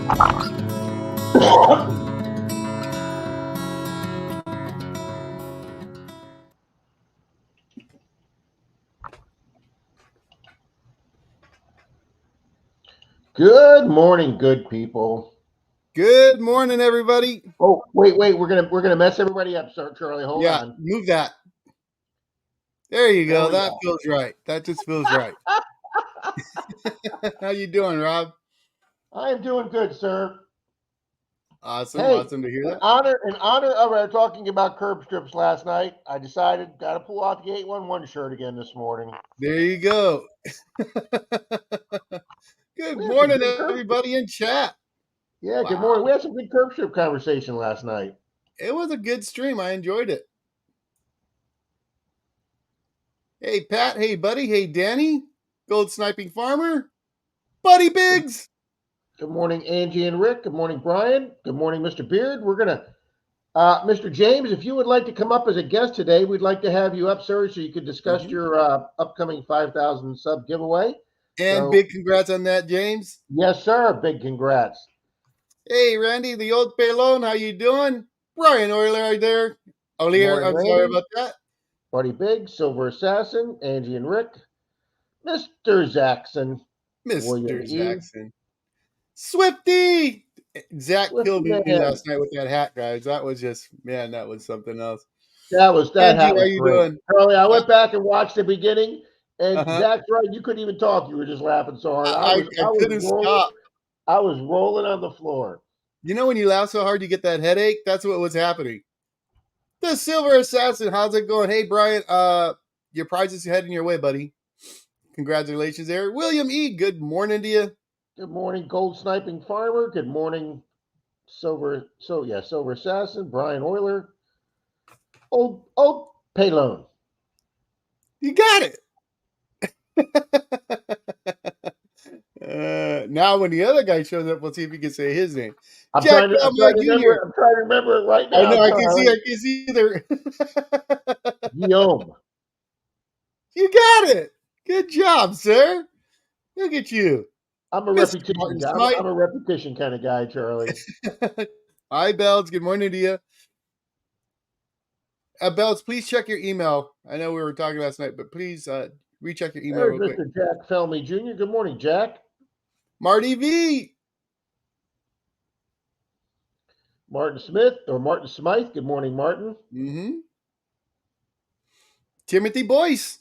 Good morning, good people. Good morning, everybody. Oh, wait, we're gonna mess everybody up, sir. Charlie, hold on. Move that. There you There go. we That go. feels right. That just feels right. How you doing, Rob? I am doing good, sir. Awesome. Hey, Awesome to hear that. in honor of our talking about curb strips last night, I decided gotta pull out the 811 shirt again this morning. There you go. Good We had some morning, good curb. everybody in chat. Yeah, good Wow. morning. We had some good curb strip conversation last night. It was a good stream. I enjoyed it. Hey, Pat. Hey, buddy. Hey, Danny. Gold Sniping Farmer. Buddy Biggs. Good morning, Angie and Rick. Good morning, Brian. Good morning, Mr. Beard. We're gonna Mr. James, if you would like to come up as a guest today, we'd like to have you up, sir, so you could discuss your upcoming 5,000 sub giveaway. And So, big congrats on that, James. yes, sir. Big congrats. Hey, Randy, the old Pelon. How you doing? Brian Euler there. Euler, Morning, I'm sorry Randy. about that. Buddy Big, Silver Assassin, Angie and Rick, Mr. Jackson, William Mr. E. Jackson. Swifty! Zach Swifty killed me Man. last night with that hat, guys. That was just, man, that was something else. That Angie, hat how was you great. doing? Charlie, I went back and watched the beginning, and Uh-huh. Zach's right. You couldn't even talk. You were just laughing so hard. I couldn't stop. I was rolling on the floor. You know when you laugh so hard you get that headache? That's what was happening. The Silver Assassin, how's it going? Hey, Brian, your prize is heading your way, buddy. Congratulations there. William E., good morning to you. Good morning, Gold Sniping Farmer. Good morning, Silver Assassin, Brian Euler, old Pelone. You got it. Now when the other guy shows up, we'll see if he can say his name. I'm Jack trying to remember it right now. I know, I can see there. Guillaume. You got it. Good job, sir. Look at you. I'm a Mr. repetition Martin guy. I'm a repetition kind of guy, Charlie. Hi, Bells. Good morning to you. Bells, please check your email. I know we were talking last night, but please recheck your email real quick. Mr. Jack Felmy Jr. Good morning, Jack. Marty V. Martin Smith or Martin Smythe. Good morning, Martin. Mm-hmm. Timothy Boyce.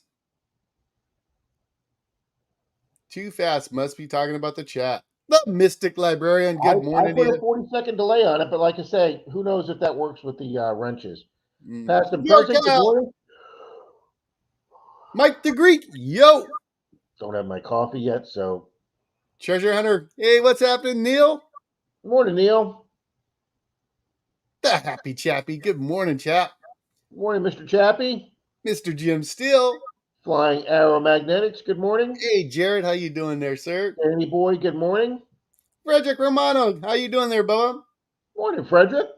Too fast. Must be talking about the chat. The Mystic Librarian. Good morning. I put a 40-second delay on it, but like I say, who knows if that works with the wrenches. Past and present. Good morning. Mike the Greek. Yo. Don't have my coffee yet, so. Treasure Hunter. Hey, what's happening, Neil? Good morning, Neil. The Happy Chappy. Good morning, chap. Good morning, Mr. Chappy. Mr. Jim Steele. Flying Arrow Magnetics. Good morning. Hey, Jared. How you doing there, sir? Danny Boy. Good morning. Frederick Romano. How you doing there, Bubba? Morning, Frederick.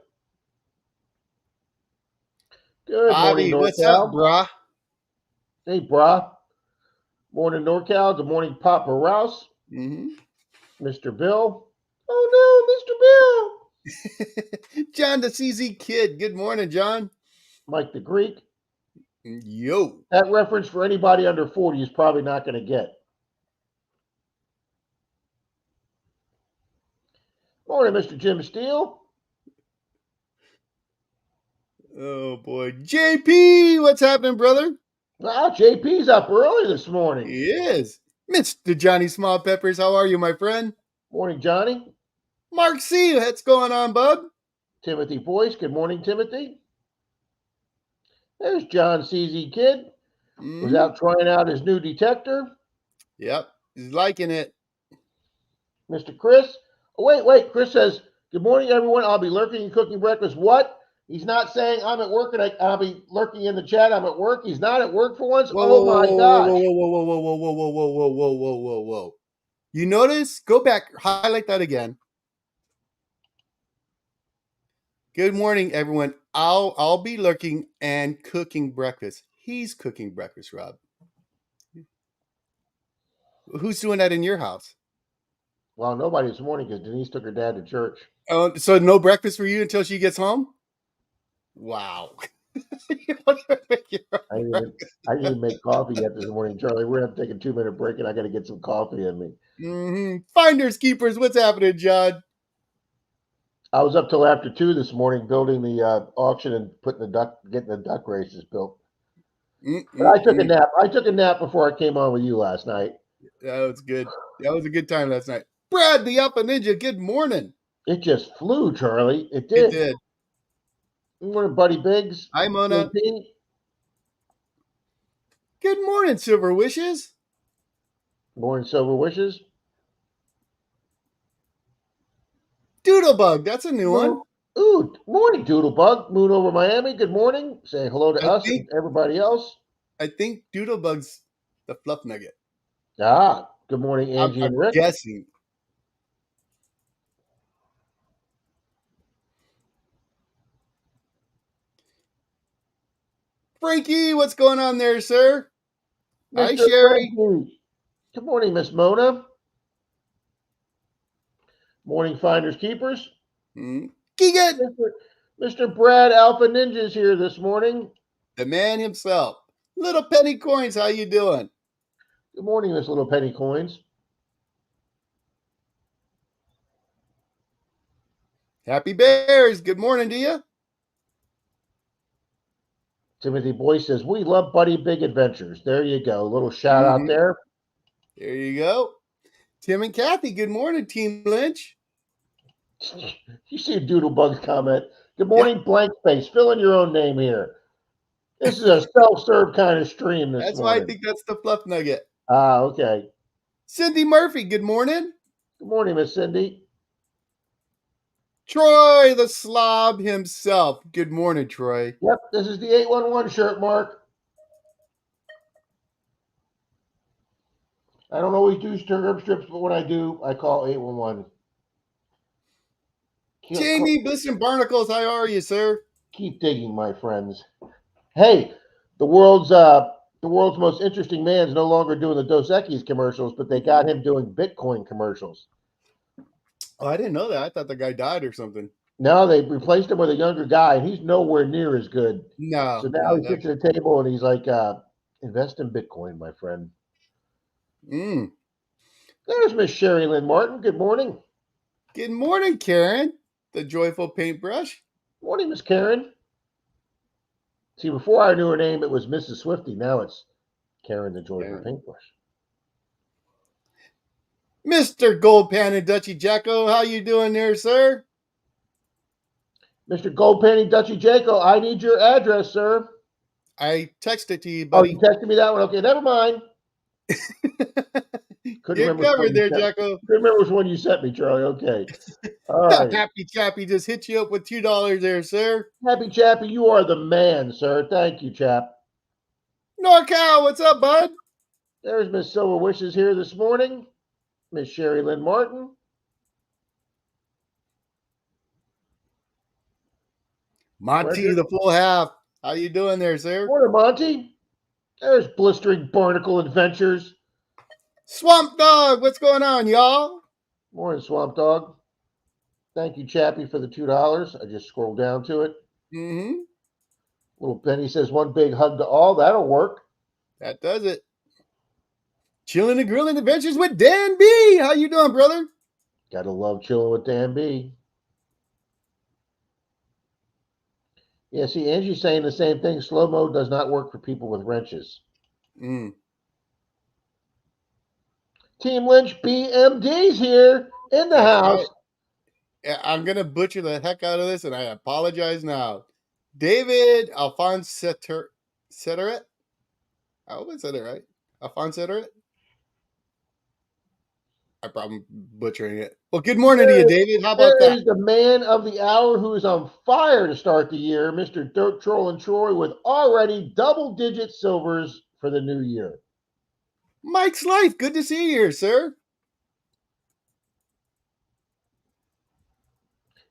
Good morning, NorCal. What's up, brah? Hey, brah. Morning, NorCal. Good morning, Papa Rouse. Mm-hmm. Mr. Bill. Oh, no, Mr. Bill. John the CZ Kid. Good morning, John. Mike the Greek. Yo. That reference for anybody under 40 is probably not going to get. Morning, Mr. Jim Steele. Oh, boy. JP, what's happening, brother? Wow, JP's up early this morning. He is. Mr. Johnny Small Peppers, how are you, my friend? Morning, Johnny. Mark C, what's going on, bub? Timothy Boyce. Good morning, Timothy. There's John CZ Kid. Was out trying out his new detector. Yep, he's liking it. Mr. Chris. Oh, wait. Chris says, good morning, everyone. I'll be lurking and cooking breakfast. What? He's not saying I'm at work and I'll be lurking in the chat. I'm at work. He's not at work for once. Whoa, my gosh. Whoa. You notice? Go back, highlight that again. Good morning, everyone. I'll be lurking and cooking breakfast. He's cooking breakfast, Rob. Who's doing that in your house? Well, nobody this morning because Denise took her dad to church. Oh, so no breakfast for you until she gets home? Wow. I didn't even make coffee yet this morning, Charlie. We're gonna have to take a 2-minute break, and I got to get some coffee in me. Finders keepers, what's happening, John? I was up till after 2 this morning building the auction and getting the duck races built. But I took a nap. I took a nap before I came on with you last night. That was good. That was a good time last night. Brad, the Alpha Ninja, good morning. It just flew, Charlie. It It did. did. Good morning, Buddy Biggs. Hi, Mona. JP. Good morning, Silver Wishes. Morning, Silver Wishes. Doodlebug, that's a new one. Ooh, morning, Doodlebug. Moon over Miami. Good morning. Saying hello to us and everybody else. I think Doodlebug's the fluff nugget. Ah, good morning, Angie I'm and Rick. guessing. Frankie, what's going on there, sir? Hi, Mr. Sherry. Frankie. Good morning, Miss Mona. Morning, Finders Keepers. Keegan. Mr. Brad Alpha Ninja is here this morning. The man himself. Little Penny Coins, how you doing? Good morning, Miss Little Penny Coins. Happy Bears, good morning to you. Timothy Boyce says, we love Buddy Big Adventures. There you go. A little shout out there. There you go. Tim and Kathy, good morning, Team Lynch. You see Doodlebug's comment. Good morning, blank space. Fill in your own name here. This is a self-serve kind of stream this That's morning. why I think that's the fluff nugget. Ah, okay. Cindy Murphy, good morning. Good morning, Miss Cindy. Troy the Slob himself. Good morning, Troy. Yep, this is the 811 shirt, Mark. I don't always do herb strips, but when I do, I call 811. Jamie Bisson Barnacles, how are you, sir? Keep digging, my friends. Hey, the world's most interesting man is no longer doing the Dos Equis commercials, but they got him doing Bitcoin commercials. Oh, I didn't know that. I thought the guy died or something. No, they replaced him with a younger guy, and he's nowhere near as good. No. So now he sits at the table and he's like, invest in Bitcoin, my friend. There's Miss Sherry Lynn Martin. Good morning. Good morning, Karen, the joyful paintbrush. Morning, Miss Karen. See, before I knew her name, it was Mrs. Swifty. Now it's Karen, the joyful paintbrush. Mr. Goldpan and Dutchy Jacko, how you doing there, sir? Mr. Goldpenny Dutchy Jacko, I need your address, sir. I texted to you, buddy. Oh, you texted me that one? Okay, never mind. You're covered there, Jacko. Couldn't remember which one you sent me, Charlie. Okay. All right. Happy Chappy just hit you up with $2 there, sir. Happy Chappy, you are the man, sir. Thank you, chap. NorCal, what's up, bud? There's Miss Silver Wishes here this morning. Miss Sherry Lynn Martin. Monty, the full half. How you doing there, sir? Morning, Monty. There's Blistering Barnacle Adventures. Swamp Dog, what's going on, y'all? Morning, Swamp Dog. Thank you, Chappy, for the $2. I just scrolled down to it. Little Penny says, one big hug to all. That'll work. That does it. Chilling and Grilling Adventures with Dan B. How you doing, brother? Gotta love chilling with Dan B. Yeah, see, Angie's saying the same thing. Slow mo does not work for people with wrenches. Team Lynch BMD's here in the house. Right. Yeah, I'm going to butcher the heck out of this, and I apologize now. David Alphonse-Seteret. I hope I said it right. Alphonse-Seteret? I'm probably butchering it. Well, good morning to you, David. How about that? There's the man of the hour who is on fire to start the year, Mr. Dirt Troll and Troy, with already double-digit silvers for the new year. Mike's Life, good to see you here, sir.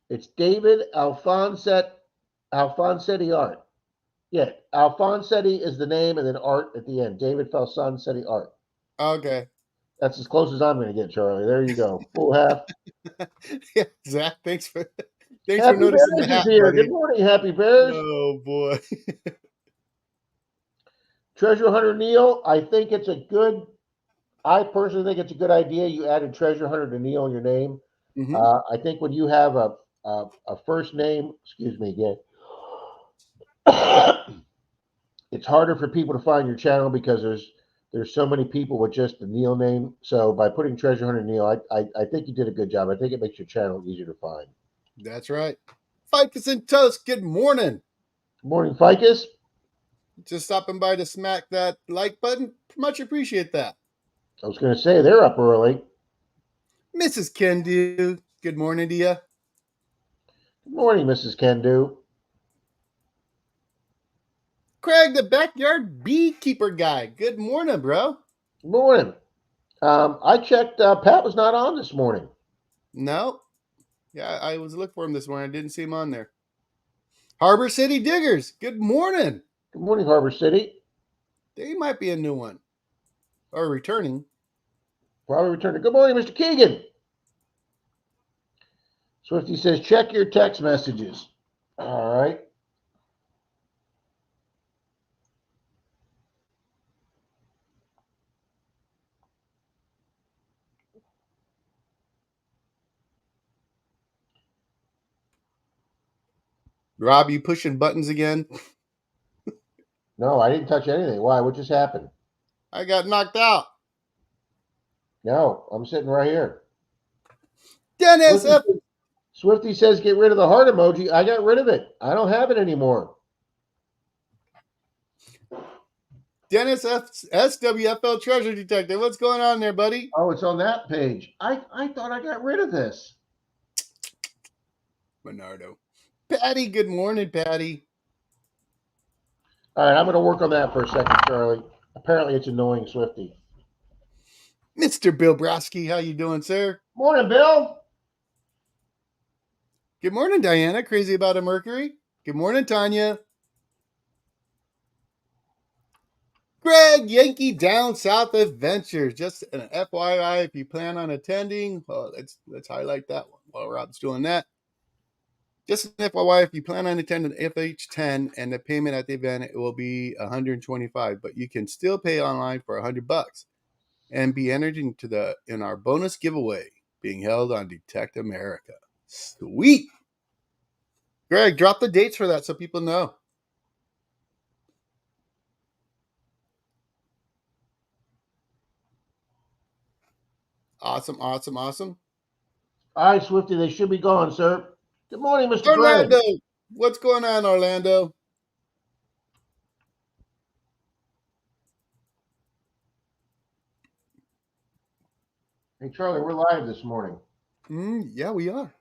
It's David Alfonsetti Art. Yeah, Alfonsetti is the name and then Art at the end. David Falsansetti Art. Okay. That's as close as I'm going to get, Charlie. There you go. Full half. Yeah, Zach, thanks for Happy noticing the Bears is hat, here. Good buddy. morning, Happy Bears. Oh boy. Treasure Hunter Neil, I personally think it's a good idea. You added Treasure Hunter to Neil in your name. Mm-hmm. I think when you have a first name, excuse me again, it's harder for people to find your channel because there's so many people with just the Neil name. So by putting Treasure Hunter Neil, I think you did a good job. I think it makes your channel easier to find. That's right. Ficus and Toast, good morning. Good morning, Ficus. Just stopping by to smack that like button. Much appreciate that. I was going to say they're up early. Mrs. Kendu, good morning to you. Good morning, Mrs. Kendu. Craig, the backyard beekeeper guy. Good morning, bro. Good morning. I checked. Pat was not on this morning. No. Yeah, I was looking for him this morning. I didn't see him on there. Harbor City Diggers, good morning. Good morning, Harbor City. They might be a new one. Or returning. Probably returning. Good morning, Mr. Keegan. Swifty says, check your text messages. All right. Rob, you pushing buttons again? No, I didn't touch anything. Why? What just happened? I got knocked out. No, I'm sitting right here. Dennis Swifty says, get rid of the heart emoji. I got rid of it. I don't have it anymore. Dennis SWFL Treasure Detective. What's going on there, buddy? Oh, it's on that page. I thought I got rid of this. Menardo. Patty, good morning, Patty. All right, I'm going to work on that for a second, Charlie. Apparently, it's annoying Swifty. Mr. Bill Brasky, how you doing, sir? Morning, Bill. Good morning, Diana. Crazy about a Mercury. Good morning, Tanya. Greg, Yankee Down South Adventures. Just an FYI, if you plan on attending, well, let's highlight that one while Rob's doing that. Just an FYI, if you plan on attending FH10 and the payment at the event, it will be $125, but you can still pay online for $100 and be entered in our bonus giveaway being held on Detect America. Sweet. Greg, drop the dates for that so people know. Awesome. All right, Swifty, they should be gone, sir. Good morning, Mr. Orlando, Greg. what's going on, Orlando? Hey, Charlie, we're live this morning. Yeah, we are.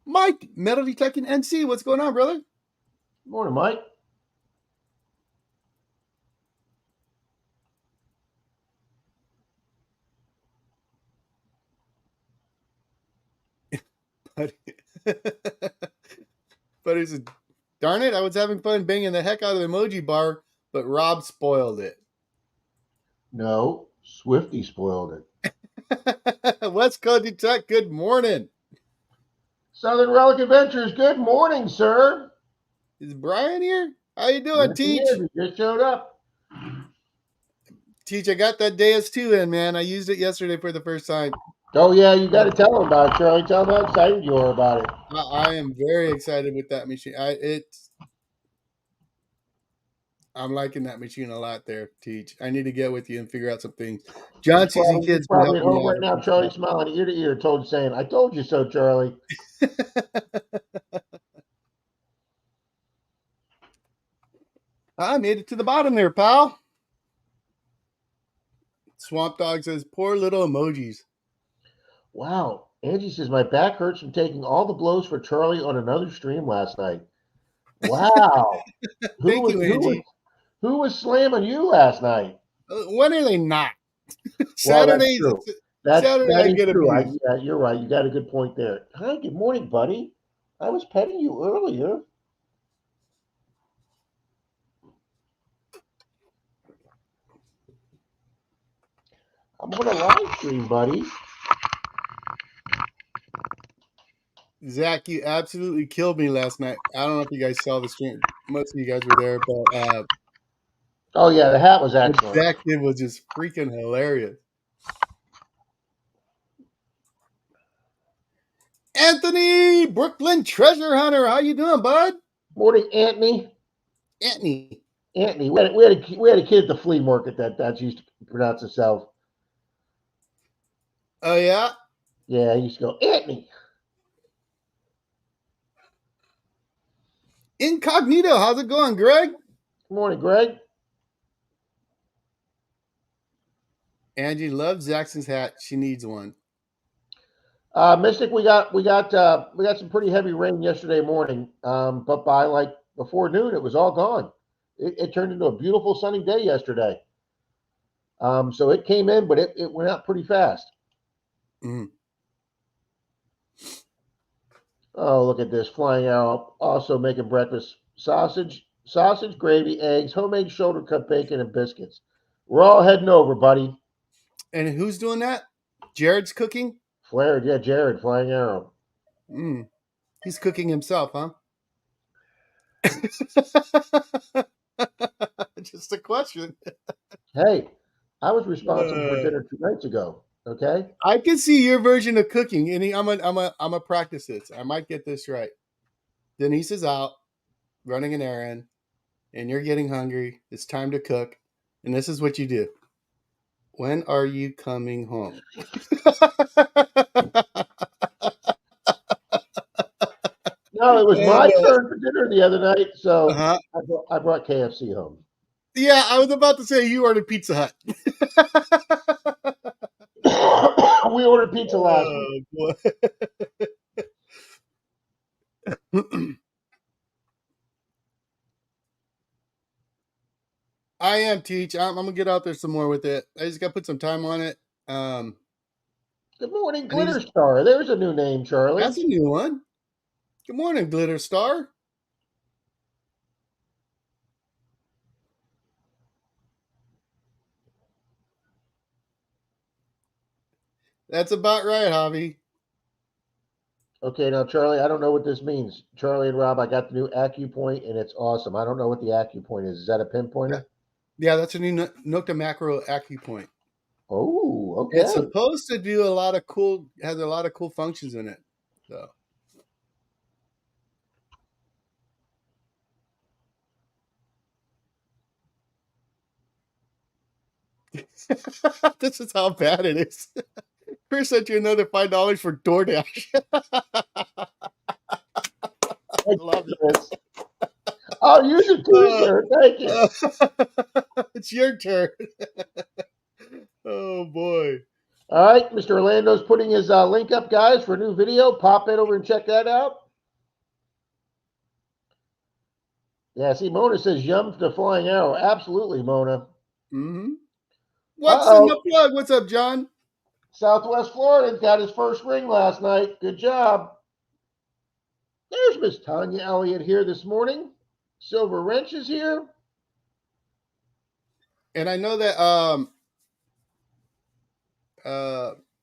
Mike, Metal Detecting NC, what's going on, brother? Good morning, Mike. But he said, darn it, I was having fun banging the heck out of the emoji bar, but Rob spoiled it. No, Swifty spoiled it. West Coast Detect, good morning. Southern Relic Adventures, good morning, sir. Is Brian here? How you doing, Yes, Teach? he just showed up. Teach, I got that Deus 2 in, man. I used it yesterday for the first time. Oh, yeah, you got to tell him about it, Charlie. Tell him how excited you are about it. I am very excited with that machine. I'm liking that machine a lot there, Teach. I need to get with you and figure out some things. John Season Kids been probably at helping me home out. right now, Charlie, smiling ear to ear, saying, I told you so, Charlie. I made it to the bottom there, pal. Swamp Dog says, poor little emojis. Wow. Angie says, my back hurts from taking all the blows for Charlie on another stream last night. Wow. Thank you, Angie. Who was slamming you last night? When are they not? Saturdays. Well, Saturday I get true. abused. Yeah, you're right. You got a good point there. Hi, good morning, buddy. I was petting you earlier. I'm on a live stream, buddy. Zach, you absolutely killed me last night. I don't know if you guys saw the stream. Most of you guys were there, but Oh yeah, the hat was what excellent. Zach did was just freaking hilarious. Anthony, Brooklyn Treasure Hunter, how you doing, bud? Morning, Anthony. Anthony. Anthony, we had a kid at the flea market that used to pronounce himself. Oh yeah. Yeah, he used to go Anthony. Incognito, how's it going, Greg? Good morning, Greg. Angie loves Jackson's hat. She needs one. Mystic, we got some pretty heavy rain yesterday morning, but by like before noon, it was all gone. It turned into a beautiful sunny day yesterday. So it came in, but it went out pretty fast. Mm. Oh, look at this flying out! Also making breakfast: sausage, gravy, eggs, homemade shoulder cut bacon, and biscuits. We're all heading over, buddy. And who's doing that? Jared's cooking? Flared, yeah, Jared, flying arrow. He's cooking himself, huh? Just a question. Hey, I was responsible for dinner 2 nights ago. Okay. I can see your version of cooking, and I'm a practice this. I might get this right. Denise is out running an errand, and you're getting hungry. It's time to cook, and this is what you do. When are you coming home? No, it was my turn for dinner the other night, so I brought KFC home. Yeah, I was about to say you ordered Pizza Hut. We ordered pizza last week. I am, Teach. I'm gonna get out there some more with it. I just got to put some time on it. Good morning, Glitter Star. There's a new name, Charlie. That's a new one. Good morning, Glitter Star. That's about right, Javi. Okay, now Charlie, I don't know what this means. Charlie and Rob, I got the new AccuPoint, and it's awesome. I don't know what the AccuPoint is. Is that a pinpointer? Yeah, that's a new Nocta Macro AccuPoint. Oh, okay. It's supposed to do a lot of cool. Has a lot of cool functions in it. So. This is how bad it is. Chris sent you another $5 for DoorDash. I love this. Oh, use it too, sir. Thank you. It's your turn. Oh boy. All right, Mr. Orlando's putting his link up, guys, for a new video. Pop it over and check that out. Yeah, see, Mona says yum to flying arrow. Absolutely, Mona. Mm-hmm. What's in the plug? What's up, John? Southwest Florida got his first ring last night. Good job. There's Miss Tanya Elliott here this morning. Silver Wrench is here. And I know that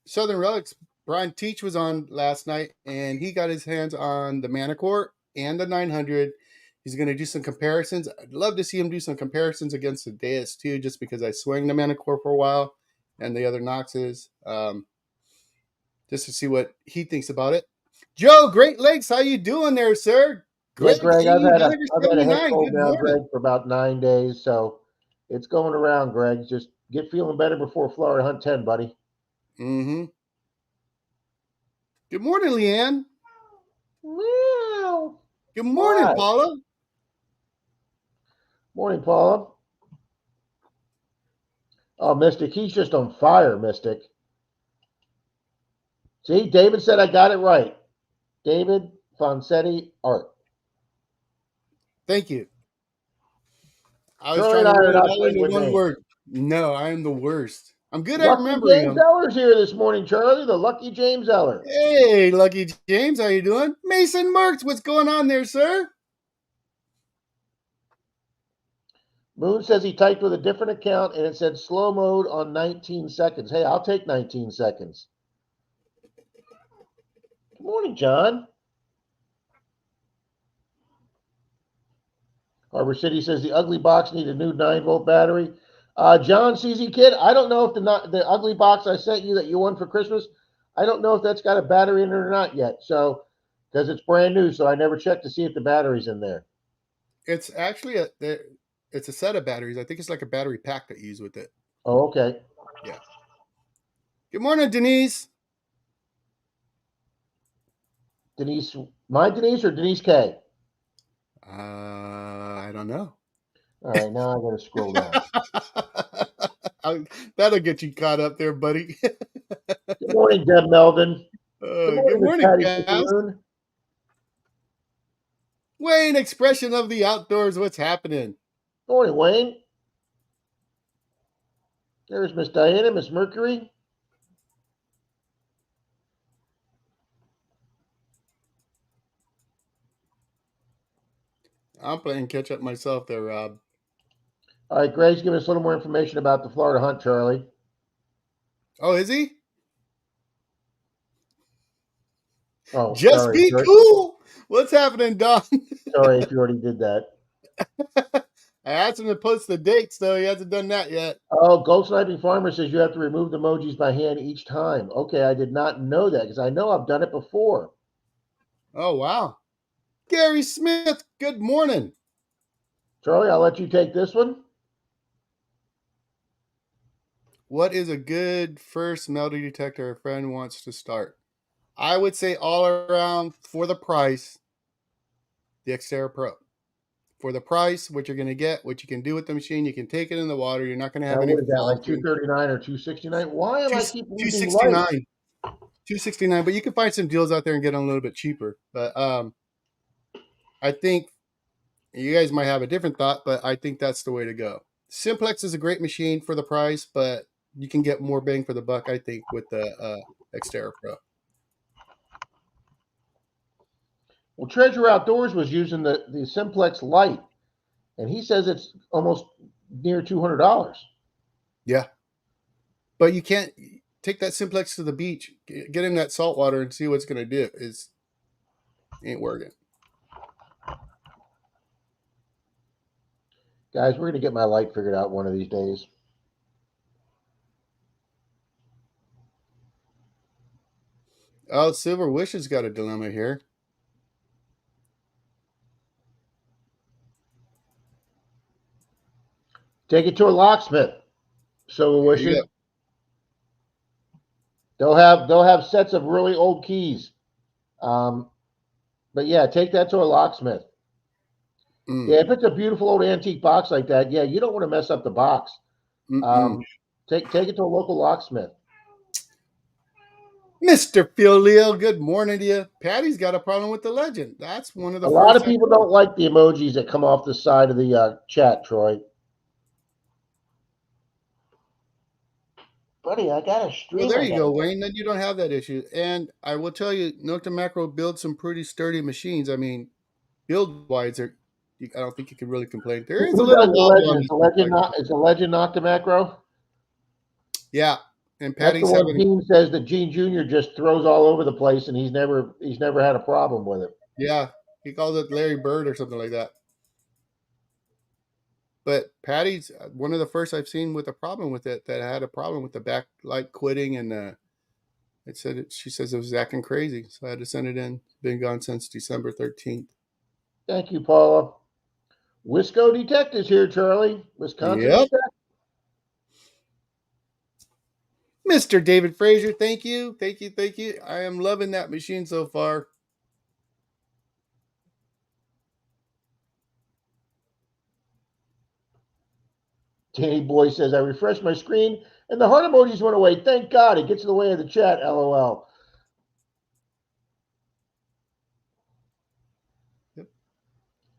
Southern Relics, Brian Teach was on last night, and he got his hands on the Manicore and the 900. He's going to do some comparisons. I'd love to see him do some comparisons against the Deus too, just because I swung the Manicore for a while and the other Noxes, just to see what he thinks about it. Joe, Great Lakes, how you doing there, sir? Yeah, Greg, I've had a head cold now, Greg, for about 9 days, so it's going around, Greg. Just get feeling better before Florida Hunt 10, buddy. Mm-hmm. Good morning, Leanne. Meow. Good morning, Hi. Paula. Morning, Paula. Oh, Mystic, he's just on fire, Mystic. See, David said I got it right. David Fonsetti Art. Thank you. I was trying to read it all into one name. word. No, I am the worst. I'm good at remembering James them. Eller's here this morning, Charlie. The lucky James Eller. Hey, Lucky James, how you doing? Mason Mertz, what's going on there, sir? Moon says he typed with a different account and it said slow mode on 19 seconds. Hey, I'll take 19 seconds. Good morning, John. Harbor City says the ugly box need a new 9-volt battery. John CZ Kid, I don't know if the ugly box I sent you that you won for Christmas, I don't know if that's got a battery in it or not yet. So, because it's brand new, so I never checked to see if the battery's in there. It's actually it's a set of batteries. I think it's like a battery pack that you use with it. Oh, okay. Yeah. Good morning, Denise. Denise, my Denise or Denise K? I don't know. All right, now I got to scroll down. That'll get you caught up there, buddy. Good morning, Deb Melvin. Good morning, Patty guys. Picayune. Wayne, expression of the outdoors. What's happening? Good morning, Wayne. There's Miss Diana, Miss Mercury. I'm playing catch up myself there, Rob. All right, Greg's giving us a little more information about the Florida hunt, Charlie. Oh, is he? Oh, just sorry, be cool. What's happening, Don? Sorry if you already did that. I asked him to post the dates, though. He hasn't done that yet. Oh, Gold Sniping Farmer says you have to remove the emojis by hand each time. Okay, I did not know that because I know I've done it before. Oh, wow. Gary Smith, good morning. Charlie, I'll let you take this one. What is a good first metal detector a friend wants to start? I would say all around for the price, the Xterra Pro. For the price, what you're going to get, what you can do with the machine, you can take it in the water. You're not going to have any. What is that, like $239 or $269? Why am I keep losing $269? $269, but you can find some deals out there and get them a little bit cheaper. But I think you guys might have a different thought, but I think that's the way to go. Simplex is a great machine for the price, but you can get more bang for the buck, I think, with the Xterra Pro. Well, Treasure Outdoors was using the Simplex Lite, and he says it's almost near $200. Yeah. But you can't take that Simplex to the beach, get in that salt water and see what's going to do. Ain't working. Guys, we're going to get my light figured out one of these days. Oh, Silver Wish has got a dilemma here. Take it to a locksmith. Silver Wishes. They'll have sets of really old keys. But yeah, take that to a locksmith. Yeah, if it's a beautiful old antique box like that, yeah, you don't want to mess up the box. Take it to a local locksmith. Mr. Filio, good morning to you. Patty's got a problem with the legend. That's one of the. A lot of people don't like the emojis that come off the side of the chat, Troy. Buddy, I got a stream. Well, there you go, Wayne. Then you don't have that issue. And I will tell you, Nocta Macro builds some pretty sturdy machines. I mean, build-wise, I don't think you can really complain. There is a little wobble on this. Is the legend Nocta Macro? Yeah. And Patty's having. Gene says that Gene Jr. just throws all over the place, and he's never had a problem with it. Yeah, he calls it Larry Bird or something like that. But Patty's one of the first I've seen with a problem with it that had a problem with the backlight quitting, and she says it was acting crazy, so I had to send it in. Been gone since December 13th. Thank you, Paula. Wisco Detectives here, Charlie. Wisconsin. Yep. Mr. David Frazier, thank you. I am loving that machine so far. Danny Boy says, I refreshed my screen and the heart emojis went away. Thank God. It gets in the way of the chat. LOL. Yep.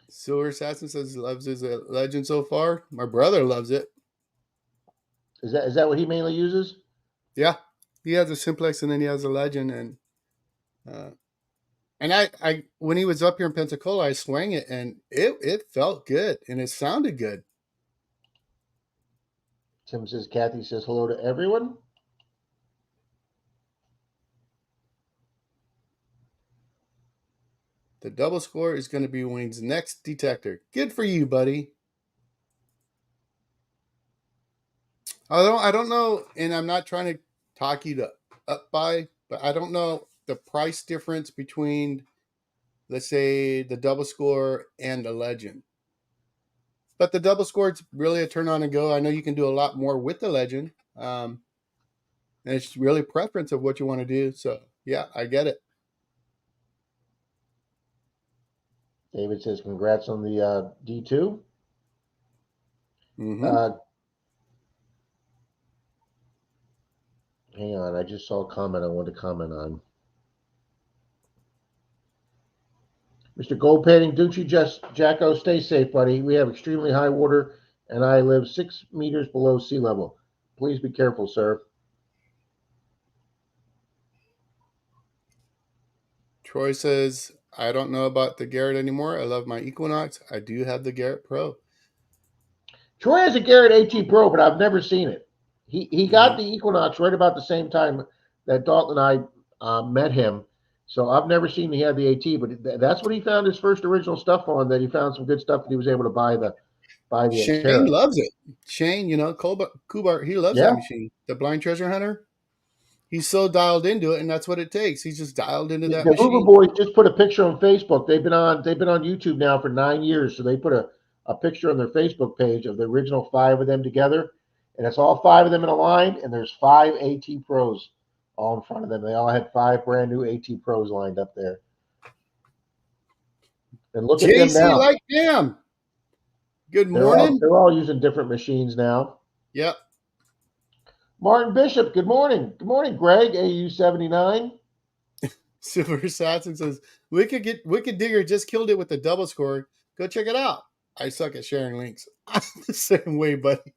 Silver Assassin says loves his legend so far. My brother loves it. Is that what he mainly uses? Yeah. He has a Simplex and then he has a legend, and I when he was up here in Pensacola, I swang it and it felt good and it sounded good. Tim says, Kathy says hello to everyone. The double score is going to be Wayne's next detector. Good for you, buddy. I don't know, and I'm not trying to talk you to up by, but I don't know the price difference between, let's say, the double score and the legend. But the double score, it's really a turn on and go. I know you can do a lot more with the legend. And it's really preference of what you want to do. So, yeah, I get it. David says, congrats on the D2. Mm-hmm. Hang on, I just saw a comment I wanted to comment on. Mr. Gold Painting, Ducci, Jacko, stay safe, buddy. We have extremely high water, and I live 6 meters below sea level. Please be careful, sir. Troy says, I don't know about the Garrett anymore. I love my Equinox. I do have the Garrett Pro. Troy has a Garrett AT Pro, but I've never seen it. He got the Equinox right about the same time that Dalton and I met him. So I've never seen he had the AT, but that's what he found his first original stuff on. That he found some good stuff that he was able to buy the Shane Xterra. loves it. Shane, Kubar, he loves that machine. The Blind Treasure Hunter. He's so dialed into it, and that's what it takes. He's just dialed into that The Hoover machine. Boys just put a picture on Facebook. They've been on YouTube now for 9 years. So they put a picture on their Facebook page of the original 5 of them together. And it's all 5 of them in a line, and there's 5 AT Pros all in front of them. They all had 5 brand new AT Pros lined up there. And look at them JC now. like damn. Good morning. They're all using different machines now. Yep. Martin Bishop, good morning. Good morning, Greg, AU79. Silver Assassin says, Wicked Digger just killed it with the double score. Go check it out. I suck at sharing links. I'm the same way, buddy.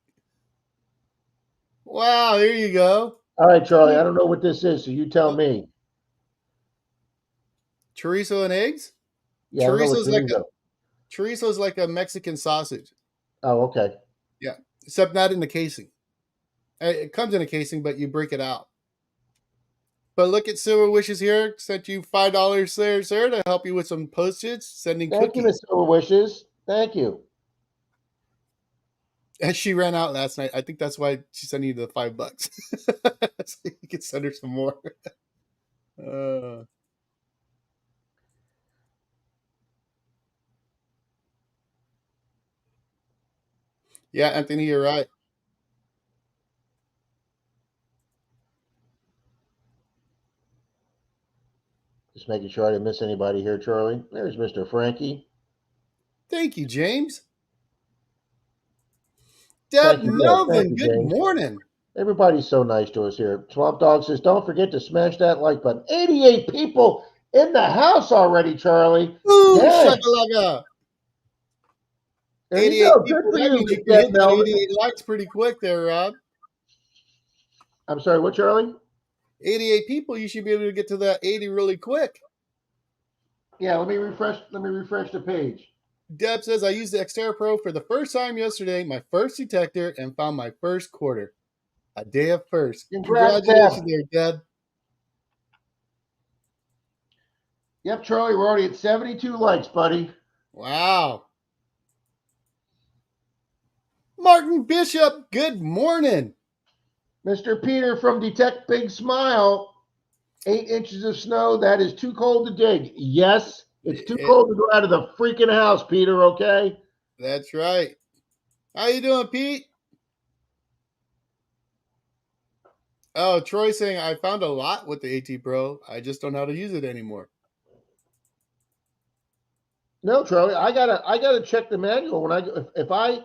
Wow, there you go. All right, Charlie, I don't know what this is, so you tell me. Chorizo and eggs? Yeah, Chorizo's like a Mexican sausage. Oh, okay. Yeah, except not in the casing. It comes in a casing, but you break it out. But look at Silver Wishes here. Sent you $5 there, sir, to help you with some postage. Sending Thank cookies. you, Miss Silver Wishes. Thank you. And she ran out last night. I think that's why she sent you the $5. So you can send her some more. Yeah, Anthony, you're right. Just making sure I didn't miss anybody here, Charlie. There's Mr. Frankie. Thank you, James. Deb Melvin, good morning. Everybody's so nice to us here. Swamp Dog says, don't forget to smash that like button. 88 people in the house already, Charlie. Ooh, shakalaka. 88 people. That means you can hit that 88 likes pretty quick there, Rob. I'm sorry, what, Charlie? 88 people, you should be able to get to that 80 really quick. Yeah, let me refresh the page. Deb says, I used the Xterra Pro for the first time yesterday, my first detector, and found my first quarter. A day of first. Congratulations there, Deb. Yep, Charlie, we're already at 72 likes, buddy. Wow. Martin Bishop, good morning. Mr. Peter from Detect Big Smile. 8 inches of snow. That is too cold to dig. Yes, it's too cold to go out of the freaking house, Peter, okay? That's right. How you doing, Pete? Oh, Troy saying, I found a lot with the AT Pro. I just don't know how to use it anymore. No, Charlie, I gotta check the manual when if I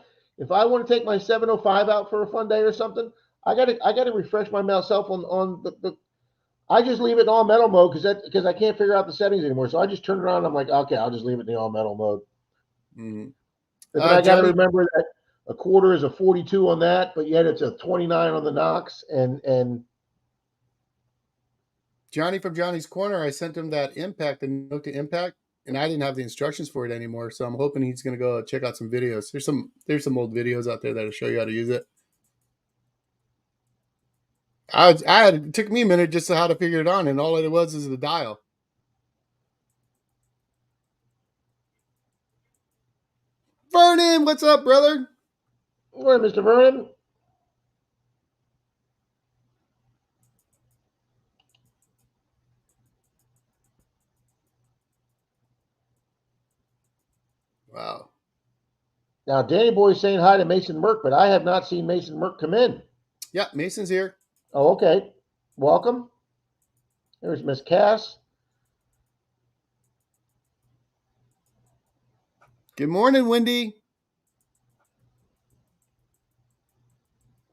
want to take my 705 out for a fun day or something, I gotta refresh my myself on the I just leave it in all metal mode because I can't figure out the settings anymore. So I just turn it on. And I'm like, okay, I'll just leave it in the all metal mode. Mm-hmm. But then I got to remember that a quarter is a 42 on that, but yet it's a 29 on the Knox. And Johnny from Johnny's Corner, I sent him that impact, the note to impact, and I didn't have the instructions for it anymore. So I'm hoping he's going to go check out some videos. There's some old videos out there that'll show you how to use it. It took me a minute just to how to figure it on, and all it was is the dial. Vernon, what's up, brother? Good morning, Mr. Vernon. Wow. Now, Danny Boy's saying hi to Mason Merck, but I have not seen Mason Merck come in. Yeah, Mason's here. Oh, okay. Welcome. There's Miss Cass. Good morning, Wendy.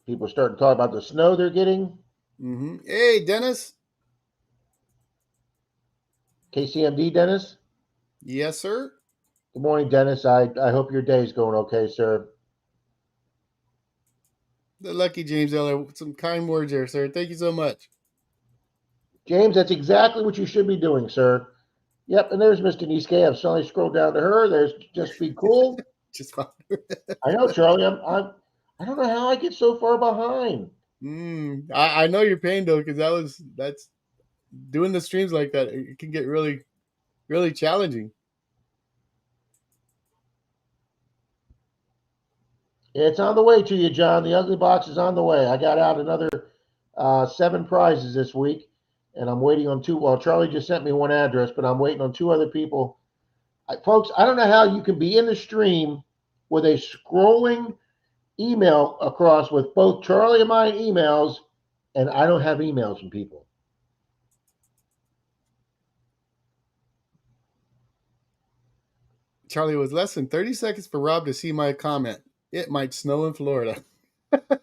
People are starting to talk about the snow they're getting. Mm-hmm. Hey, Dennis. KCMD, Dennis. Yes, sir. Good morning, Dennis. I hope your day is going okay, sir. The lucky James Eller. Some kind words there, sir. Thank you so much. James, that's exactly what you should be doing, sir. Yep, and there's Mr. Niske. I've suddenly scrolled down to her. There's Just Be Cool. Just fine. I know, Charlie. I don't know how I get so far behind. I know your pain though, because that's doing the streams like that. It can get really, really challenging. It's on the way to you, John. The ugly box is on the way. I got out another 7 prizes this week, and I'm waiting on 2. Well, Charlie just sent me 1 address, but I'm waiting on 2 other people. Folks, I don't know how you can be in the stream with a scrolling email across with both Charlie and my emails, and I don't have emails from people. Charlie, it was less than 30 seconds for Rob to see my comment. It might snow in Florida. Peter,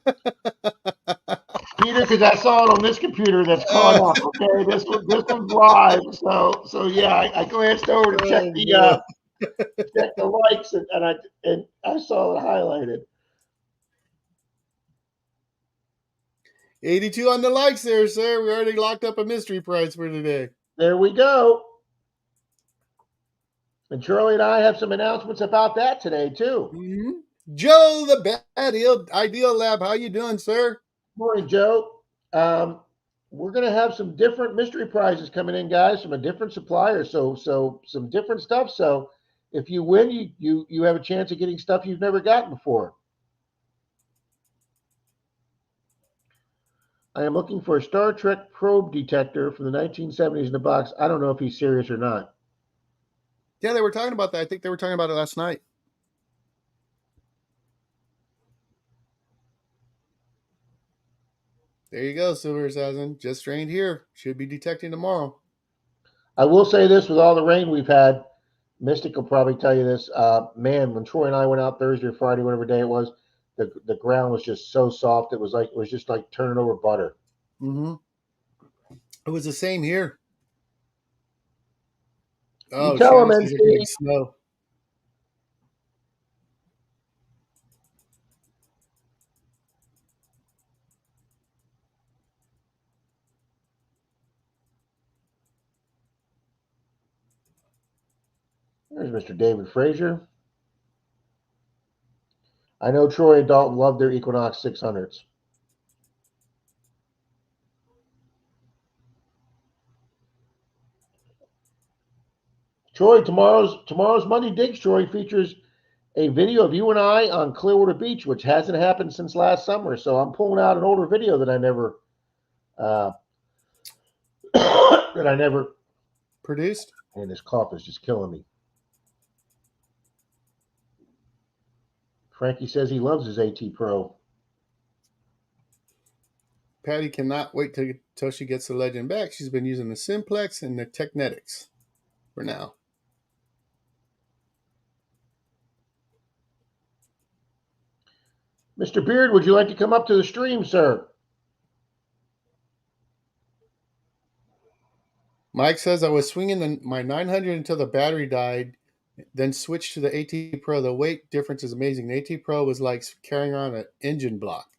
because I saw it on this computer that's caught up. Okay, this one's live. So yeah, I glanced over to check the likes, and I saw it highlighted. 82 on the likes there, sir. We already locked up a mystery prize for today. There we go. And Charlie and I have some announcements about that today too. Mm-hmm. Joe, the Ideal Lab, how you doing, sir? Morning, Joe. We're gonna have some different mystery prizes coming in, guys, from a different supplier. So some different stuff. So if you win, you have a chance of getting stuff you've never gotten before. I am looking for a Star Trek probe detector from the 1970s in the box. I don't know if he's serious or not. Yeah, they were talking about that. I think they were talking about it last night. There you go, Silver Assassin. Just rained here. Should be detecting tomorrow. I will say this: with all the rain we've had, Mystic will probably tell you this. Man, when Troy and I went out Thursday or Friday, whatever day it was, the ground was just so soft. It was just like turning over butter. Mm-hmm. It was the same here. Oh, tell them, NC. Snow. There's Mr. David Frazier. I know Troy and Dalton love their Equinox 600s. Troy, tomorrow's Monday Digs, Troy, features a video of you and I on Clearwater Beach, which hasn't happened since last summer. So I'm pulling out an older video that I never produced. And this cough is just killing me. Frankie says he loves his AT Pro. Patty cannot wait till she gets the Legend back. She's been using the Simplex and the Technetics for now. Mr. Beard, would you like to come up to the stream, sir? Mike says, I was swinging my 900 until the battery died, then switched to the AT Pro. The weight difference is amazing. The AT Pro was like carrying on an engine block.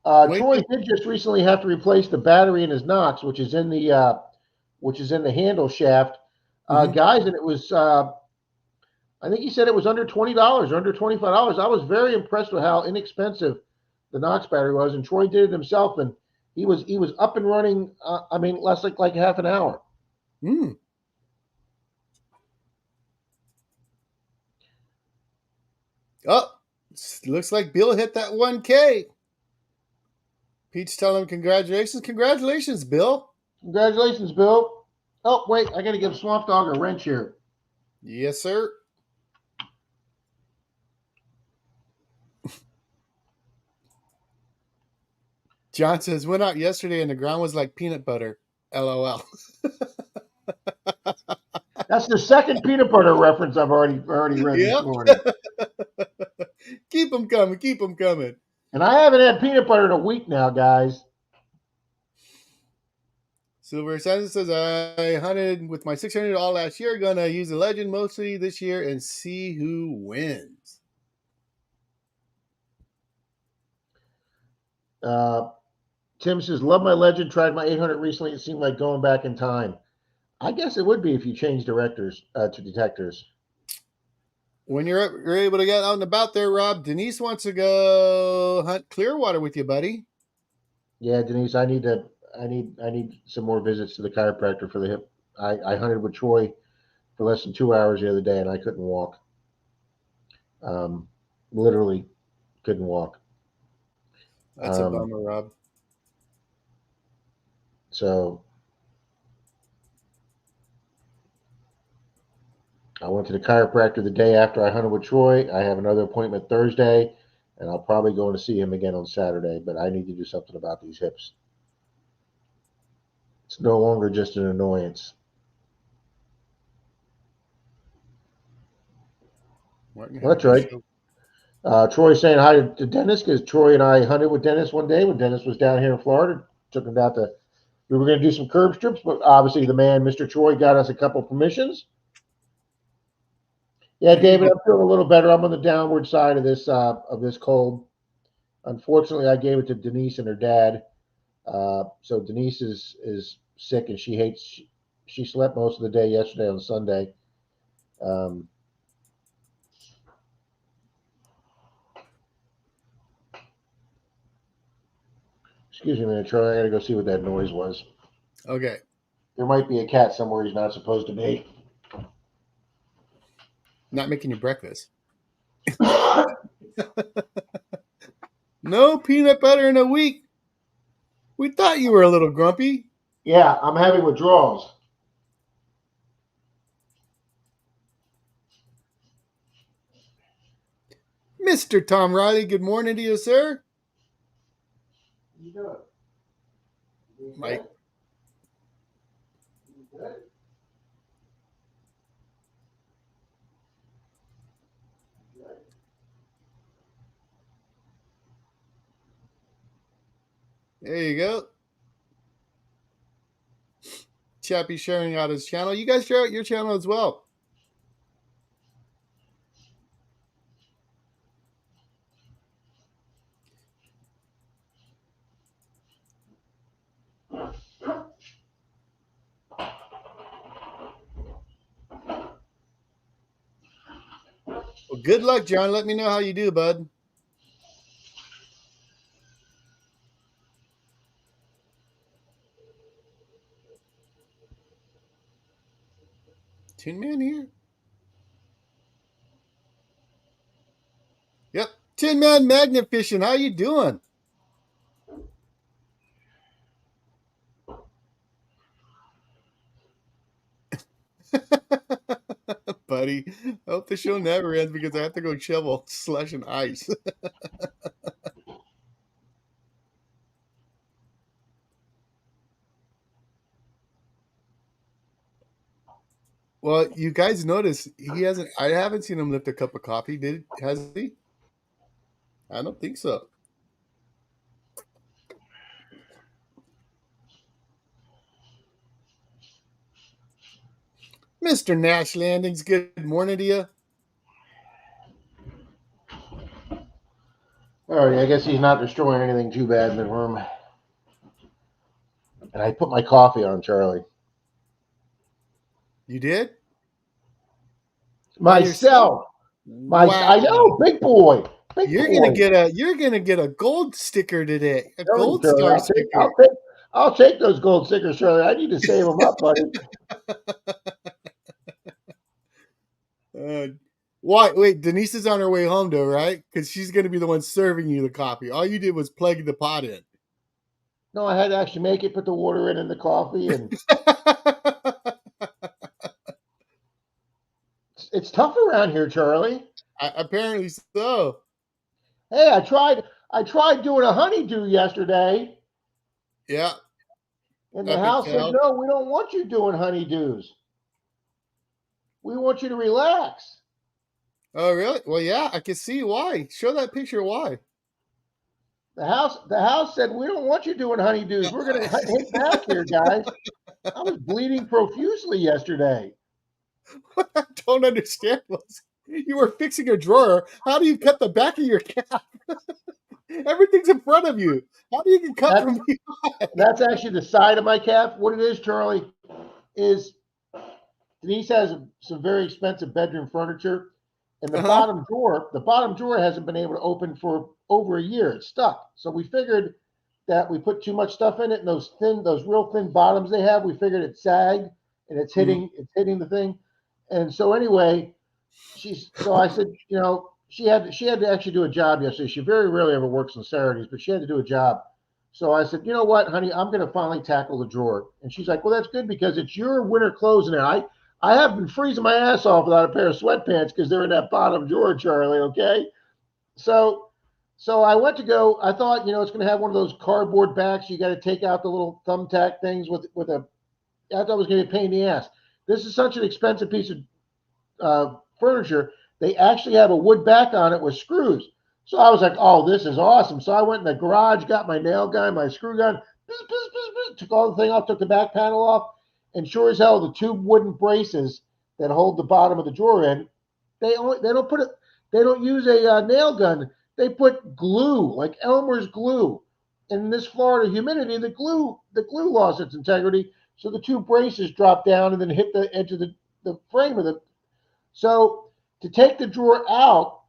Troy did just recently have to replace the battery in his Knox, which is in the handle shaft, guys. And it was, I think he said it was under $20 or under $25. I was very impressed with how inexpensive the Knox battery was, and Troy did it himself, and he was up and running. I mean, less like half an hour. Mm. Oh, looks like Bill hit that 1K. Pete's telling him congratulations. Congratulations, Bill. Congratulations, Bill. Oh, wait, I got to give Swamp Dog a wrench here. Yes, sir. John says, went out yesterday and the ground was like peanut butter. LOL. That's the second peanut butter reference I've already read this Yep. morning. Keep them coming. Keep them coming. And I haven't had peanut butter in a week now, guys. Silver Santa says, I hunted with my 600 all last year. Gonna use the legend mostly this year and see who wins. Tim says, love my legend. Tried my 800 recently. It seemed like going back in time. I guess it would be if you change directors to detectors. When you're able to get out and about there, Rob, Denise wants to go hunt Clearwater with you, buddy. Yeah, Denise, I need some more visits to the chiropractor for the hip. I hunted with Troy for less than 2 hours the other day, and I couldn't walk. Literally couldn't walk. That's a bummer, Rob. So I went to the chiropractor the day after I hunted with Troy. I have another appointment Thursday, and I'll probably go to see him again on Saturday, but I need to do something about these hips. It's no longer just an annoyance. Well, that's right. Troy's saying hi to Dennis because Troy and I hunted with Dennis one day when Dennis was down here in Florida. Took him down to, we were going to do some curb strips, but obviously the man, Mr. Troy, got us a couple permissions. Yeah, David, I'm feeling a little better. I'm on the downward side of this cold. Unfortunately, I gave it to Denise and her dad. So Denise is sick and she slept most of the day yesterday on Sunday. Excuse me a minute, Troy. I got to go see what that noise was. Okay. There might be a cat somewhere he's not supposed to be. Not making you breakfast. No peanut butter in a week. We thought you were a little grumpy. Yeah, I'm having withdrawals. Mr. Tom Riley, good morning to you, sir. What you doing? Mike. There you go. Chappie sharing out his channel. You guys share out your channel as well. Well, good luck, John. Let me know how you do, bud. Tin Man here? Yep. Tin Man Magnet Fishing. How you doing? Buddy, I hope the show never ends because I have to go shovel slush and ice. Well, you guys notice he hasn't. I haven't seen him lift a cup of coffee. Has he? I don't think so. Mr. Nash Landings, good morning to you. All right, I guess he's not destroying anything too bad in the room. And I put my coffee on, Charlie. You did? Myself. Wow. I know, big boy. Big You're boy. gonna get a gold sticker today, a Telling you, gold Charlie, star sticker. I'll take those gold stickers, Charlie. I need to save them up, buddy. Why? Wait, Denise is on her way home, though, right? Because she's gonna be the one serving you the coffee. All you did was plug the pot in. No, I had to actually make it, put the water in and the coffee, and it's tough around here, Charlie. Apparently so. Hey, I tried doing a honeydew yesterday, Yeah, and the epic house said, fail. no, we don't want you doing honeydews. We want you to relax. Oh, really? Well, yeah, I can see why. Show that picture. Why? The house said, we don't want you doing honeydews. We're gonna hit back here, guys. I was bleeding profusely yesterday. What I don't understand was you were fixing a drawer. How do you cut the back of your cap? Everything's in front of you. How do you get cut That, from behind? that's actually the side of my calf. What it is, Charlie, is Denise has some very expensive bedroom furniture, and Uh-huh. the bottom drawer hasn't been able to open for over a year. It's stuck. So we figured that we put too much stuff in it, and those real thin bottoms they have, we figured it sagged and Mhm. it's hitting the thing. And so anyway, so I said, she had to actually do a job yesterday. She very rarely ever works on Saturdays, but she had to do a job. So I said, you know what, honey, I'm going to finally tackle the drawer. And she's like, well, that's good because it's your winter clothes in there. I have been freezing my ass off without a pair of sweatpants because they're in that bottom drawer, Charlie. Okay, so I went to go. I thought, it's going to have one of those cardboard backs. You got to take out the little thumbtack things with a. I thought it was going to be a pain in the ass. This is such an expensive piece of furniture. They actually have a wood back on it with screws. So I was like, oh, this is awesome. So I went in the garage, got my nail gun, my screw gun, took all the thing off, took the back panel off, and sure as hell, the two wooden braces that hold the bottom of the drawer in, they don't use a nail gun. They put glue, like Elmer's glue. And in this Florida humidity, the glue lost its integrity, so the two braces dropped down and then hit the edge of the frame of the. So to take the drawer out,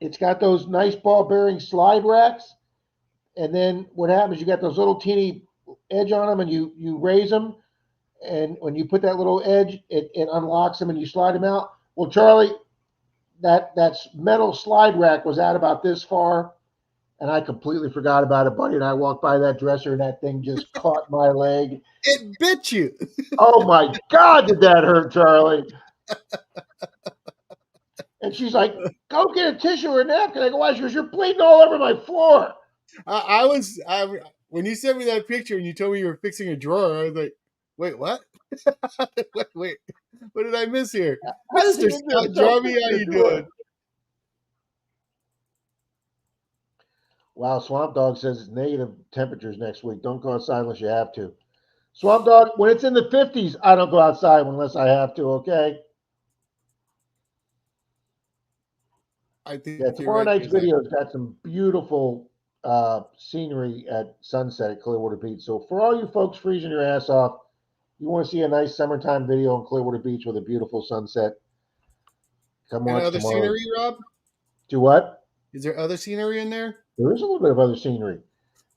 it's got those nice ball bearing slide racks. And then what happens, you got those little teeny edge on them and you raise them. And when you put that little edge, it unlocks them and you slide them out. Well, Charlie, that's metal slide rack was out about this far. And I completely forgot about it, buddy. And I walked by that dresser and that thing just caught my leg. It bit you. Oh my God, did that hurt, Charlie? And she's like, go get a tissue or a napkin. I go, why? She goes, you're bleeding all over my floor. When you sent me that picture and you told me you were fixing a drawer, I was like, wait, what? wait, what did I miss here? How does he Mr. injure Scott himself Jarvie, fixing how a you drawer? doing? Wow, Swamp Dog says it's negative temperatures next week. Don't go outside unless you have to. Swamp Dog, when it's in the 50s, I don't go outside unless I have to, okay? I Yeah, think you're tomorrow right night's there, Zach. video's got some beautiful scenery at sunset at Clearwater Beach. So for all you folks freezing your ass off, you want to see a nice summertime video in Clearwater Beach with a beautiful sunset, come And watch other tomorrow. scenery, Rob? Do what? Is there other scenery in there? There is a little bit of other scenery.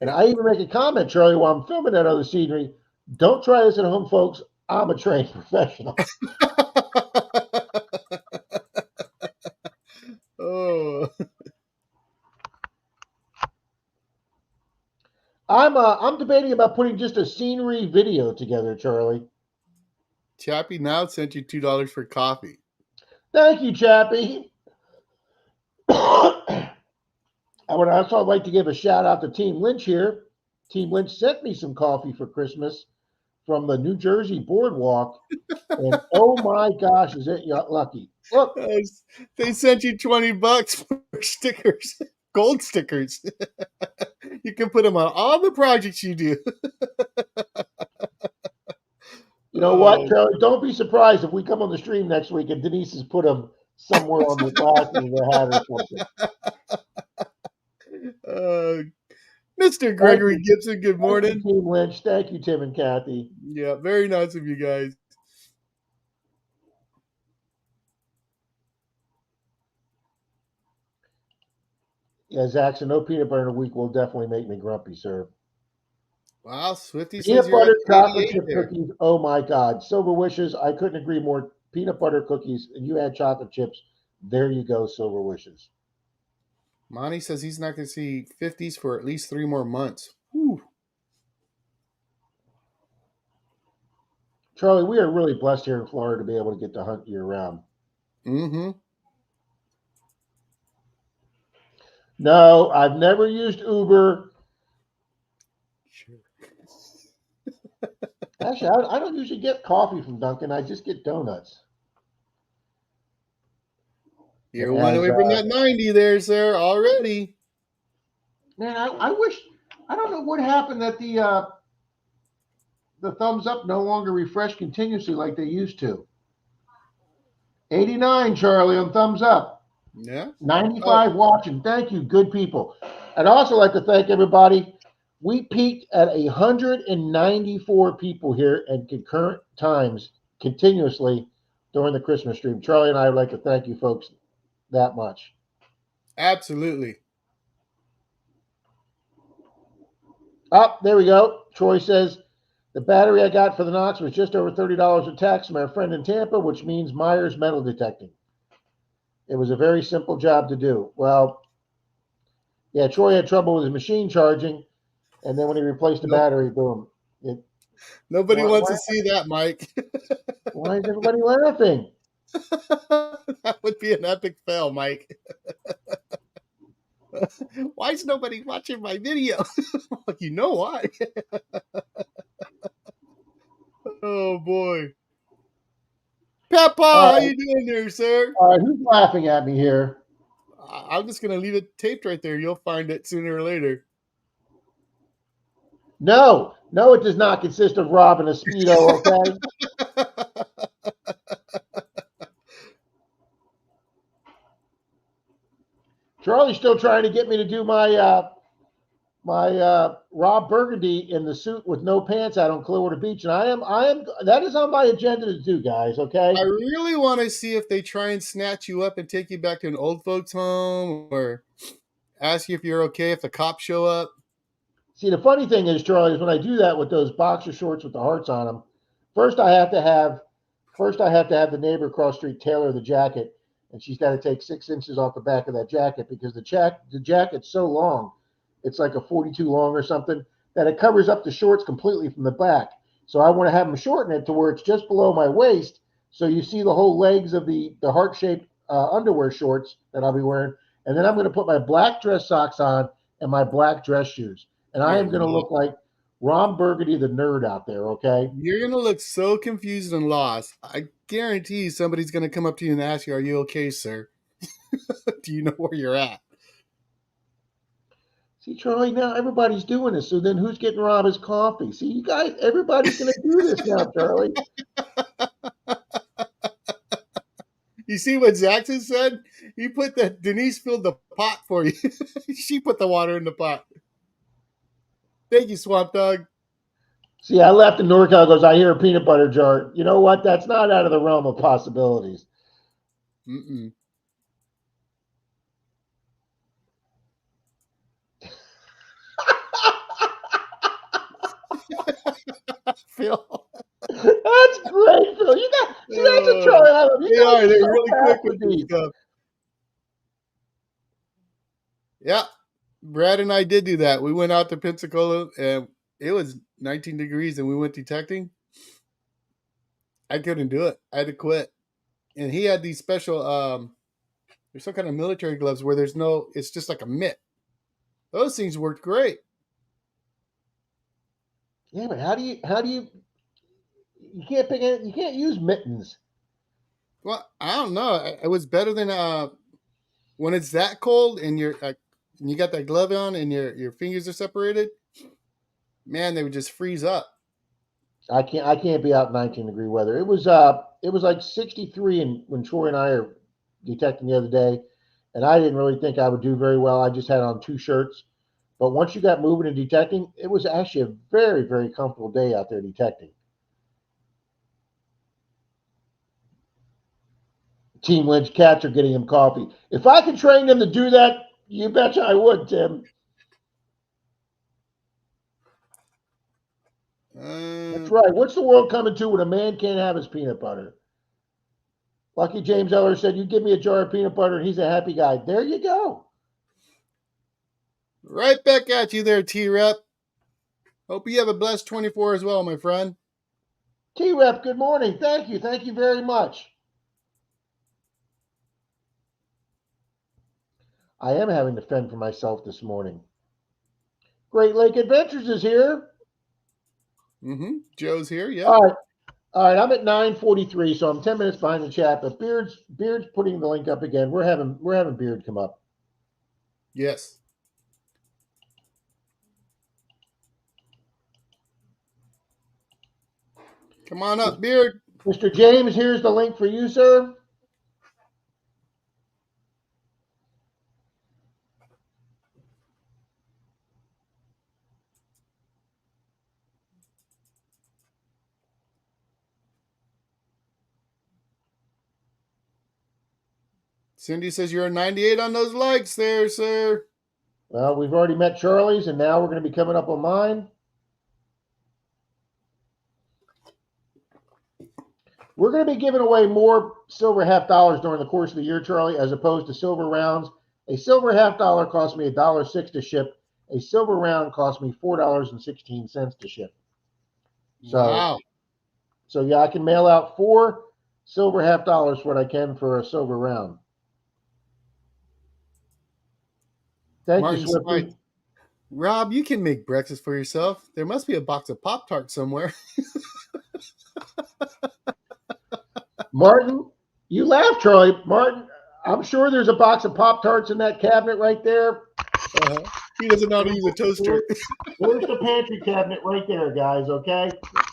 And Yeah. I even make a comment, Charlie, while I'm filming that other scenery. Don't try this at home, folks. I'm a trained professional. Oh, I'm debating about putting just a scenery video together, Charlie. Chappie now sent you $2 for coffee. Thank you, Chappie. I would also like to give a shout out to Team Lynch here. Team Lynch sent me some coffee for Christmas from the New Jersey Boardwalk, and oh my gosh, is it lucky? Look, They sent you $20 for stickers, gold stickers. You can put them on all the projects you do. you know what, Oh, Charlie? Don't be surprised if we come on the stream next week and Denise has put them somewhere on the glasses of the hat or something. uh, Mr. Thank Gregory you. Gibson, good Thank you, morning. Team Lynch. Thank you, Tim and Kathy. Yeah, very nice of you guys. Yeah, Zach, so no peanut butter in a week will definitely make me grumpy, sir. Wow, Swifty says Peanut you're at butter chocolate 88 chip there. cookies. Oh my God. Silver Wishes. I couldn't agree more. Peanut butter cookies, and you add chocolate chips. There you go, Silver Wishes. Monty says he's not going to see 50s for at least 3 more months. Whew. Charlie, we are really blessed here in Florida to be able to get to hunt year round. Mm-hmm. No, I've never used Uber. Sure. Actually, I don't usually get coffee from Dunkin'. I just get donuts. And You're one as away from that 90 there, sir, already. man, I wish I don't know what happened that the thumbs up no longer refresh continuously like they used to. 89, Charlie, on thumbs up. Yeah. 95 watching. Thank you, good people. I'd also like to thank everybody. We peaked at 194 people here at concurrent times continuously during the Christmas stream. Charlie and I would like to thank you folks that much. Absolutely. Oh, there we go. Troy says the battery I got for the Knox was just over $30 with tax from our friend in Tampa, which means Myers metal detecting. It was a very simple job to do. Well, yeah, Troy had trouble with his machine charging, and then when he replaced the Nope. battery, boom. Nobody wants to see that, Mike. Why is everybody laughing? That would be an epic fail, Mike. Why is nobody watching my video? You know why. Oh, boy. Papa, how you doing there, sir? All right, who's laughing at me here? I'm just going to leave it taped right there. You'll find it sooner or later. No, it does not consist of Rob and a Speedo, okay? Charlie's still trying to get me to do my Rob Burgundy in the suit with no pants out on Clearwater Beach, and I am that is on my agenda to do, guys. Okay. I really want to see if they try and snatch you up and take you back to an old folks' home, or ask you if you're okay if the cops show up. See, the funny thing is, Charlie, is when I do that with those boxer shorts with the hearts on them, first I have to have the neighbor across the street tailor the jacket, and she's got to take 6 inches off the back of that jacket because the jacket's so long, it's like a 42 long or something, that it covers up the shorts completely from the back. So I want to have them shorten it to where it's just below my waist, so you see the whole legs of the heart-shaped underwear shorts that I'll be wearing, and then I'm going to put my black dress socks on and my black dress shoes. And I am going to look like Ron Burgundy, the nerd out there, okay? You're going to look so confused and lost. I guarantee you somebody's going to come up to you and ask you, are you okay, sir? Do you know where you're at? See, Charlie, now everybody's doing this. So then who's getting Rob his coffee? See, you guys, everybody's going to do this now, Charlie. You see what Jackson said? He put that Denise filled the pot for you. She put the water in the pot. Thank you, Swamp Dog. See, I left in NorCal, goes, I hear a peanut butter jar. You know what? That's not out of the realm of possibilities. Mm-mm. Phil. That's great, Phil. You got see that's a Charlie Island. They're really quick with this stuff. Yeah. Brad and I did do that. We went out to Pensacola and it was 19 degrees and we went detecting. I couldn't do it. I had to quit. And he had these special there's some kind of military gloves where it's just like a mitt. Those things worked great. Yeah, but how do you you can't use mittens. Well, I don't know. It was better than when it's that cold and you got that glove on and your fingers are separated. Man, they would just freeze up. I can't be out in 19-degree weather. It was like 63 when Troy and I are detecting the other day, and I didn't really think I would do very well. I just had on 2 shirts. But once you got moving and detecting, it was actually a very, very comfortable day out there detecting. Team Lynch cats are getting him coffee. If I could train them to do that, You betcha I would, Tim. That's right. What's the world coming to when a man can't have his peanut butter? Lucky James Eller said, "You give me a jar of peanut butter, and he's a happy guy." There you go. Right back at you there, T-Rep. Hope you have a blessed 24 as well, my friend. T-Rep, good morning. Thank you. Thank you very much. I am having to fend for myself this morning. Great Lake Adventures is here. Joe's here, yeah. All right. I'm at 9:43, so I'm 10 minutes behind the chat. But Beard's putting the link up again. We're having Beard come up. Yes. Come on up, Beard. Mr. James, here's the link for you, sir. Cindy says you're a 98 on those likes there, sir. Well, we've already met Charlie's, and now we're going to be coming up on mine. We're going to be giving away more silver half dollars during the course of the year, Charlie, as opposed to silver rounds. A silver half dollar cost me $1.06 to ship. A silver round cost me $4.16 to ship. Wow. So yeah, I can mail out 4 silver half dollars for what I can for a silver round. Thank Martin you, Swifty. Rob, you can make breakfast for yourself. There must be a box of Pop-Tarts somewhere. Martin, you laugh, Charlie. Martin, I'm sure there's a box of Pop-Tarts in that cabinet right there. He doesn't know how to use a toaster. There's the pantry cabinet right there, guys, okay?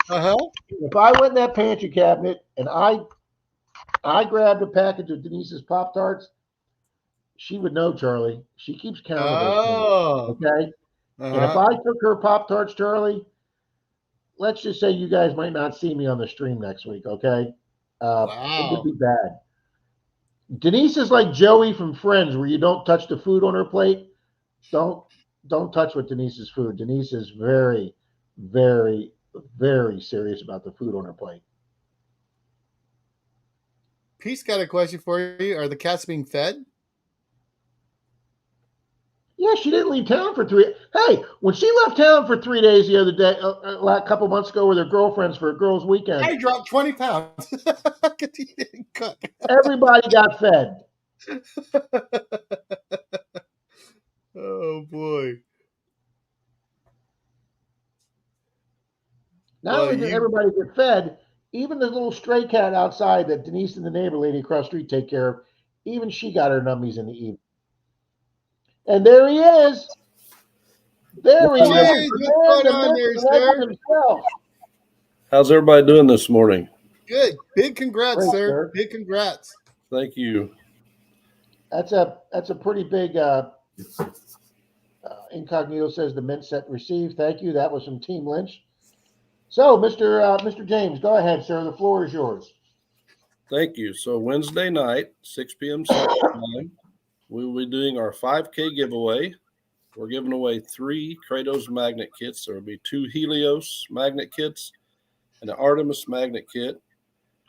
If I went in that pantry cabinet and I grabbed a package of Denise's Pop-Tarts, she would know, Charlie. She keeps count of those things, okay? And if I took her Pop-Tarts, Charlie, let's just say you guys might not see me on the stream next week, okay? It would be bad. Denise is like Joey from Friends, where you don't touch the food on her plate. Don't touch with Denise's food. Denise is very, very, very serious about the food on her plate. Pete's got a question for you. Are the cats being fed? Yeah, she didn't leave town for 3. Hey, when she left town for 3 days the other day, a couple months ago with her girlfriends for a girls' weekend, I dropped 20 pounds. Everybody got fed. Oh boy! Not only did everybody get fed, even the little stray cat outside that Denise and the neighbor lady across the street take care of, even she got her nummies in the evening. And there he is. There he is. What's going on there, sir? How's everybody doing this morning? Good. Big congrats, Great, sir. Big congrats. Thank you. That's a pretty big incognito says the mint set received. Thank you. That was from Team Lynch. So, Mr. James, go ahead, sir. The floor is yours. Thank you. So Wednesday night, 6 p.m. Central Time, we will be doing our 5K giveaway. We're giving away 3 Kratos magnet kits. There will be 2 Helios magnet kits and an Artemis magnet kit.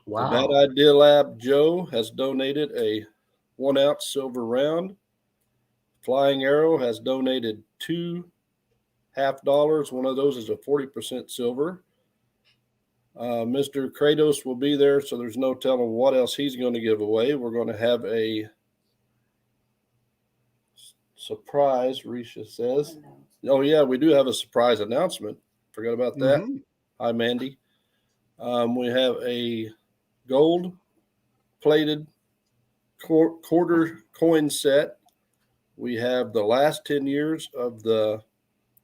Wow. The Bad Idea Lab Joe has donated a 1-ounce silver round. Flying Arrow has donated 2 half dollars. One of those is a 40% silver. Mr. Kratos will be there, so there's no telling what else he's going to give away. We're going to have a surprise, Risha says. Oh, yeah, we do have a surprise announcement. Forgot about that. Mm-hmm. Hi, Mandy. We have a gold-plated quarter coin set. We have the last 10 years of the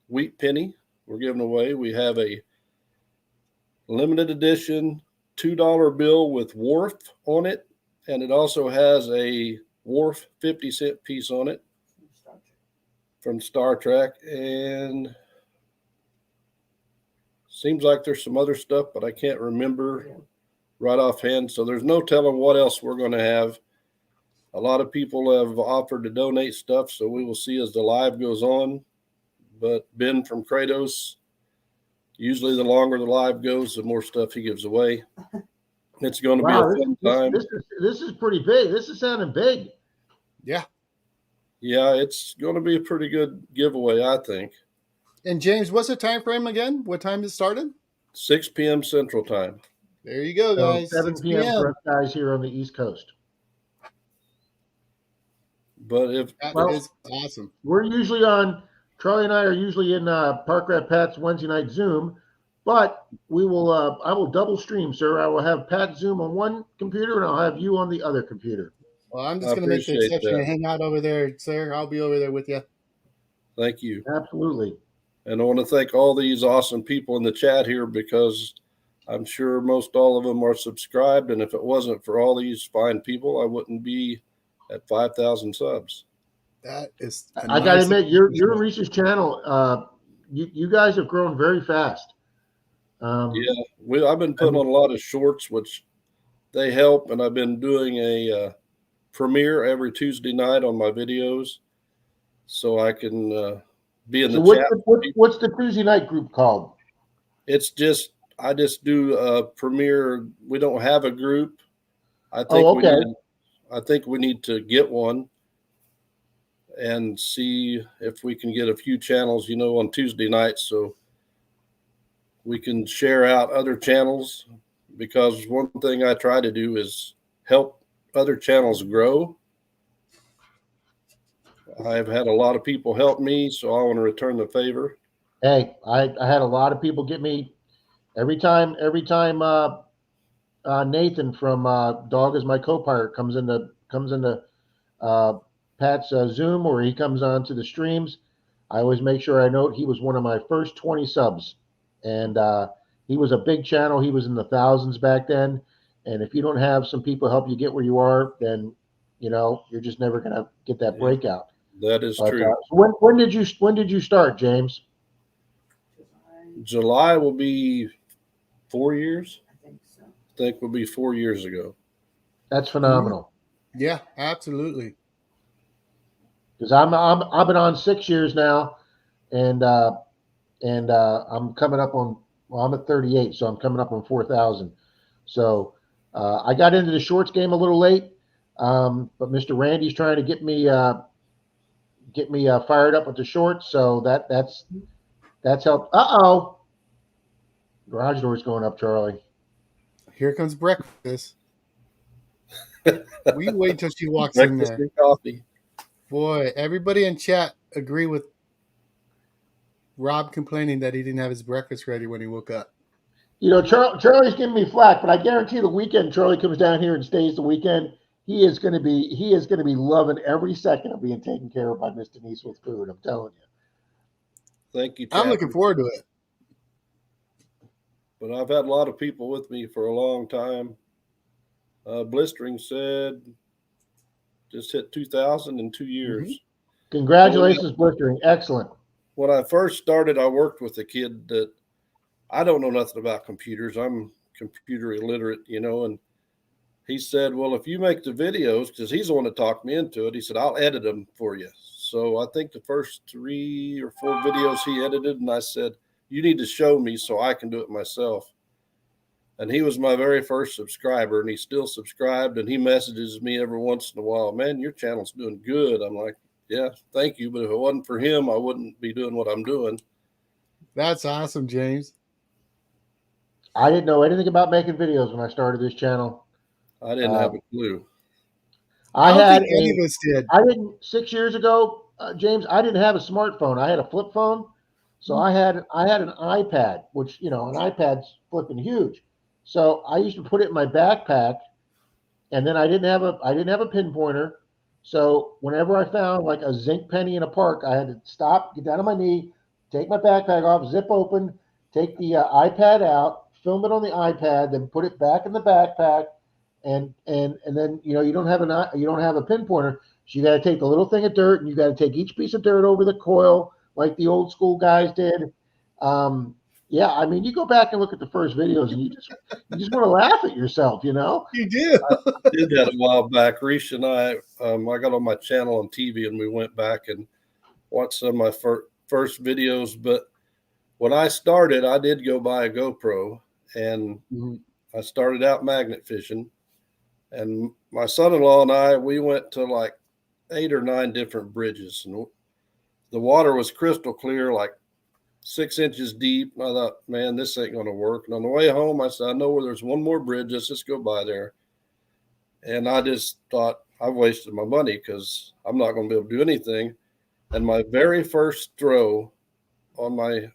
wheat penny we're giving away. We have a limited edition $2 bill with Worf on it, and it also has a Worf 50-cent piece on it from Star Trek. And seems like there's some other stuff, but I can't remember right offhand. So there's no telling what else we're going to have. A lot of people have offered to donate stuff, so we will see as the live goes on. But Ben from Kratos, usually the longer the live goes, the more stuff he gives away. It's going to be a fun time. This is pretty big. This is sounding big. Yeah. Yeah, it's going to be a pretty good giveaway, I think. And James, what's the time frame again? What time it started? 6 p.m. Central Time. There you go, guys. So 7 p.m. for us guys here on the East Coast. But if that is awesome. We're usually on, Charlie and I are usually in Park Rat Pat's Wednesday night Zoom, but we will I will double stream, sir. I will have Pat Zoom on one computer and I'll have you on the other computer. Well, I'm just going to make the exception and hang out over there, sir. I'll be over there with you. Thank you. Absolutely. And I want to thank all these awesome people in the chat here, because I'm sure most all of them are subscribed. And if it wasn't for all these fine people, I wouldn't be at 5,000 subs. That is, I got to admit, your Reese's channel, you guys have grown very fast. Yeah, I've been putting on a lot of shorts, which they help. And I've been doing a premiere every Tuesday night on my videos, so I can be in the chat. What's the Tuesday night group called? It's just, I just do a premiere. We don't have a group. I think we need to get one and see if we can get a few channels, on Tuesday nights, so we can share out other channels, because one thing I try to do is help other channels grow. I've had a lot of people help me, so I want to return the favor. Hey, I had a lot of people get me every time Nathan from Dog is My Co-Pilot comes into Pat's Zoom, or he comes on to the streams. I always make sure I note he was one of my first 20 subs, and he was a big channel. He was in the thousands back then. And if you don't have some people help you get where you are, then you're just never gonna get that breakout. That is true. When did you start, James? July will be 4 years. I think so. I think will be 4 years ago. That's phenomenal. Yeah, absolutely. Because I've been on 6 years now, and I'm coming up on, well, I'm at 38, so I'm coming up on 4,000. So I got into the shorts game a little late, but Mr. Randy's trying to get me fired up with the shorts, so that's helped. Garage door's going up, Charlie. Here comes breakfast. We wait till she walks in there. Coffee. Boy, everybody in chat agree with Rob complaining that he didn't have his breakfast ready when he woke up. Charlie's giving me flack, but I guarantee the weekend Charlie comes down here and stays the weekend, he is going to be loving every second of being taken care of by Miss Denise with food. I'm telling you. Thank you, I'm looking forward to it. But I've had a lot of people with me for a long time. Blistering said just hit 2,000 in 2 years. Mm-hmm. Congratulations, Blistering. Excellent. When I first started, I worked with a kid that I don't know nothing about computers. I'm computer illiterate, and he said, well, if you make the videos, because he's the one that talked me into it, he said, I'll edit them for you. So I think the first 3 or 4 videos he edited, and I said, you need to show me so I can do it myself. And he was my very first subscriber, and he's still subscribed, and he messages me every once in a while, man, your channel's doing good. I'm like, yeah, thank you. But if it wasn't for him, I wouldn't be doing what I'm doing. That's awesome, James. I didn't know anything about making videos when I started this channel. I didn't have a clue. I don't think any of us did. I didn't 6 years ago, James. I didn't have a smartphone. I had a flip phone, so I had an iPad, which an iPad's flipping huge. So I used to put it in my backpack, and then I didn't have a pinpointer. So whenever I found like a zinc penny in a park, I had to stop, get down on my knee, take my backpack off, zip open, take the iPad out, film it on the iPad, then put it back in the backpack, and then you don't have a pinpointer, so you got to take the little thing of dirt, and you got to take each piece of dirt over the coil like the old school guys did. Yeah, I mean, you go back and look at the first videos, and you just want to laugh at yourself, you know. You do. I did that a while back. Reese and I got on my channel on TV, and we went back and watched some of my first videos. But when I started, I did go buy a GoPro, and I started out magnet fishing. And my son-in-law and I, we went to like 8 or 9 different bridges, and the water was crystal clear, like 6 inches deep. And I thought, man, this ain't going to work. And on the way home, I said, I know where there's one more bridge. Let's just go by there. And I just thought I wasted my money because I'm not going to be able to do anything. And my very first throw on my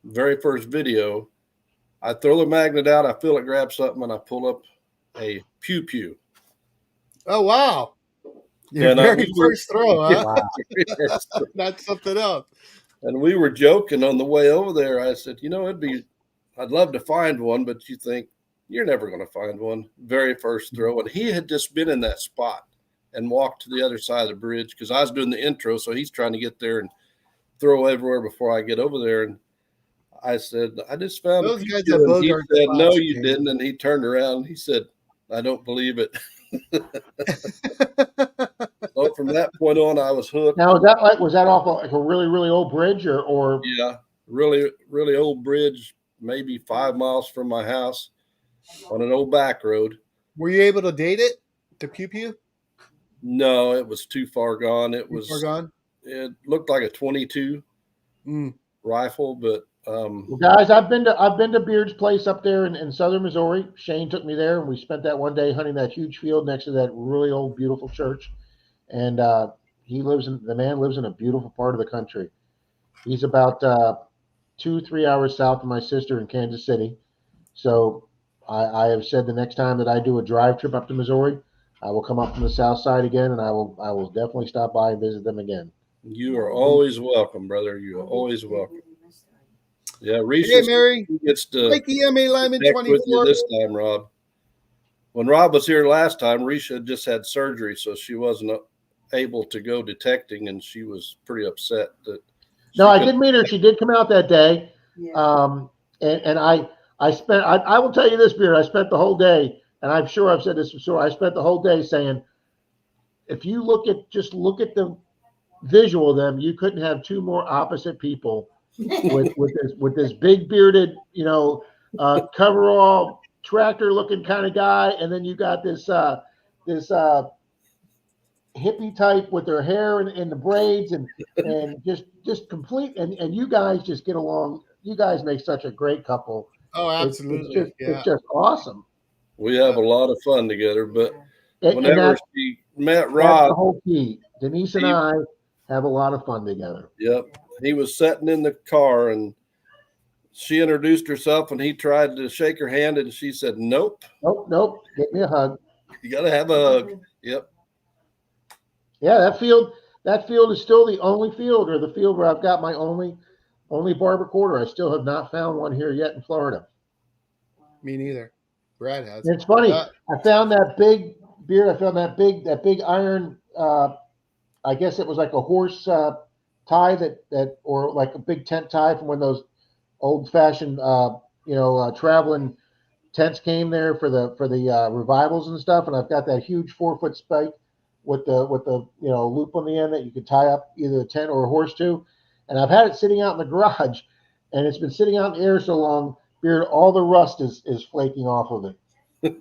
very first video, I throw the magnet out, I feel it grab something, and I pull up a pew. Oh, wow. Your very first throw, huh? Wow. That's something else. And we were joking on the way over there. I said, I'd love to find one, but you think you're never going to find one. Very first throw. And he had just been in that spot and walked to the other side of the bridge because I was doing the intro. So he's trying to get there and throw everywhere before I get over there. And I said, I just found those guys that both he are said, spots, no, you James. didn't. And he turned around and he said, I don't believe it. So from that point on, I was hooked. Now, was that off like a really, really old bridge or? Yeah, really, really old bridge, maybe 5 miles from my house on an old back road. Were you able to date it? The pew? No, it was too far gone. Far gone? It looked like a 22 rifle, but well, guys, I've been to Beard's place up there in southern Missouri. Shane took me there, and we spent that one day hunting that huge field next to that really old, beautiful church. And the man lives in a beautiful part of the country. He's about 2-3 hours south of my sister in Kansas City. So I have said the next time that I do a drive trip up to Missouri, I will come up from the south side again, and I will definitely stop by and visit them again. You are always welcome, brother. You are always welcome. Yeah, Reese Mary gets to Mikey M.A. Lyman connect 24 with you this time, Rob. When Rob was here last time, Reese had just had surgery, so she wasn't able to go detecting, and she was pretty upset that. No, I did meet her. She did come out that day. Yeah. And I will tell you this, Beard, I spent the whole day, and I'm sure I've said this before, I spent the whole day saying, if you look at the visual of them, you couldn't have two more opposite people with this big bearded, coverall tractor looking kind of guy, and then you got this hippie type with their hair in the braids and just complete, and you guys just get along. You guys make such a great couple. Oh, absolutely. It's just awesome. We have a lot of fun together, but whenever she met Rob, that's the whole key. Denise and I have a lot of fun together. Yep. He was sitting in the car and she introduced herself and he tried to shake her hand and she said, nope. Nope. Get me a hug. You got to have a hug. Yep. Yeah, that field is still the only field, or the field where I've got my only barber quarter. I still have not found one here yet in Florida. Me neither. Brad has. And it's funny. I found that big beard. I found that big iron. I guess it was like a horse tie that or like a big tent tie from when those old-fashioned traveling tents came there for the revivals and stuff. And I've got that huge 4-foot spike with the loop on the end that you could tie up either a tent or a horse to. And I've had it sitting out in the garage, and it's been sitting out in the air so long, Beard, all the rust is flaking off of it.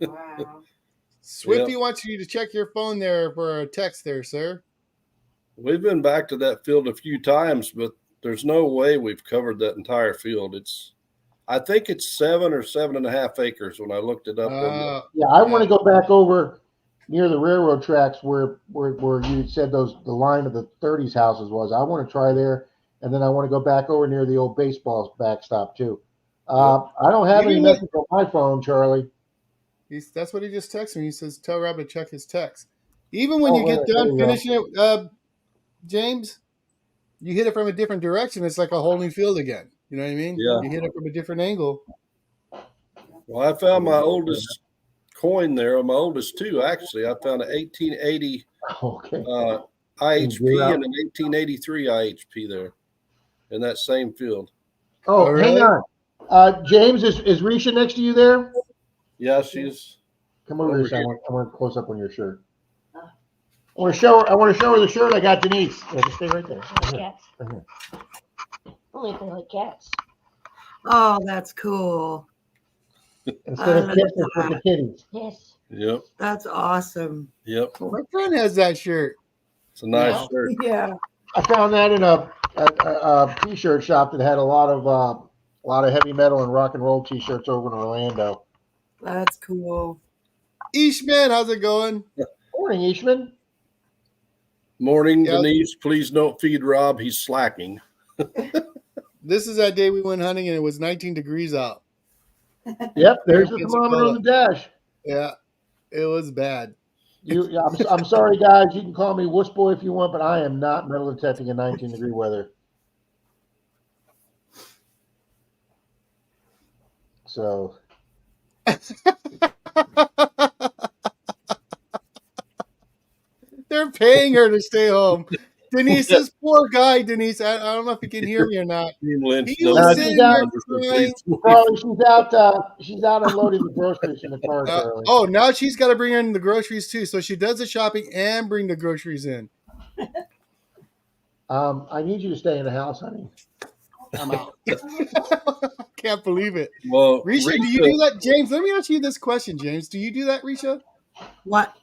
Wow. Swifty wants you to check your phone there for a text there, sir. We've been back to that field a few times, but there's no way we've covered that entire field. I think it's 7 or 7.5 acres when I looked it up. I want to go back over near the railroad tracks where you said the line of the 30s houses was. I want to try there, and then I want to go back over near the old baseball backstop too. I don't have any message on my phone, Charlie. That's what he just texted me. He says, tell Rob to check his text. Even when you get done finishing it, James, you hit it from a different direction. It's like a whole new field again. You know what I mean? Yeah. You hit it from a different angle. Well, I found my oldest coin there, my oldest two, actually. I found an 1880 IHP and an 1883 IHP there in that same field. Oh, Oh, hang really? on. James, is Risha next to you there? Yeah, she's Come over, over Risha. here. I want a close up on your shirt. I want to show her. I want to show her the shirt I got Denise. Yeah, just stay right there. Right here. Cats. Right here. Only if they like cats. Oh, that's cool. Instead of love kids, it's with the that. kitties. Yes. Yep. That's awesome. Yep. My friend has that shirt. It's a nice Yeah. shirt. Yeah. I found that in a t-shirt shop that had a lot of heavy metal and rock and roll t-shirts over in Orlando. That's cool. Ishman, how's it going? Morning, Eastman. Morning, Yep. Denise. Please don't feed Rob. He's slacking. This is that day we went hunting and it was 19 degrees out. Yep, there's the Pensacola. thermometer on the dash. Yeah, it was bad. I'm sorry, guys. You can call me wuss boy if you want, but I am not metal detecting in 19-degree weather. So They're paying her to stay home. Denise, this poor guy, Denise, I don't know if you can hear me or not. Team Lynch He knows was he's sitting there under some crying. police. Probably she's out unloading the groceries in the car, Charlie. Oh, now she's got to bring in the groceries too. So she does the shopping and bring the groceries in. I need you to stay in the house, honey. I'm out. Can't believe it. Well, Risha, do you do that? James, let me ask you this question, James. Do you do that, Risha? What?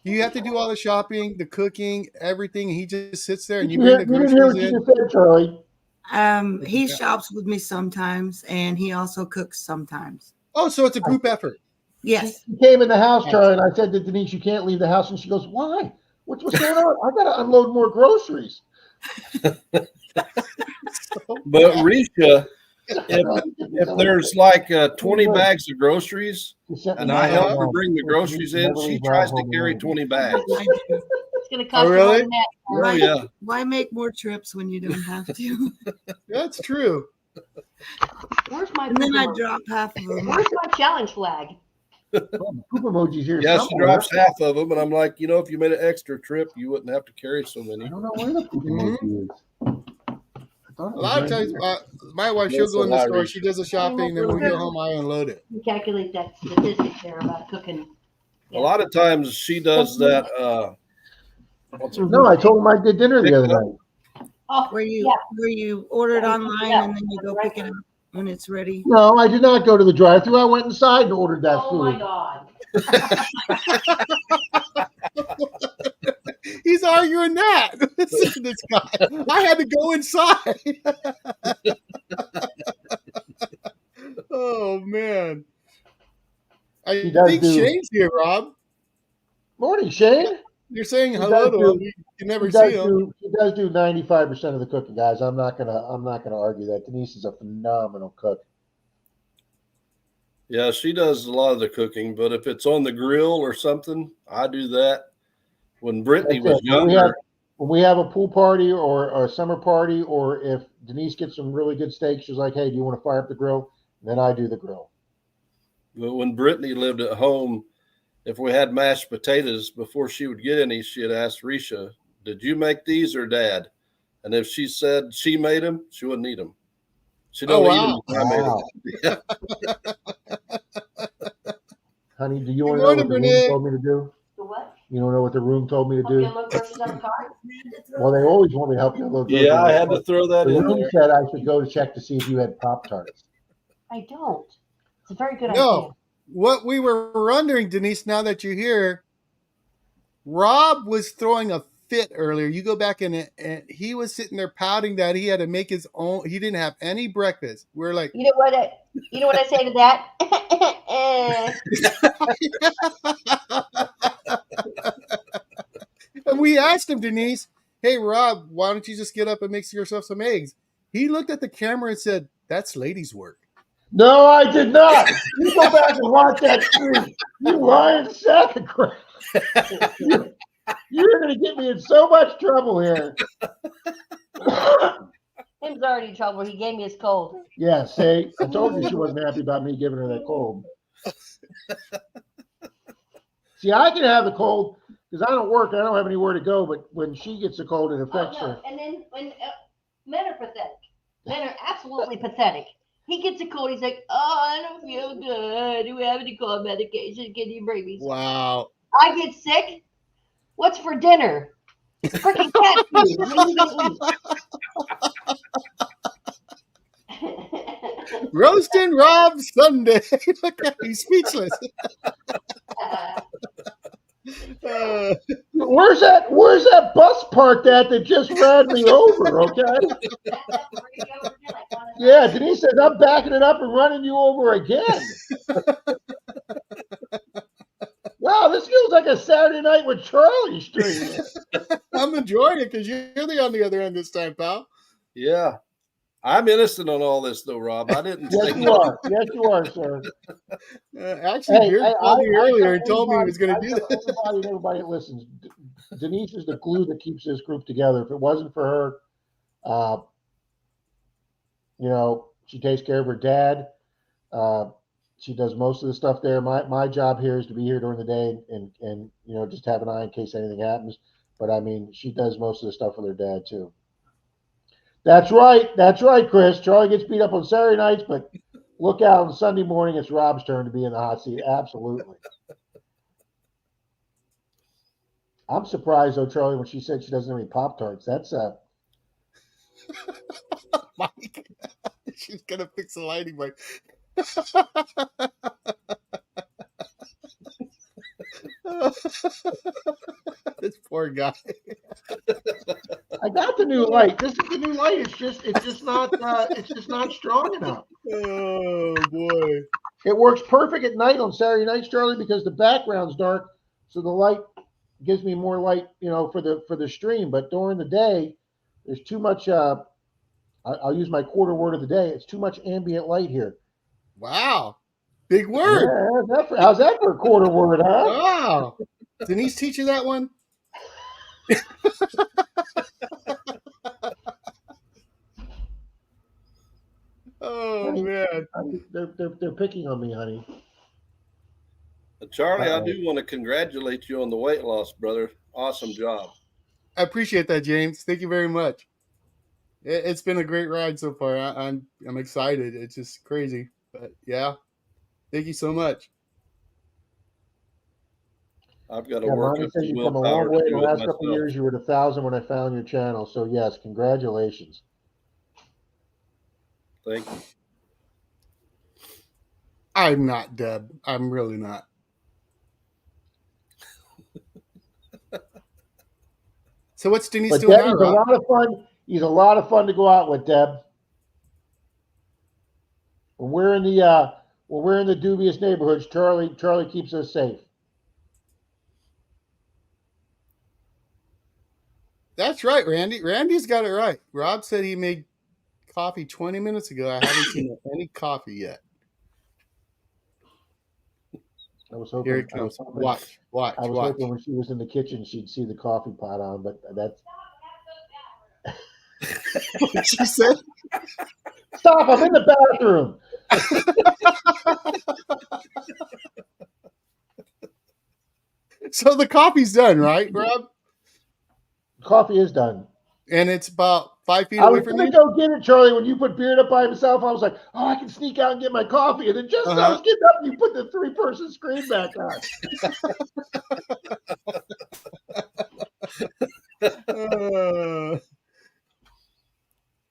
Do you have to do all the shopping, the cooking, everything, and he just sits there and Did you you bring the hear, you didn't hear what groceries you in? just said, Charlie. He shops with me sometimes, and he also cooks sometimes. Oh, so it's a group effort. Yes. She came in the house, Charlie, and I said to Denise, "You can't leave the house." And she goes, "Why? What's going on? I got to unload more groceries." But Risha, if there's like 20 bags of groceries and I help her bring the groceries in, she tries to carry 20 bags. I do. It's going to cost Oh, you more really? than that. Oh, yeah. Why make more trips when you don't have to? That's true. Where's my And then I poop emoji? drop half of them. Where's my challenge flag? Poop emojis here. Yeah, she somewhere. drops half of them, and I'm like, if you made an extra trip, you wouldn't have to carry so I many. don't know where the poop emoji is. I thought it A was lot of right times, here. my wife, she'll go in the store, she does the shopping, and then when we get home, I unload it. You calculate that statistic there about cooking. A lot of times she does that. No, I told him I did dinner the other night. Oh, Where you yeah. where you order it online and then you go pick it up when it's ready. No, I did not go to the drive-thru. I went inside and ordered that Oh my food. God. He's arguing that. This guy. I had to go inside. Oh, man. I He does think do- Shane's here, Rob. Morning, Shane. You're saying He hello does to him. do- You can never He see him. does do 95% of the cooking, guys. I'm not gonna argue that. Denise is a phenomenal cook. Yeah, she does a lot of the cooking, but if it's on the grill or something, I do that. When Brittany That's was it. When we have- younger, When we have a pool party or a summer party, or if Denise gets some really good steak, she's like, "Hey, do you want to fire up the grill?" And then I do the grill. but when Brittany lived at home, if we had mashed potatoes, before she would get any, she'd ask Risha, "Did you make these or Dad?" And if she said she made them, she wouldn't eat them. She don't Oh, eat them. I made Wow. them. Honey, do you Good want to know morning, what the room Renee. told me to do? The what? You don't know what the room told me to Help you do? unload groceries on the car? Well, they always want me to help you unload groceries. Yeah, I had to throw that The in room there. said I should go to check to see if you had Pop-Tarts. I don't. It's a very good No. idea. What we were wondering, Denise, now that you're here, Rob was throwing a fit earlier. You go back in it, and he was sitting there pouting that he had to make his own. He didn't have any breakfast. We're like, You know what I say to that? and we asked him, Denise, "Hey, Rob, why don't you just get up and make yourself some eggs?" He looked at the camera and said, "That's ladies' work." No, I did not. You go back and watch that stream. You lying sack of crap. You're going to get me in so much trouble here. Tim's already in trouble. He gave me his cold. Yeah, see, I told you she wasn't happy about me giving her that cold. See, I can have the cold because I don't work. I don't have anywhere to go. But when she gets a cold, it affects her. And then when men are pathetic. Men are absolutely pathetic. He gets a cold. He's like, "Oh, I don't feel good. Do we have any cold medication? Can you bring me some?" Wow. I get sick. What's for dinner? Freaking cat food. What are you gonna eat? Roasting Rob Sunday. Look at he's speechless. Where's that bus parked at that just ran me over? Okay. Yeah, Denise says I'm backing it up and running you over again. Wow, this feels like a Saturday night with Charlie stream. I'm enjoying it because you're on the other end this time, pal. Yeah. I'm innocent on all this, though, Rob. I didn't Yes, say you are. Yes, you are, sir. Actually, Beard called me earlier and told me he was going to do this. Everybody that listens, Denise is the glue that keeps this group together. If it wasn't for her, you know, she takes care of her dad. She does most of the stuff there. My job here is to be here during the day and you know, just have an eye in case anything happens. But I mean, she does most of the stuff with her dad too. That's right. That's right, Chris. Charlie gets beat up on Saturday nights, but look out on Sunday morning. It's Rob's turn to be in the hot seat. Absolutely. I'm surprised though, Charlie, when she said she doesn't have any Pop-Tarts. That's Mike, she's gonna fix the lighting, Mike. This poor guy. I got the new light. This is the new light. It's just not strong enough. Oh boy. It works perfect at night on Saturday nights, Charlie, because the background's dark, so the light gives me more light, you know, for the stream. But during the day, there's too much. I'll use my quarter word of the day. It's too much ambient light here. Wow. Big word. Yeah, how's that for a quarter word, huh? Wow. Denise teach you that one? Oh Honey, man. they're picking on me, honey. Charlie, I do want to congratulate you on the weight loss, brother. Awesome job. I appreciate that, James. Thank you very much. It's been a great ride so far. I'm excited. It's just crazy, but yeah. Thank you so much. I've got to work Monty up says the you've come a willpower long way to in the do it last couple of myself. years. You were at 1,000 when I found your channel. So yes, congratulations. Thank you. I'm not, Deb. I'm really not. So what's Denise doing now, He's Rob? a lot of fun. He's a lot of fun to go out with, Deb. When we're in the dubious neighborhoods, Charlie keeps us safe. That's right, Randy. Randy's got it right. Rob said he made coffee 20 minutes ago. I haven't seen any coffee yet. I was hoping. Here it comes. Watch. I was hoping when she was in the kitchen, she'd see the coffee pot on, but that's. What she said? Stop! I'm in the bathroom. So the coffee's done, right, Rob? Coffee is done. And it's about 5 feet I away was from going you? to go get it, Charlie. When you put Beard up by himself, I was like, oh, I can sneak out and get my coffee. And then just as I was getting up, you put the 3-person screen back on.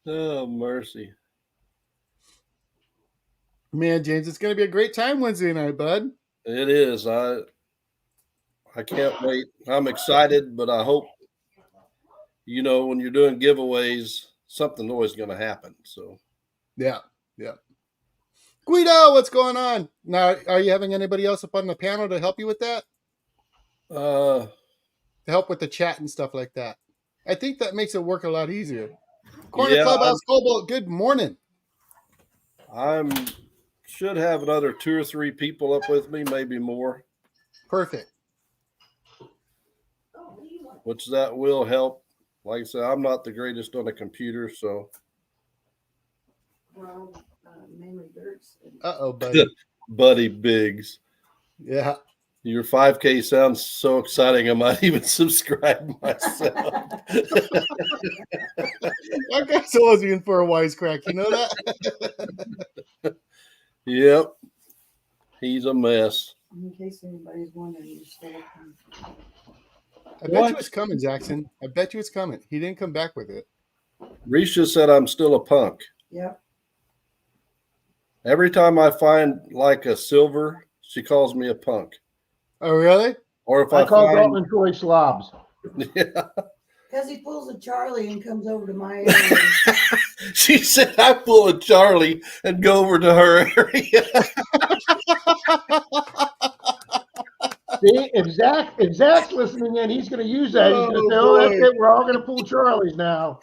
Oh, mercy. Man, James, it's going to be a great time Wednesday night, bud. It is. I can't wait. I'm excited, but I hope, you know, when you're doing giveaways, something's always going to happen. So, yeah. Guido, what's going on? Now, are you having anybody else up on the panel to help you with that? To help with the chat and stuff like that. I think that makes it work a lot easier. Corner Clubhouse Global, good morning. Should have another 2 or 3 people up with me, maybe more. Perfect. Which that will help. Like I said, I'm not the greatest on a computer, so. Mainly Dirks. Uh-oh, buddy. Buddy Biggs. Yeah. Your 5K sounds so exciting. I might even subscribe myself. That guy's always in for a wisecrack. You know that? Yep. He's a mess. In case anybody's wondering, you're still a punk. I bet you it's coming, Jackson. I bet you it's coming. He didn't come back with it. Risha said I'm still a punk. Yep. Every time I find like a silver, she calls me a punk. Oh, really? Or if I I call find, Dalton and Troy slobs. yeah. Because he pulls a Charlie and comes over to my area. She said I pull a Charlie and go over to her area. See, if Zach's listening in, he's going to use that. He's going to say, "Oh, that's boy. it. We're all going to pull Charlies now."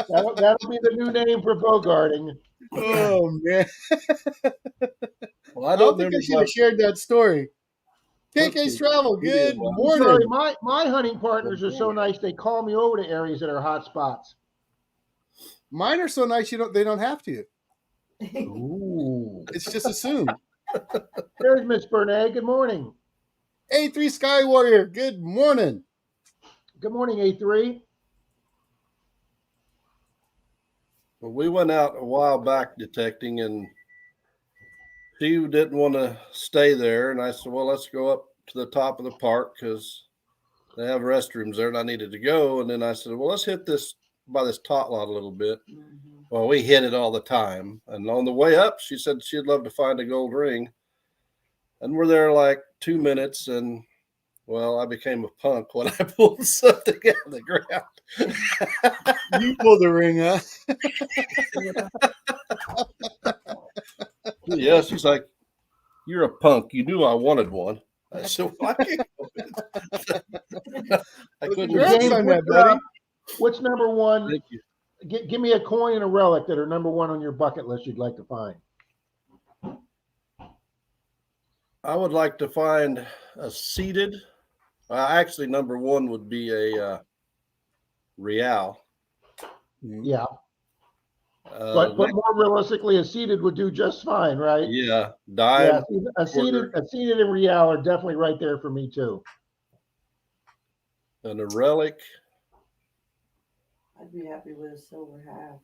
That'll be the new name for bogarting. Oh, man. Well, I don't think I should have shared that story. KK's Travel, good morning. Charlie, my hunting partners are so nice. They call me over to areas that are hot spots. Mine are so nice they don't have to. Ooh. It's just assumed. There's Miss Bernay. Good morning. A3 Sky Warrior, good morning. Good morning, A3. Well, we went out a while back detecting, and she didn't want to stay there. And I said, well, let's go up to the top of the park because they have restrooms there, and I needed to go. And then I said, well, let's hit this by this tot lot a little bit. Mm-hmm. Well, we hit it all the time. And on the way up, she said she'd love to find a gold ring. And we're there like 2 minutes, and well, I became a punk when I pulled something out of the ground. You pulled the ring, huh? Yeah, she's like, you're a punk. You knew I wanted one. I said, well, I can't. I couldn't. Congrats on that, buddy. What's number one? Thank you. Give me a coin and a relic that are number one on your bucket list you'd like to find. I would like to find a seated. Actually, number one would be a real. Yeah. But more realistically, a seated would do just fine, right? Yeah, dime. Yeah, a seated and real are definitely right there for me too. And a relic. I'd be happy with a silver half.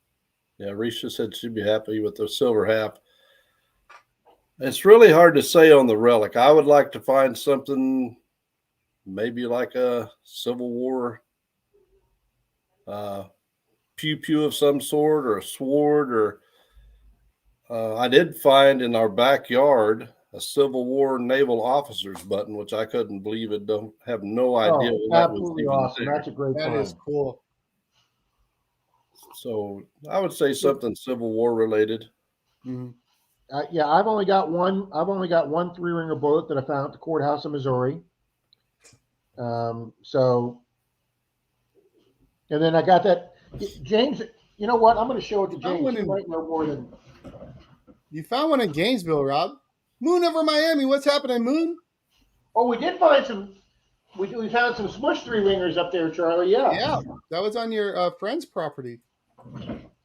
Yeah, Risha said she'd be happy with the silver half. It's really hard to say on the relic. I would like to find something maybe like a Civil War pew of some sort, or a sword, or I did find in our backyard a Civil War naval officer's button, which I couldn't believe it. Don't have no idea what that was absolutely even awesome. there. That's a great That find. is cool. So I would say something Civil War related. Mhm. Yeah, I've only got one 3-ringer bullet that I found at the courthouse in Missouri. So, and then I got that. James, you know what? I'm going to show it to James. He might know more than. You found one in Gainesville, Rob. Moon over Miami. What's happening, Moon? Oh, we did find some. We found some smush 3-ringers up there, Charlie. Yeah. Yeah, that was on your friend's property.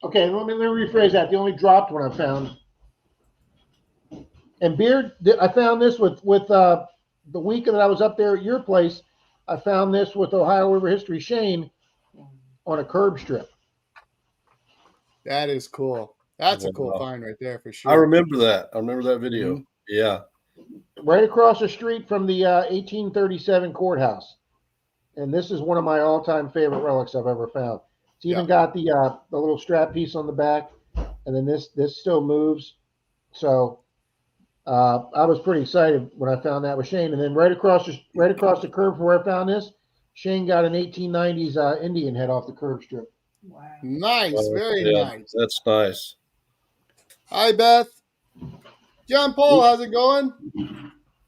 Okay, let me rephrase that. The only dropped one I found. And Beard, I found this with the weekend that I was up there at your place. I found this with Ohio River History Shane on a curb strip. That is cool. That's a cool find right there for sure. I remember that. I remember that video. Mhm. Yeah. Right across the street from the 1837 courthouse. And this is one of my all-time favorite relics I've ever found. It's even got the little strap piece on the back, and then this still moves. So I was pretty excited when I found that with Shane. And then right across the curb from where I found this, Shane got an 1890s Indian head off the curb strip. Wow. Nice, very Yeah, nice. that's nice. Hi, Beth. John Paul, how's it going?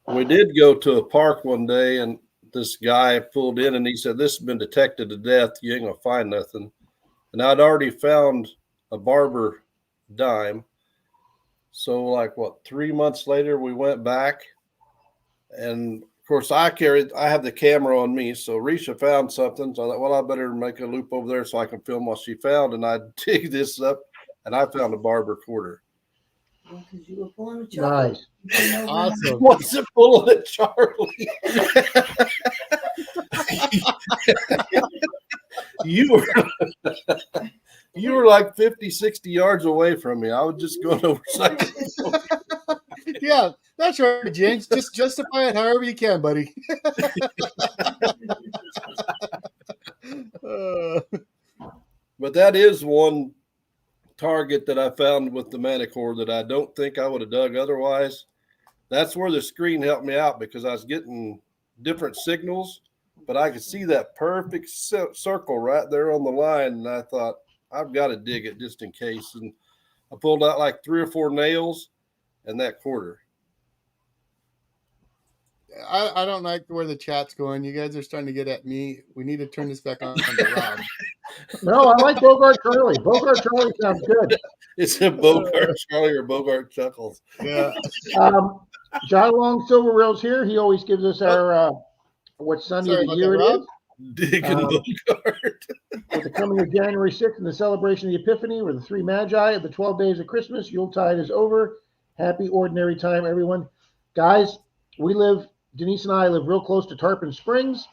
We did go to a park one day, and this guy pulled in and he said, this has been detected to death. You ain't going to find nothing. And I'd already found a barber dime. So like 3 months later, we went back, and of course I have the camera on me. So Risha found something. So I thought, well, I better make a loop over there so I can film what she found. And I dig this up, and I found a barber quarter. Because you were pulling a Charlie. Nice. Awesome. What's it pulling at Charlie? You were like 50, 60 yards away from me. I was just going over second. Yeah, that's right, James. Just justify it however you can, buddy. But that is one target that I found with the Manicore that I don't think I would have dug otherwise. That's where the screen helped me out because I was getting different signals, but I could see that perfect circle right there on the line, and I thought, I've got to dig it just in case. And I pulled out like 3 or 4 nails and that quarter. I don't like where the chat's going. You guys are starting to get at me. We need to turn this back on to Rob. No, I like Bogart Charlie. Bogart Charlie sounds good. It's a Bogart Charlie or Bogart Chuckles. Yeah. John Long Silver Rails here. He always gives us our what Sunday Sorry of the about year that, it Rob. is. Digging Bogart. With the coming of January 6th and the celebration of the Epiphany, or the 3 Magi of the 12 days of Christmas, Yuletide is over. Happy ordinary time, everyone. Guys, Denise and I live real close to Tarpon Springs,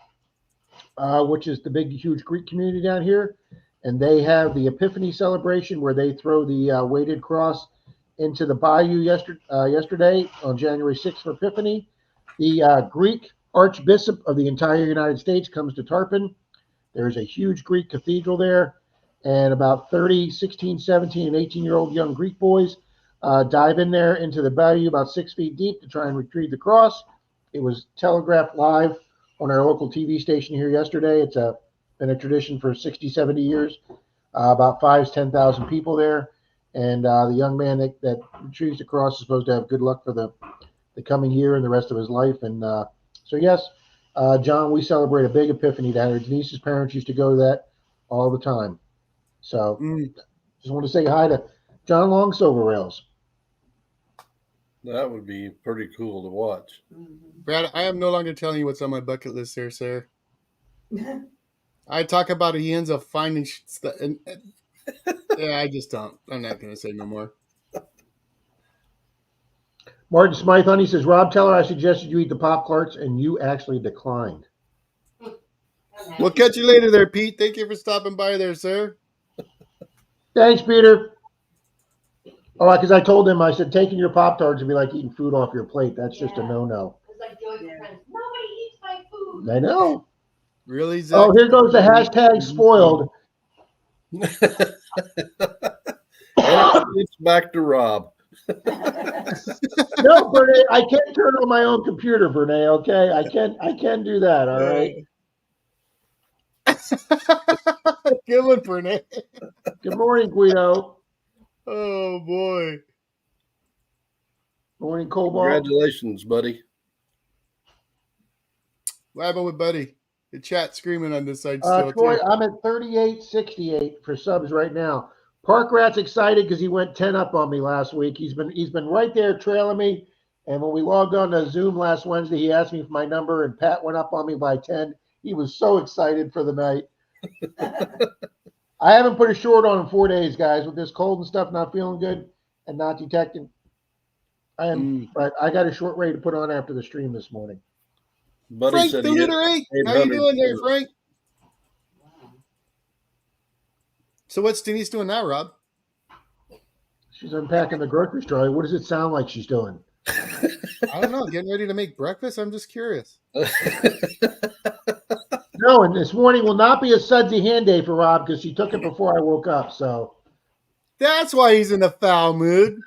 which is the big, huge Greek community down here. And they have the Epiphany celebration where they throw the weighted cross into the bayou yesterday on January 6th for Epiphany. The Greek Archbishop of the entire United States comes to Tarpon. There's a huge Greek cathedral there, and about 30, 16, 17, and 18-year-old young Greek boys dive in there into the bayou about 6 feet deep to try and retrieve the cross. It was telegraphed live on our local TV station here yesterday. It's been a tradition for 60, 70 years. About 5,000 to 10,000 people there. And the young man that retrieves the cross is supposed to have good luck for the coming year and the rest of his life. And so, yes, John, we celebrate a big Epiphany down here. Denise's parents used to go to that all the time. So just want to say hi to John Long Silver Rails. That would be pretty cool to watch. Brad, I am no longer telling you what's on my bucket list here, sir. I talk about it. He ends up finding stuff. Yeah, I just don't. I'm not going to say no more. Martin Smythe, honey, says, Rob, tell her I suggested you eat the Pop Clarts, and you actually declined. We'll catch you later there, Pete. Thank you for stopping by there, sir. Thanks, Peter. Oh, because I told him, I said, taking your Pop-Tarts would be like eating food off your plate. That's just a no-no. It's like Joey's friends. Nobody eats my food. I know. Really, Zach? Oh, here goes the hashtag spoiled. It's back to Rob. No, Bernay, I can't turn on my own computer, Bernay, okay? I can do that, all right? Good one, Bernay. Good morning, Guido. Oh, boy. Morning, Cobalt. Congratulations, buddy. What happened with Buddy? The chat screaming on this side still. Troy, Too. I'm at 38.68 for subs right now. Park Rat's excited because he went 10 up on me last week. He's been right there trailing me. And when we logged on to Zoom last Wednesday, he asked me for my number, and Pat went up on me by 10. He was so excited for the night. I haven't put a short on in 4 days, guys, with this cold and stuff, not feeling good and not detecting. But I got a short ready to put on after the stream this morning. Buddy Frank, said the he hit Leader 8. How you doing there, Frank? So what's Denise doing now, Rob? She's unpacking the grocery store. What does it sound like she's doing? I don't know. Getting ready to make breakfast? I'm just curious. No, and this morning will not be a sudsy hand day for Rob because she took it before I woke up. So that's why he's in a foul mood.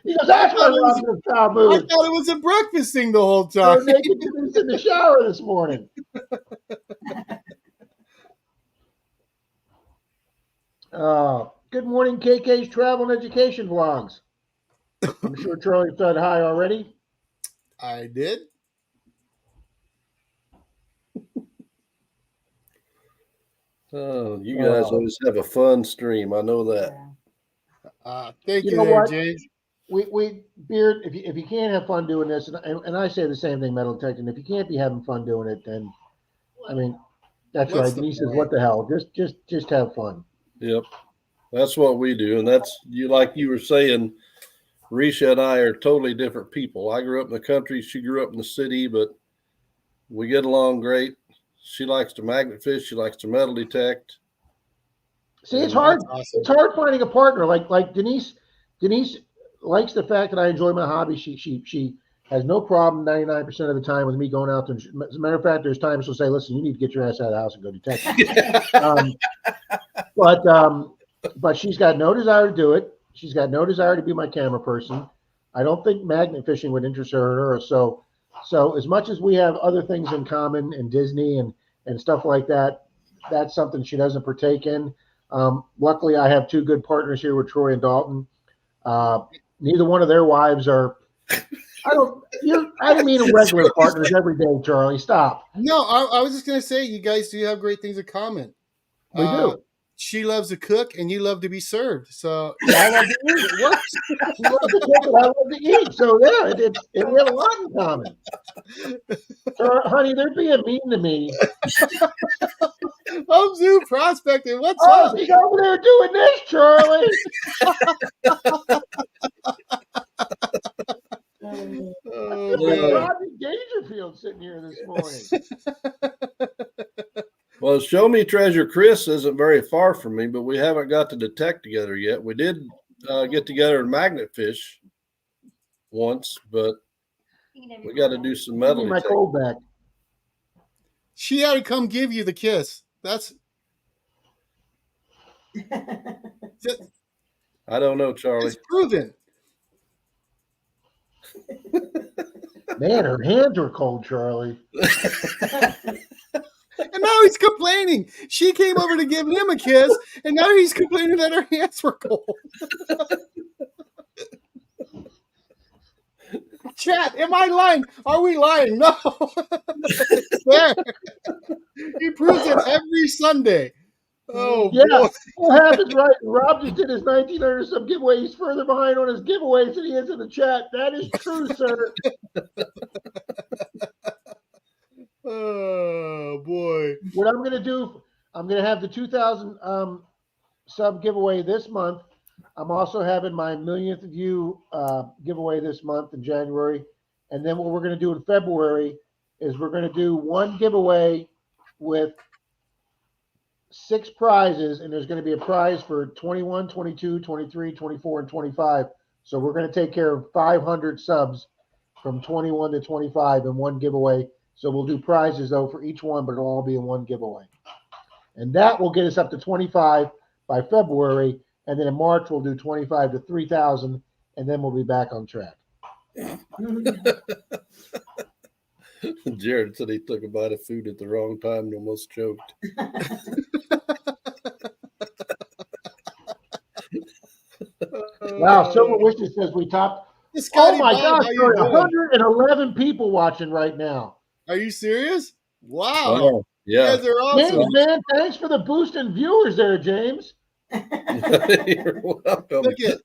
He goes, that's why Rob's in a foul mood. I thought it was a breakfast thing the whole time. They're making this in the shower this morning. Good morning, KK's Travel and Education Vlogs. I'm sure Charlie said hi already. I did. Oh, you guys always have a fun stream. I know that. Thank you know there, what? James. We Beard, if you can't have fun doing this, and I say the same thing, Metal Detector, if you can't be having fun doing it, then I mean, that's What's right. the Denise says, point? what the hell? Just have fun. Yep. That's what we do. And that's like you were saying, Risha and I are totally different people. I grew up in the country. She grew up in the city, but we get along great. She likes to magnet fish. She likes to metal detect. See, it's hard. It's hard finding a partner like Denise. Denise likes the fact that I enjoy my hobby. She has no problem 99% of the time with me going out there. As a matter of fact, there's times she'll say, "Listen, you need to get your ass out of the house and go detect." But she's got no desire to do it. She's got no desire to be my camera person. I don't think magnet fishing would interest her. So as much as we have other things in common and Disney and stuff like that, that's something she doesn't partake in. Luckily, I have two good partners here with Troy and Dalton. Neither one of their wives are. I don't mean regular partners every day, Charlie. Stop. No, I was just gonna say you guys do have great things in common. We do. She loves to cook, and you love to be served. So I love to eat. What? She loves to cook, and I love to eat. So yeah, we have a lot in common. So, honey, they're being mean to me. I'm Zoo prospecting. What's up? She's over there doing this, Charlie. Rodney Dangerfield sitting here this morning. Well, Show Me Treasure Chris isn't very far from me, but we haven't got to detect together yet. We did get together and magnet fish once, but we got to do some metal. My cold back. She had to come give you the kiss. That's. I don't know, Charlie. It's proven. Man, her hands are cold, Charlie. And now he's complaining. She came over to give him a kiss, and now he's complaining that her hands were cold. Chat, am I lying? Are we lying? No. There. He proves it every Sunday. Oh, yeah. boy. What happens, right? Rob just did his 1900 some giveaway. He's further behind on his giveaways than he is in the chat. That is true, sir. Oh, boy. What I'm going to do, I'm going to have the 2,000 sub giveaway this month. I'm also having my millionth view giveaway this month in January. And then what we're going to do in February is we're going to do one giveaway with 6 prizes. And there's going to be a prize for 21, 22, 23, 24, and 25. So we're going to take care of 500 subs from 21 to 25 in one giveaway. So we'll do prizes, though, for each one, but it'll all be in one giveaway. And that will get us up to 25 by February. And then in March, we'll do 25 to 3,000, and then we'll be back on track. Jared said he took a bite of food at the wrong time and almost choked. Wow, Silver Wishes says we topped. Oh my gosh, there are 111 people watching right now. Are you serious? Wow. Oh, yeah. You guys are awesome. James, man, thanks for the boost in viewers there, James. You're welcome. Look at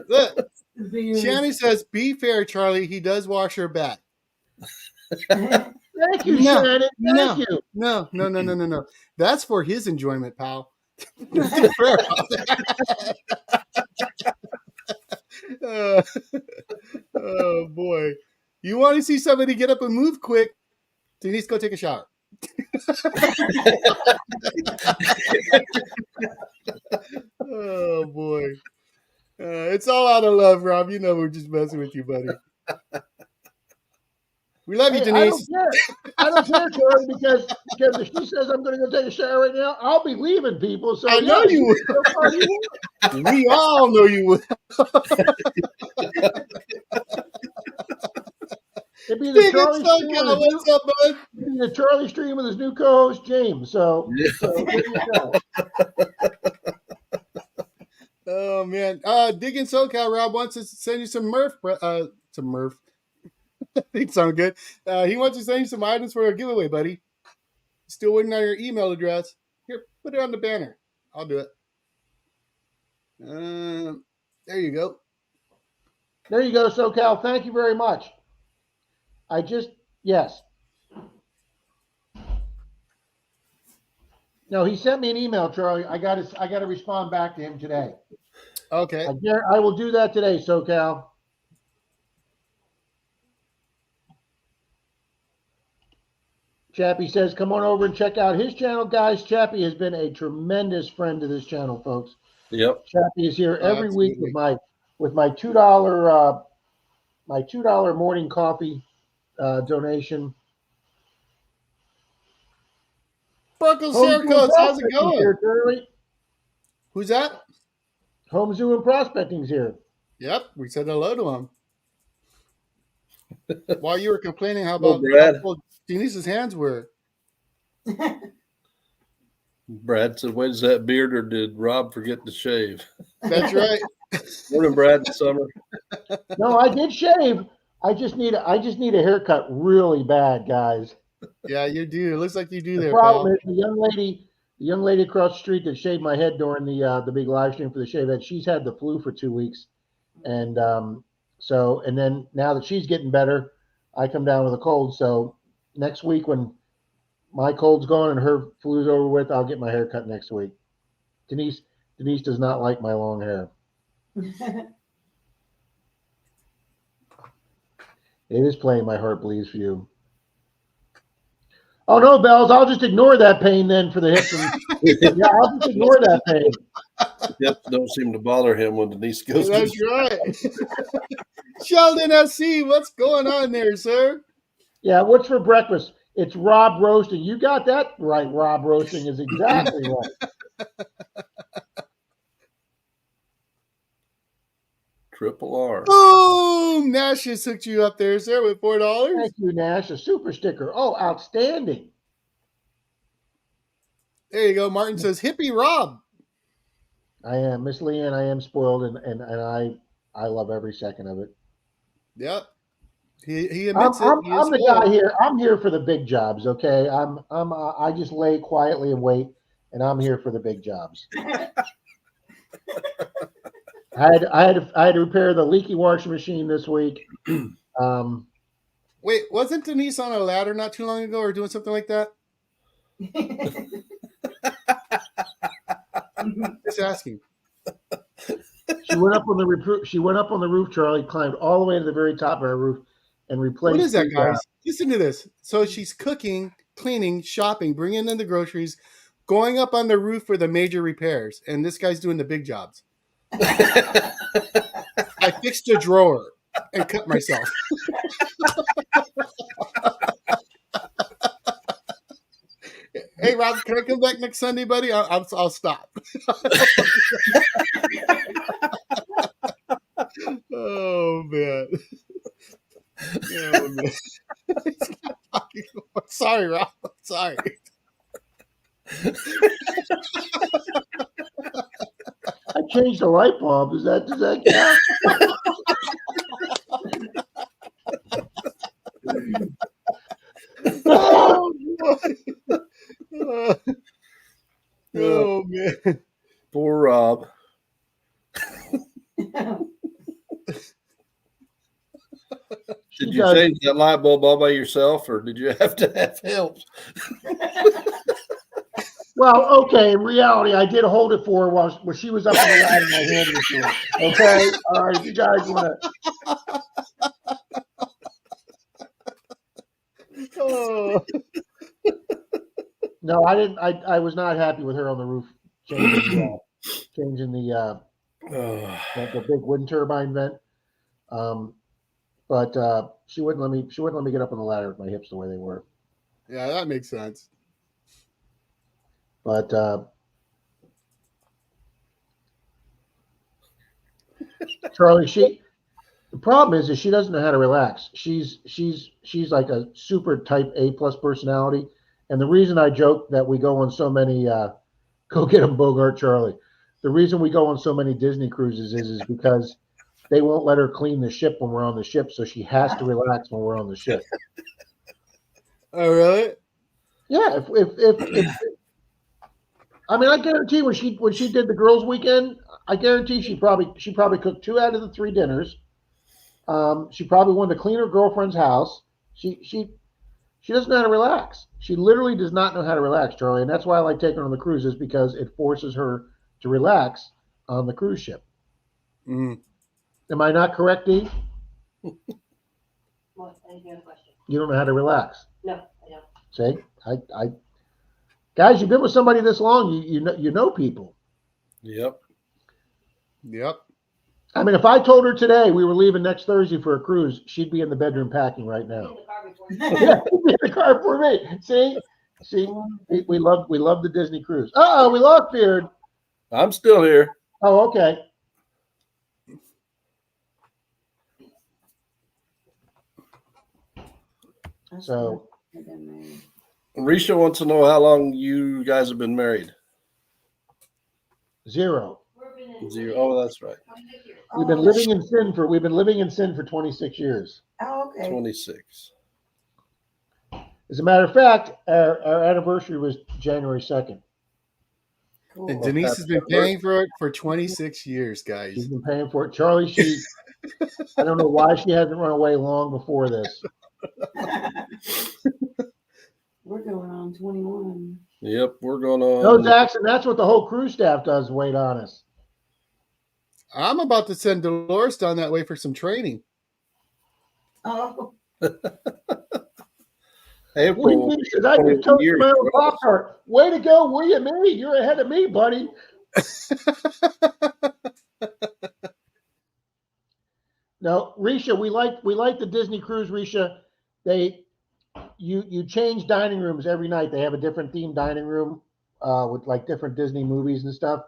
look. Shanny says, "Be fair, Charlie. He does wash her back." Thank you, Shannon. Thank you. No. That's for his enjoyment, pal. Oh boy! You want to see somebody get up and move quick? Denise, go take a shower. Oh boy! It's all out of love, Rob. You know we're just messing with you, buddy. We love you, Denise. I don't care, Charlie, because if she says I'm going to go take a shower right now, I'll be leaving people. So I know you will. We all know you will. It'd be the Charlie stream. What's up, bud? It'd be the Charlie stream with his new co-host James. So oh man, Digging SoCal Rob wants to send you some Murph. Some Murph. It sounds good. He wants to send you some items for a giveaway, buddy. Still waiting on your email address. Here, put it on the banner. I'll do it. There you go. There you go, SoCal. Thank you very much. Yes. No, he sent me an email, Charlie. I got to respond back to him today. Okay. I will do that today, SoCal. Chappie says, come on over and check out his channel, guys. Chappie has been a tremendous friend to this channel, folks. Yep. Chappie is here every week Absolutely. with my $2 morning coffee donation. Sparkles Home Zoo and Haircuts, how's it Prospecting's going? here, Charlie. Who's that? Home Zoo and Prospecting's here. Yep, we said hello to him. While you were complaining how Hello, about Brad. how cold Denise's hands were. Brad said, "When's that beard, or did Rob forget to shave?" That's right. Morning, Brad. Summer. No, I did shave. I just need a haircut really bad, guys. Yeah, you do. It looks like you do The there, problem pal. is the young lady across the street that shaved my head during the big live stream for the shave head. She's had the flu for 2 weeks, and and then now that she's getting better, I come down with a cold. So next week when my cold's gone and her flu's over with, I'll get my hair cut next week. Denise does not like my long hair. It is playing My Heart Bleeds for you. Oh no, Bells! I'll just ignore that pain then for the hips. Yeah, I'll just ignore that pain. Hips don't seem to bother him when Denise goes. That's right. Sheldon SC, what's going on there, sir? Yeah, what's for breakfast? It's Rob roasting. You got that right. Rob roasting is exactly right. Triple R. Boom! Nash just hooked you up there, sir, with $4. Thank you, Nash. A super sticker. Oh, outstanding. There you go. Martin says, hippie Rob. I am, Miss Leanne. I am spoiled, and I love every second of it. Yep. He admits I'm it. the guy here. I'm here for the big jobs. Okay. I just lay quietly and wait, and I'm here for the big jobs. I had to repair the leaky washing machine this week. Wait, wasn't Denise on a ladder not too long ago or doing something like that? Just asking. She went up on the roof. She went up on the roof, Charlie, climbed all the way to the very top of her roof, and replaced. What is that, guys? Listen to this. So she's cooking, cleaning, shopping, bringing in the groceries, going up on the roof for the major repairs, and this guy's doing the big jobs. I fixed a drawer and cut myself. Hey, Rob, can I come back next Sunday, buddy? I'll stop. Oh, man. Oh, man. Sorry, Rob. Sorry. I changed the light bulb. Does that count? Oh, oh, man. Poor Rob. Did you change that light bulb all by yourself, or did you have to have help? Well, okay. In reality, I did hold it for her while she was up in the ladder and I handed it to her. Okay, all right. You guys want to? Oh. No, I didn't. I was not happy with her on the roof changing the big wind turbine vent. But she wouldn't let me. She wouldn't let me get up on the ladder with my hips the way they were. Yeah, that makes sense. But Charlie, the problem is she doesn't know how to relax. She's like a super type A+ personality, and the reason I joke that we go on so many go get them, Bogart Charlie. The reason we go on so many Disney cruises is because they won't let her clean the ship when we're on the ship, so she has to relax when we're on the ship. Oh, really? Yeah, if I mean, I guarantee when she did the girls' weekend, I guarantee she probably cooked 2 out of the 3 dinners. She probably wanted to clean her girlfriend's house. She She doesn't know how to relax. She literally does not know how to relax, Charlie. And that's why I like taking her on the cruises, because it forces her to relax on the cruise ship. Mm. Am I not correct, Dee? What? I didn't hear the question. You don't know how to relax. No, I don't. See, guys, you've been with somebody this long. You know people. Yep. Yep. I mean, if I told her today we were leaving next Thursday for a cruise, she'd be in the bedroom packing right In now. the car before. Yeah, she'd be in the car for me. See, we love the Disney cruise. Uh-oh, we lost Beard. I'm still here. Oh, okay. So Risha wants to know how long you guys have been married. 0. 0. Oh, that's right. We've been living in sin for 26 years. Oh, okay. 26. As a matter of fact, our anniversary was January 2nd. Cool. And Denise has been paying for it for 26 years, guys. She's been paying for it. Charlie, I don't know why she hasn't run away long before this. We're going on 21. Yep, we're going on. No, Jackson, that's what the whole cruise staff does, wait on us. I'm about to send Dolores down that way for some training. Oh, April. I just told you my own Pop-Tart. Way to go, William E. You're ahead of me, buddy. No, Risha, we like the Disney cruise, Risha. You change dining rooms every night. They have a different themed dining room with like different Disney movies and stuff.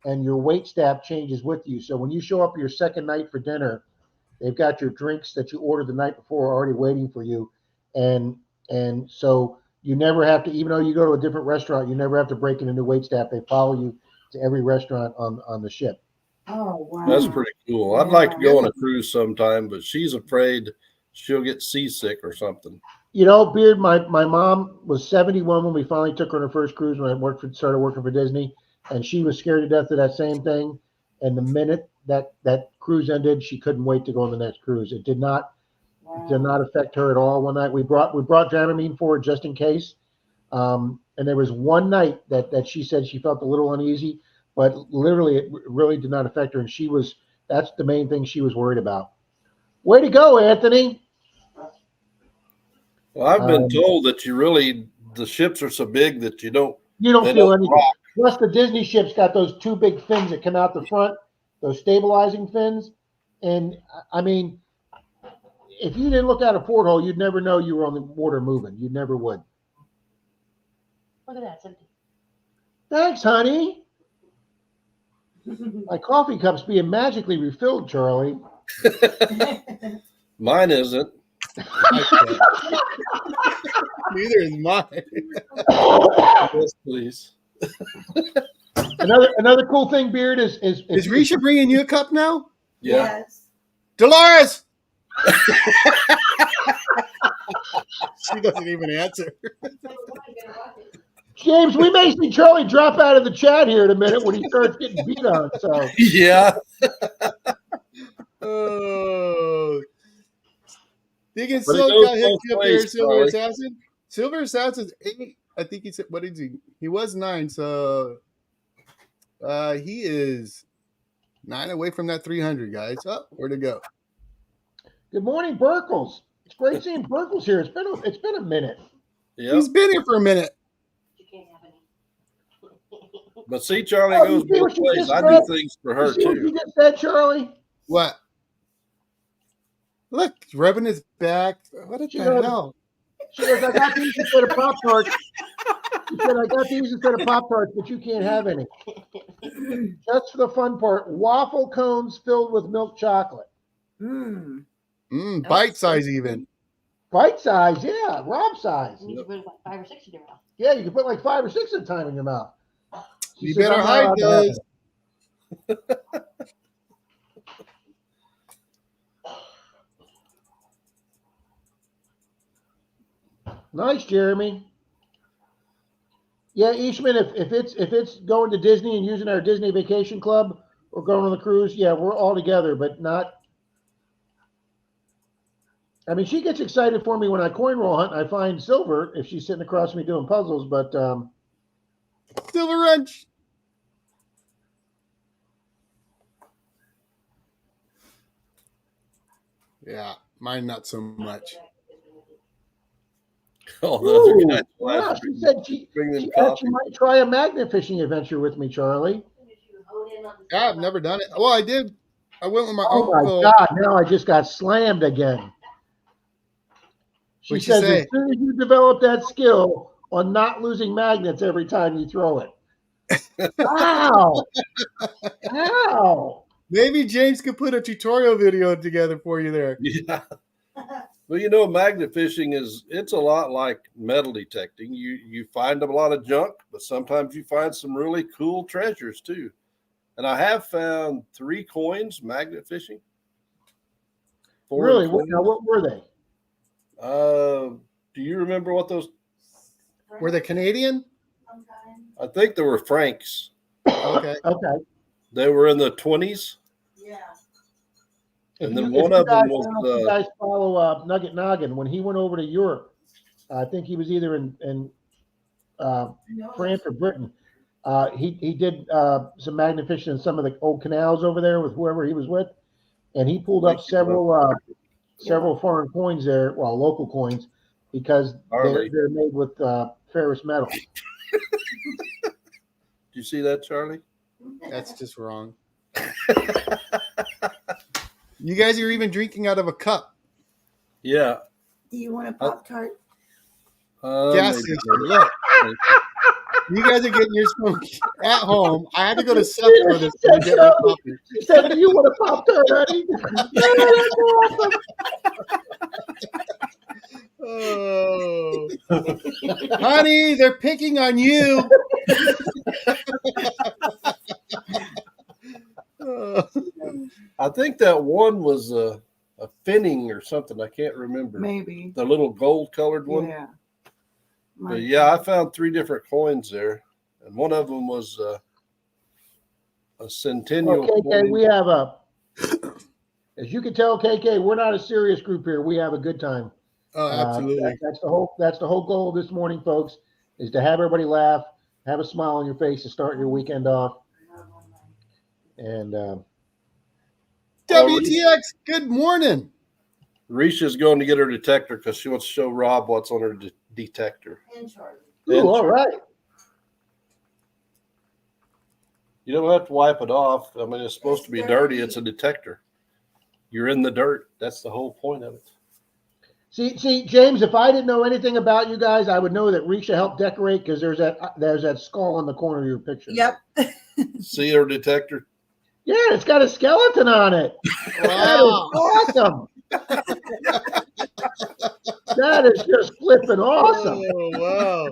And your wait staff changes with you. So when you show up your second night for dinner, they've got your drinks that you ordered the night before already waiting for you. And so you never have to, even though you go to a different restaurant, you never have to break in a new wait staff. They follow you to every restaurant on the ship. oh wow. That's pretty cool. I'd like to go on a cruise sometime, but she's afraid she'll get seasick or something. You know, Beard, my mom was 71 when we finally took her on her first cruise when I started working for Disney, and she was scared to death of that same thing. And the minute that cruise ended, she couldn't wait to go on the next cruise. It did not affect her at all. One night we brought Dramamine for her just in case. And there was one night that she said she felt a little uneasy, but literally it really did not affect her. And that's the main thing she was worried about. Way to go, Anthony. Well, I've been told that the ships are so big that you don't feel anything. Rock. Plus, the Disney ships got those 2 big fins that come out the front, those stabilizing fins. And I mean, if you didn't look out a porthole, you'd never know you were on the water moving. You never would. Look at that. It's empty. Thanks, honey. My coffee cup's being magically refilled, Charlie. Mine isn't. Neither is mine. Yes, please. Another cool thing, Beard, is Risha bringing you a cup now? Yeah. Yes. Dolores! She doesn't even answer. James, we may see Charlie drop out of the chat here in a minute when he starts getting beat on. So Yeah. Oh. Deacon But it Silk goes got hit both up there, ways, Silver Charlie. Assassin. Silver Assassin's 8. I think he said, what is he? He was 9, so he is 9 away from that 300, guys. Oh, where'd it go? good morning, Burkles. It's great seeing Burkles here. It's been a minute. Yeah. He's been here for a minute. You can't have any. But see, Charlie Oh, goes you see what both you ways. just I said? do things for You her see what you too. just said, Charlie? What? Look, rubbing his back. What the She goes, hell? She goes, I got these instead of Pop-Tarts. She said, I got these instead of Pop-Tarts, but you can't have any. Just for the fun part, waffle cones filled with milk chocolate. Bite size even. Bite size, yeah, Rob size. You need to put like 5 or 6 in your mouth. Yeah, you can put like 5 or 6 at a time in your mouth. She You says, better "I'm not hide allowed to have those." it." Nice, Jeremy. Yeah, Eastman, if it's going to Disney and using our Disney Vacation Club or going on the cruise, yeah, we're all together, but not. I mean, she gets excited for me when I coin roll hunt and I find silver if she's sitting across from me doing puzzles, but Silver wrench. Yeah, mine not so much. Oh, those are guys. wow, she said she might try a magnet fishing adventure with me, Charlie. Yeah, I've never done it. Well, I did. I went with my Oh uncle. my God! Now I just got slammed again. She What'd she says say? as soon as you develop that skill on not losing magnets every time you throw it. Ow! Ow! Maybe James could put a tutorial video together for you there. Yeah. Well, you know, magnet fishing it's a lot like metal detecting. You find a lot of junk, but sometimes you find some really cool treasures too. And I have found 3 coins magnet fishing. Really? Now, what were they? Do you remember what those? Were they Canadian? I think they were francs. Okay. Okay. They were in the 20s. Yeah. And then one of them was. You guys follow Nugget Noggin when he went over to Europe. I think he was either in France or Britain. He did some magnet fishing in some of the old canals over there with whoever he was with, and he pulled up several foreign coins there, well, local coins, because they're made with ferrous metal. Did you see that, Charlie? That's just wrong. You guys are even drinking out of a cup. Yeah. Do you want a Pop-Tart? Gas station. Look. You guys are getting your smoke at home. I had to go to Seth for this to get my coffee. She said, "Do you want a Pop-Tart, honey?" Oh. Honey, they're picking on you. I think that one was a finning or something. I can't remember. Maybe. The little gold colored one. Yeah. But yeah, I found 3 different coins there, and one of them was a centennial. KK, coin. we have as you can tell, KK, we're not a serious group here. We have a good time. Oh, absolutely. That's the whole goal this morning, folks, is to have everybody laugh, have a smile on your face to start your weekend off. And WTX, good morning. Risha's going to get her detector because she wants to show Rob what's on her detector. And Charlie. ooh, all right. You don't have to wipe it off. I mean, it's supposed to be dirty. It's a detector. You're in the dirt. That's the whole point of it. See, James, if I didn't know anything about you guys, I would know that Risha helped decorate because there's that skull in the corner of your picture. Yep. See her detector? Yeah, it's got a skeleton on it. Wow. That is awesome. That is just flipping awesome. Oh, wow.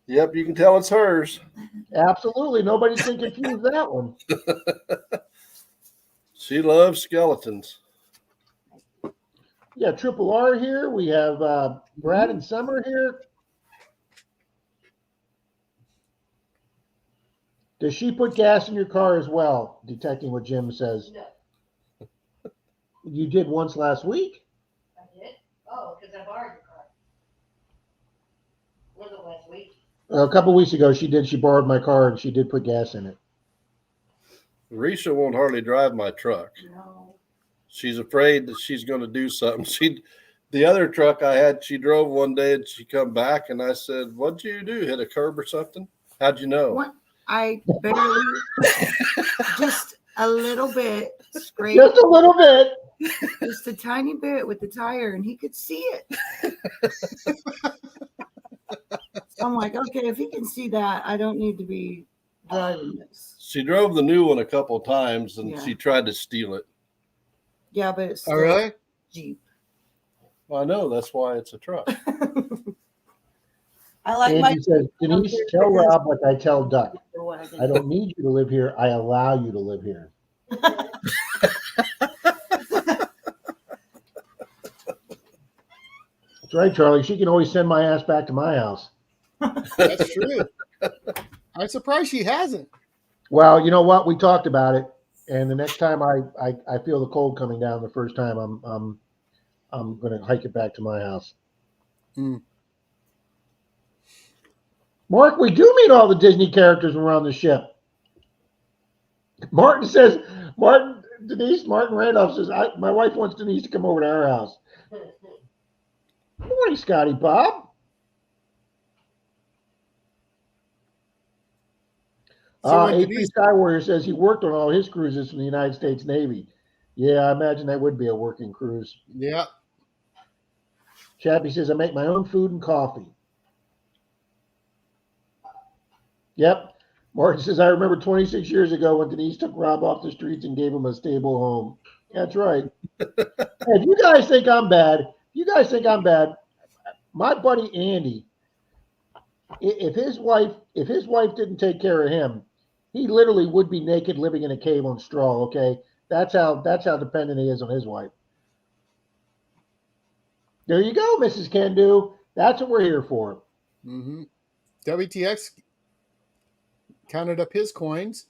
Yep, you can tell it's hers. Absolutely. Nobody can confuse that one. She loves skeletons. Yeah, Triple R here. We have Brad and Summer here. Does she put gas in your car as well? Detecting what Jim says. No, You did once last week. I did. Oh, because I borrowed your car. Was it last week? A couple weeks ago, she did. She borrowed my car and she did put gas in it. Risha won't hardly drive my truck. No. She's afraid that she's going to do something. The other truck I had, she drove one day and she come back and I said, "What'd you do? Hit a curb or something? How'd you know?" What? I barely, just a little bit, scraped, Just a little bit. just a tiny bit with the tire, and he could see it. So I'm like, okay, if he can see that, I don't need to be driving this. She drove the new one a couple of times and Yeah. she tried to steal it. Yeah, but it's Oh, still really? Jeep. Well, I know that's why it's a truck. I like my. Angie says, "Denise, tell Rob like I tell Duck. What I I can- don't need you to live here. I allow you to live here." That's right, Charlie. She can always send my ass back to my house. That's true. I'm surprised she hasn't. Well, you know what? We talked about it. And the next time I feel the cold coming down, the first time I'm going to hike it back to my house. Mm. Mark, we do meet all the Disney characters around the ship. Martin says, Martin Randolph says, my wife wants Denise to come over to our house. Good morning, Scotty Bob. A3 Sky Warrior says he worked on all his cruises from the United States Navy. Yeah, I imagine that would be a working cruise. Yeah. Chappie says, I make my own food and coffee. Yep. Martin says, I remember 26 years ago when Denise took Rob off the streets and gave him a stable home. That's right. Hey, if you guys think I'm bad, my buddy Andy, if his wife didn't take care of him, he literally would be naked living in a cave on straw, okay? That's how dependent he is on his wife. There you go, Mrs. Can-Do. That's what we're here for. Mm-hmm. WTX counted up his coins.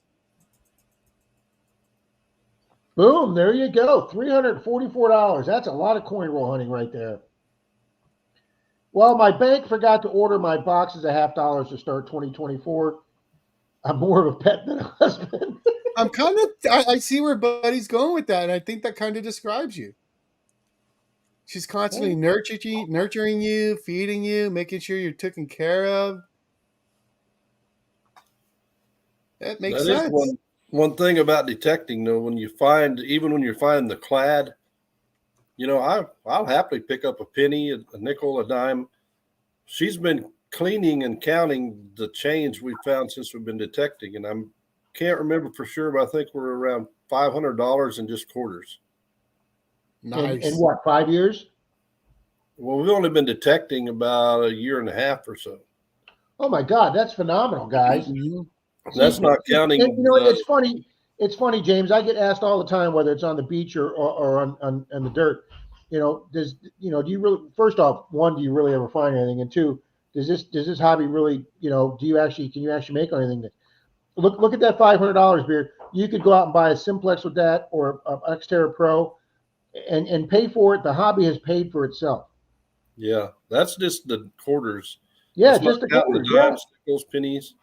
Boom, there you go. $344. That's a lot of coin roll hunting right there. Well, my bank forgot to order my boxes of $50 to start 2024. I'm more of a pet than a husband. I see where Buddy's going with that, and I think that kind of describes you. She's constantly nurturing you, feeding you, making sure you're taken care of. That makes sense. Is one thing about detecting, though, when you find the clad, I'll happily pick up a penny, a nickel, a dime. She's been cleaning and counting the change we've found since we've been detecting, and I can't remember for sure, but I think we're around $500 in just quarters. Nice. In what, 5 years? Well, we've only been detecting about a year and a half or so. Oh my God, that's phenomenal, guys. Mm-hmm. That's not counting. It's funny. It's funny, James. I get asked all the time whether it's on the beach or on the dirt. Do you really? First off, one, do you really ever find anything? And two, does this hobby really? Can you actually make anything? Look at that $500, Beard. You could go out and buy a Simplex with that or an Xterra Pro, and pay for it. The hobby has paid for itself. Yeah, that's just the quarters. Yeah, just the quarters. Dimes, nickels, pennies.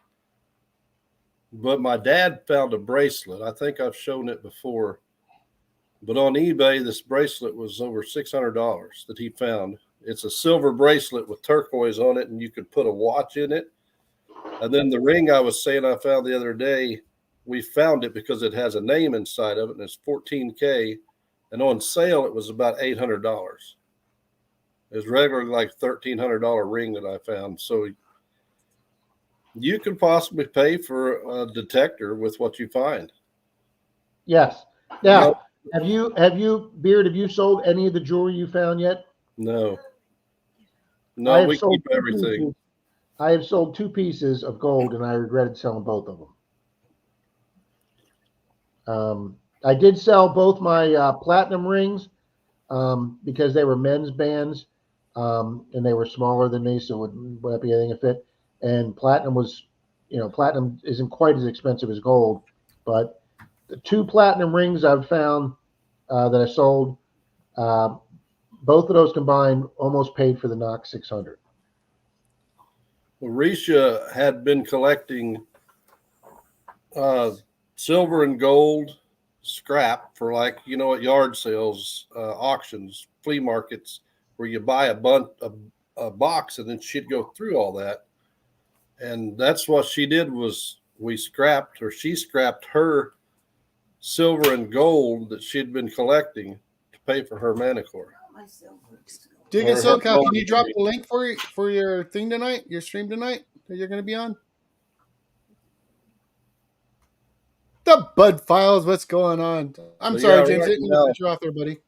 But my dad found a bracelet. I think I've shown it before. But on eBay, this bracelet was over $600 that he found. It's a silver bracelet with turquoise on it, and you could put a watch in it. And then the ring I was saying I found the other day, we found it because it has a name inside of it, and it's $14K. And on sale, it was about $800. It was regularly like $1,300 ring that I found. So you can possibly pay for a detector with what you find. Yes. Now, have you, Beard, have you sold any of the jewelry you found yet? No, we keep everything. I have sold 2 pieces of gold, and I regretted selling both of them. I did sell both my platinum rings because they were men's bands, and they were smaller than me, so it wouldn't be anything to fit. And platinum was, platinum isn't quite as expensive as gold, but the 2 platinum rings I've found that I sold, both of those combined almost paid for the Knox 600. Well, Risha had been collecting silver and gold scrap for at yard sales, auctions, flea markets, where you buy a box and then she'd go through all that. And that's what she did was she scrapped her silver and gold that she'd been collecting to pay for her manicure. Dig it, SoCal. Can you drop the link for your thing tonight, your stream tonight that you're going to be on? The Bud Files, what's going on? I'm sorry, James. Didn't mean to cut you off there, buddy.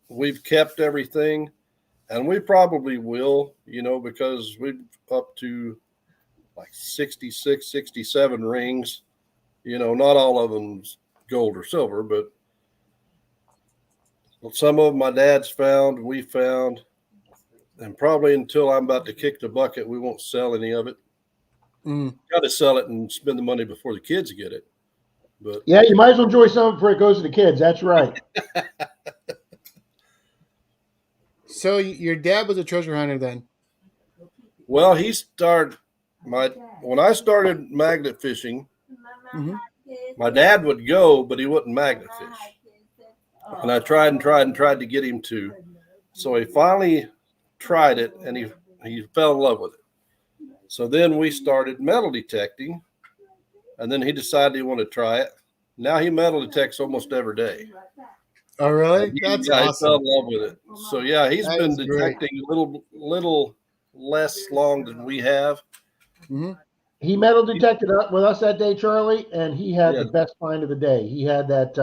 We've kept everything, and we probably will, because we're up to like 66, 67 rings. Not all of them's gold or silver, but some of them my dad's found, we found, and probably until I'm about to kick the bucket, we won't sell any of it. Got to sell it and spend the money before the kids get it. But Yeah, you might as well enjoy some before it goes to the kids. That's right. So your dad was a treasure hunter then? well, he started when I started magnet fishing. Mm-hmm. My dad would go, but he wouldn't magnet fish. And I tried to get him to. So he finally tried it, and he fell in love with it. So then we started metal detecting, and then he decided he wanted to try it. Now he metal detects almost every day. Oh, really? That's He fell awesome. in love with it. So yeah, he's That been is great. detecting a little less long than we have. Mm-hmm. He metal detected with us that day, Charlie, and he had the Yeah. best find of the day. He had that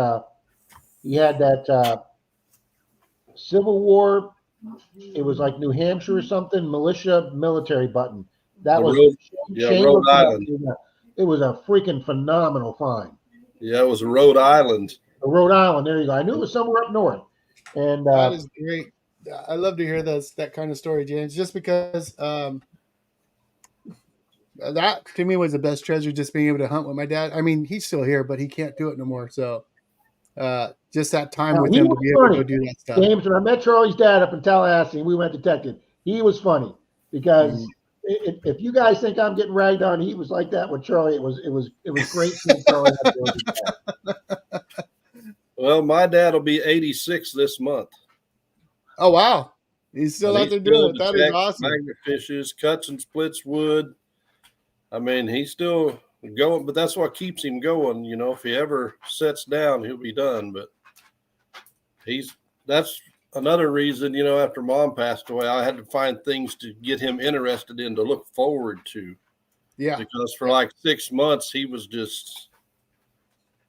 Civil War. It was like New Hampshire or something, militia military button. That The was Rhode- Shane Rhode looked it up. Island. It was a freaking phenomenal find. Yeah, it was Rhode Island. Rhode Island. There you go. I knew it was somewhere up north. And That is great. I love to hear that kind of story, James, just because that to me was the best treasure, just being able to hunt with my dad. I mean, he's still here, but he can't do it no more. So just that time now, with he him to was be able to funny. go do that stuff. James, when I met Charlie's dad up in Tallahassee, and we went detecting, he was funny because if you guys think I'm getting ragged on, he was like that with Charlie. It was great seeing Charlie. Well, my dad will be 86 this month. Oh, wow. He's still out there doing it. That is awesome. Magnet fishes, cuts and splits wood. I mean, he's still going, but that's what keeps him going. You know, if he ever sets down, he'll be done. But that's another reason, you know, after Mom passed away, I had to find things to get him interested in, to look forward to. Yeah. Because for like 6 months, he was just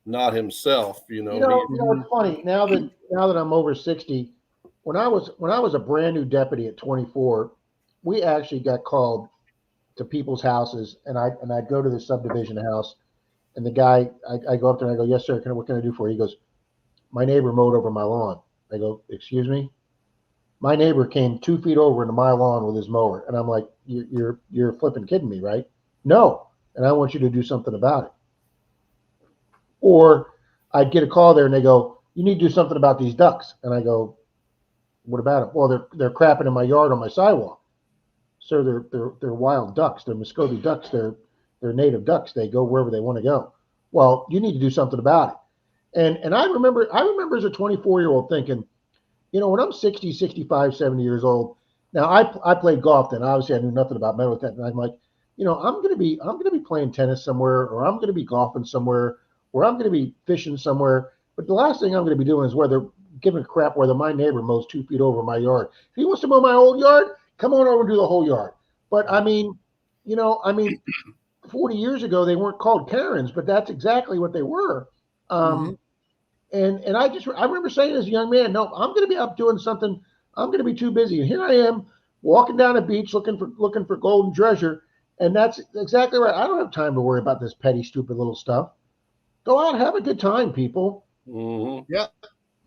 not himself, you know. It's funny now that I'm over 60. When I was a brand new deputy at 24, we actually got called to people's houses, and I'd go to the subdivision house, and the guy, I go up there and I go, "Yes, sir. What can I do for you?" He goes, "My neighbor mowed over my lawn." I go, "Excuse me?" My neighbor came 2 feet over into my lawn with his mower, and I'm like, "You're flipping kidding me, right?" "No, and I want you to do something about it." Or I'd get a call there, and they go, "You need to do something about these ducks," and I go, "What about it?" "Well, they're crapping in my yard on my sidewalk." "Sir, they're wild ducks. They're Muscovy ducks. They're native ducks. They go wherever they want to go." "Well, you need to do something about it." And I remember as a 24-year-old thinking, when I'm 60, 65, 70 years old, now I played golf then. Obviously I knew nothing about metal detecting. I'm like, I'm gonna be playing tennis somewhere, or I'm gonna be golfing somewhere, or I'm gonna be fishing somewhere. But the last thing I'm gonna be doing is giving a crap whether my neighbor mows 2 feet over my yard. If he wants to mow my old yard, come on over and do the whole yard. But I mean, 40 years ago they weren't called Karens, but that's exactly what they were. And I remember saying as a young man, no, I'm going to be up doing something. I'm going to be too busy. And here I am walking down a beach looking for golden treasure. And that's exactly right. I don't have time to worry about this petty, stupid little stuff. Go out and have a good time, people. Mm-hmm. Yeah.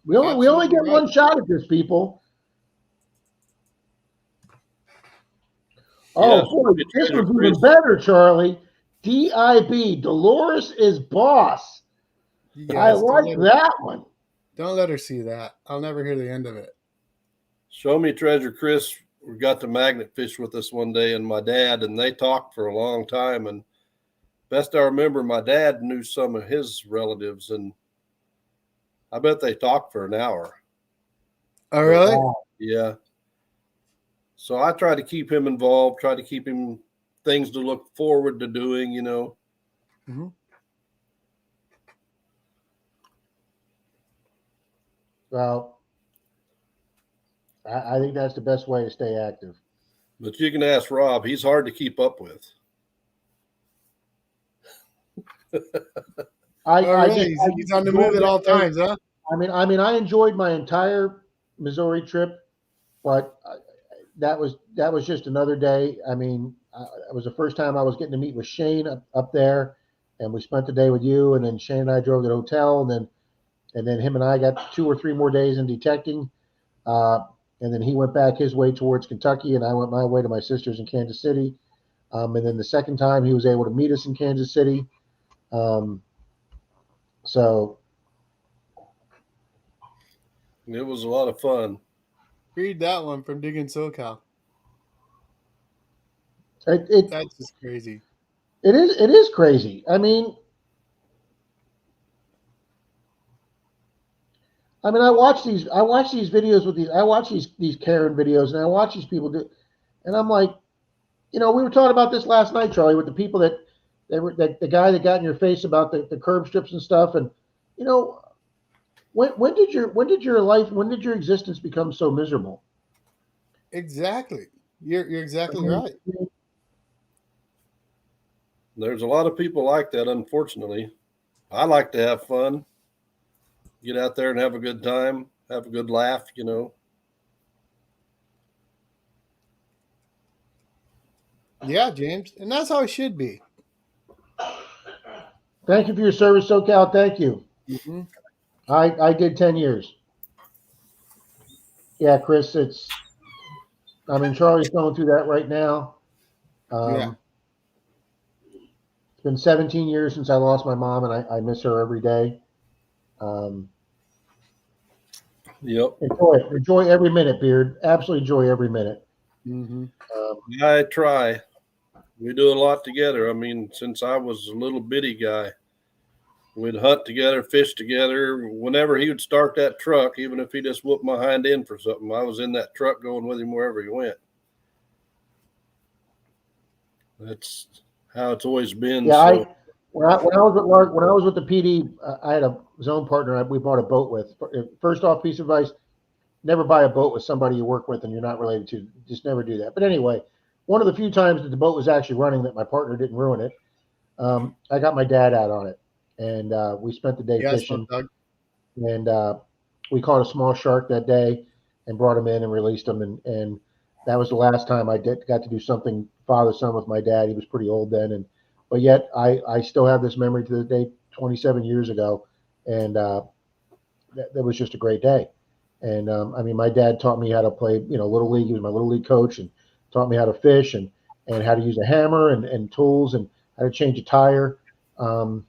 We only get one shot at this, people. Oh, boy, this one's even better, Charlie. DIB, Dolores is boss. Yes, I like that one. Don't let her see that. I'll never hear the end of it. Show Me Treasure Chris got to magnet fish with us one day, and my dad, and they talked for a long time. And best I remember, my dad knew some of his relatives, and I bet they talked for an hour. Oh, really? Yeah. So I try to keep him involved, try to keep him things to look forward to doing, Mm-hmm. Well, I think that's the best way to stay active. But you can ask Rob; he's hard to keep up with. He's on the move at all times, huh? I mean, I enjoyed my entire Missouri trip, but that was just another day. I mean, it was the first time I was getting to meet with Shane up there, and we spent the day with you. And then Shane and I drove to the hotel, and then him and I got 2 or 3 more days in detecting. And then he went back his way towards Kentucky, and I went my way to my sister's in Kansas City. And then the second time he was able to meet us in Kansas City. And So It was a lot of fun. Read that one from Digging SoCal. That's just crazy. It is crazy. I mean, I watch these videos with I watch these Karen videos, and I watch these people do, and I'm like, we were talking about this last night, Charlie, with the people that the guy that got in your face about the curb strips and stuff, and when did your existence become so miserable? Exactly. You're exactly right. There's a lot of people like that, unfortunately. I like to have fun, get out there and have a good time, have a good laugh, Yeah, James, and that's how it should be. Thank you for your service, SoCal. Thank you. Mm-hmm. I did 10 years. Yeah, Chris, Charlie's going through that right now. Yeah. It's been 17 years since I lost my mom, and I miss her every day. Yep. Enjoy every minute, Beard. Absolutely enjoy every minute. Mm-hmm. I try. We do a lot together. Since I was a little bitty guy, we'd hunt together, fish together. Whenever he would start that truck, even if he just whooped my hind end for something, I was in that truck going with him wherever he went. That's how it's always been. Yeah, so. When I was with the PD, I had a zone partner we bought a boat with. First off, piece of advice: never buy a boat with somebody you work with and you're not related to. Just never do that. But anyway, one of the few times that the boat was actually running that my partner didn't ruin it, I got my dad out on it, and we spent the day fishing. And we caught a small shark that day and brought him in and released him. And that was the last time I got to do something father-son with my dad. He was pretty old then, but yet I still have this memory to the day 27 years ago, and that was just a great day. And my dad taught me how to play, little league. He was my little league coach and taught me how to fish and how to use a hammer and tools and how to change a tire. I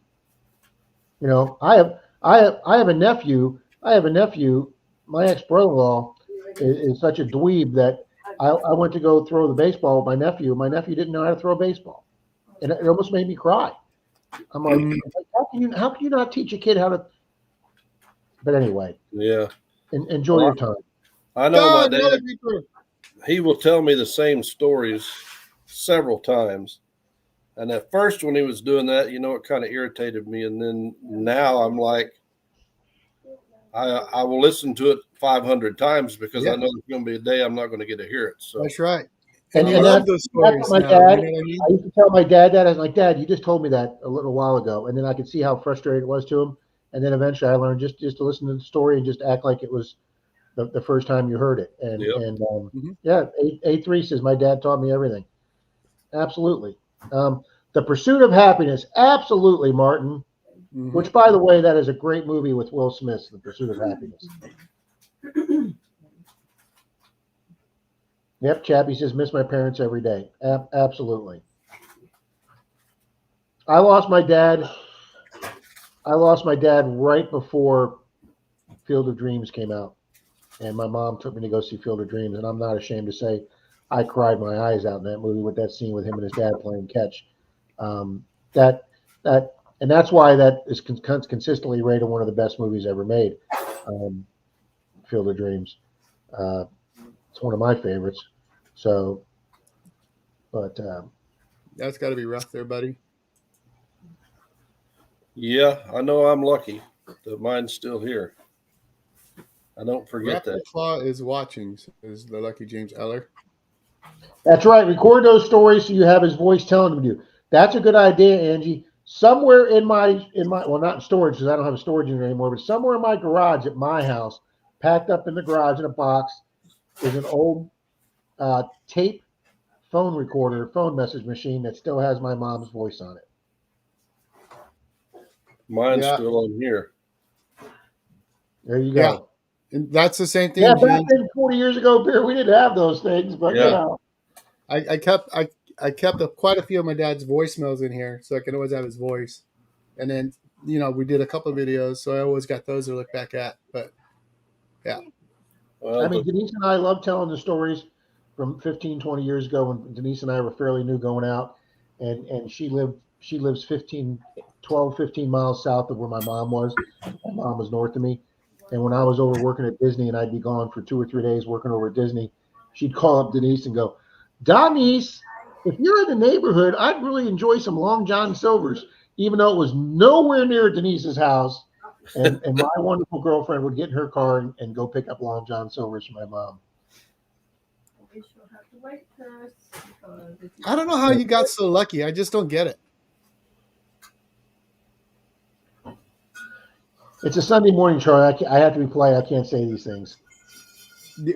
have a nephew. My ex-brother-in-law is such a dweeb that I went to go throw the baseball with my nephew. My nephew didn't know how to throw a baseball, and it almost made me cry. I'm like, how can you not teach a kid how to? But anyway, yeah. Enjoy your time. I know my dad. He will tell me the same stories several times. And at first, when he was doing that, it kind of irritated me. And then now I'm like, I will listen to it 500 times because I know there's going to be a day I'm not going to get to hear it. So that's right. And I love those stories. My dad, I used to tell my dad that. I was like, Dad, you just told me that a little while ago. And then I could see how frustrated it was to him. And then eventually I learned just to listen to the story and just act like it was the first time you heard it. And A3 says my dad taught me everything. Absolutely. The Pursuit of Happiness. Absolutely, Martin. Mm-hmm. Which, by the way, that is a great movie with Will Smith, The Pursuit of Happiness. Yep, Chappie says, miss my parents every day. Absolutely. I lost my dad right before Field of Dreams came out. And my mom took me to go see Field of Dreams. And I'm not ashamed to say I cried my eyes out in that movie with that scene with him and his dad playing catch. And that's why that is consistently rated one of the best movies ever made, Field of Dreams. It's one of my favorites. So, but that's got to be rough there, buddy. Yeah, I know I'm lucky that mine's still here. I don't forget Raptor that. Claw is watching, says the lucky James Eller. That's right. Record those stories so you have his voice telling them to you. That's a good idea, Angie. Somewhere in my well, not in storage because I don't have a storage unit anymore, but somewhere in my garage at my house, packed up in the garage in a box, is an old tape phone recorder, phone message machine that still has my mom's voice on it. Mine's still on here. There you go. And that's the same thing. Yeah, back then 40 years ago, we didn't have those things, but I kept quite a few of my dad's voicemails in here, so I can always have his voice. And then we did a couple of videos, so I always got those to look back at. But yeah. Well, I mean, Denise and I love telling the stories from 15, 20 years ago when Denise and I were fairly new going out, and she lives 12, 15 miles south of where my mom was. My mom was north of me. And when I was over working at Disney and I'd be gone for 2 or 3 days working over at Disney, she'd call up Denise and go, Denise, if you're in the neighborhood, I'd really enjoy some Long John Silver's, even though it was nowhere near Denise's house. And my wonderful girlfriend would get in her car and go pick up Long John Silver's for my mom. I don't know how you got so lucky. I just don't get it. It's a Sunday morning, Charlie. I have to be polite. I can't say these things.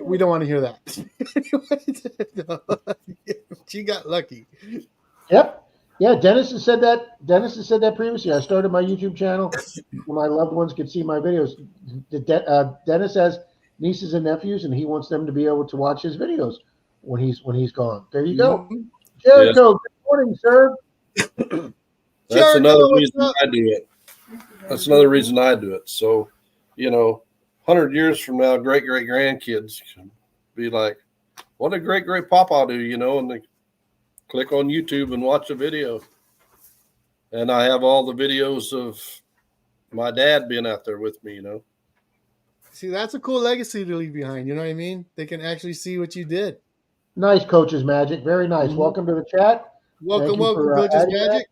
We don't want to hear that. She got lucky. Yep. Yeah, Dennis has said that. Dennis has said that previously. I started my YouTube channel where my loved ones could see my videos. Dennis has nieces and nephews, and he wants them to be able to watch his videos when he's gone. There you go. Jericho, Good morning, sir. That's another reason I do it. That's another reason I do it. So, 100 years from now, great grandkids can be like, "What did great Papa do?" And they click on YouTube and watch a video. And I have all the videos of my dad being out there with me. See, that's a cool legacy to leave behind. You know what I mean? They can actually see what you did. Nice, Coach's Magic. Very nice. Mm-hmm. Welcome to the chat. Welcome, Coach's Magic.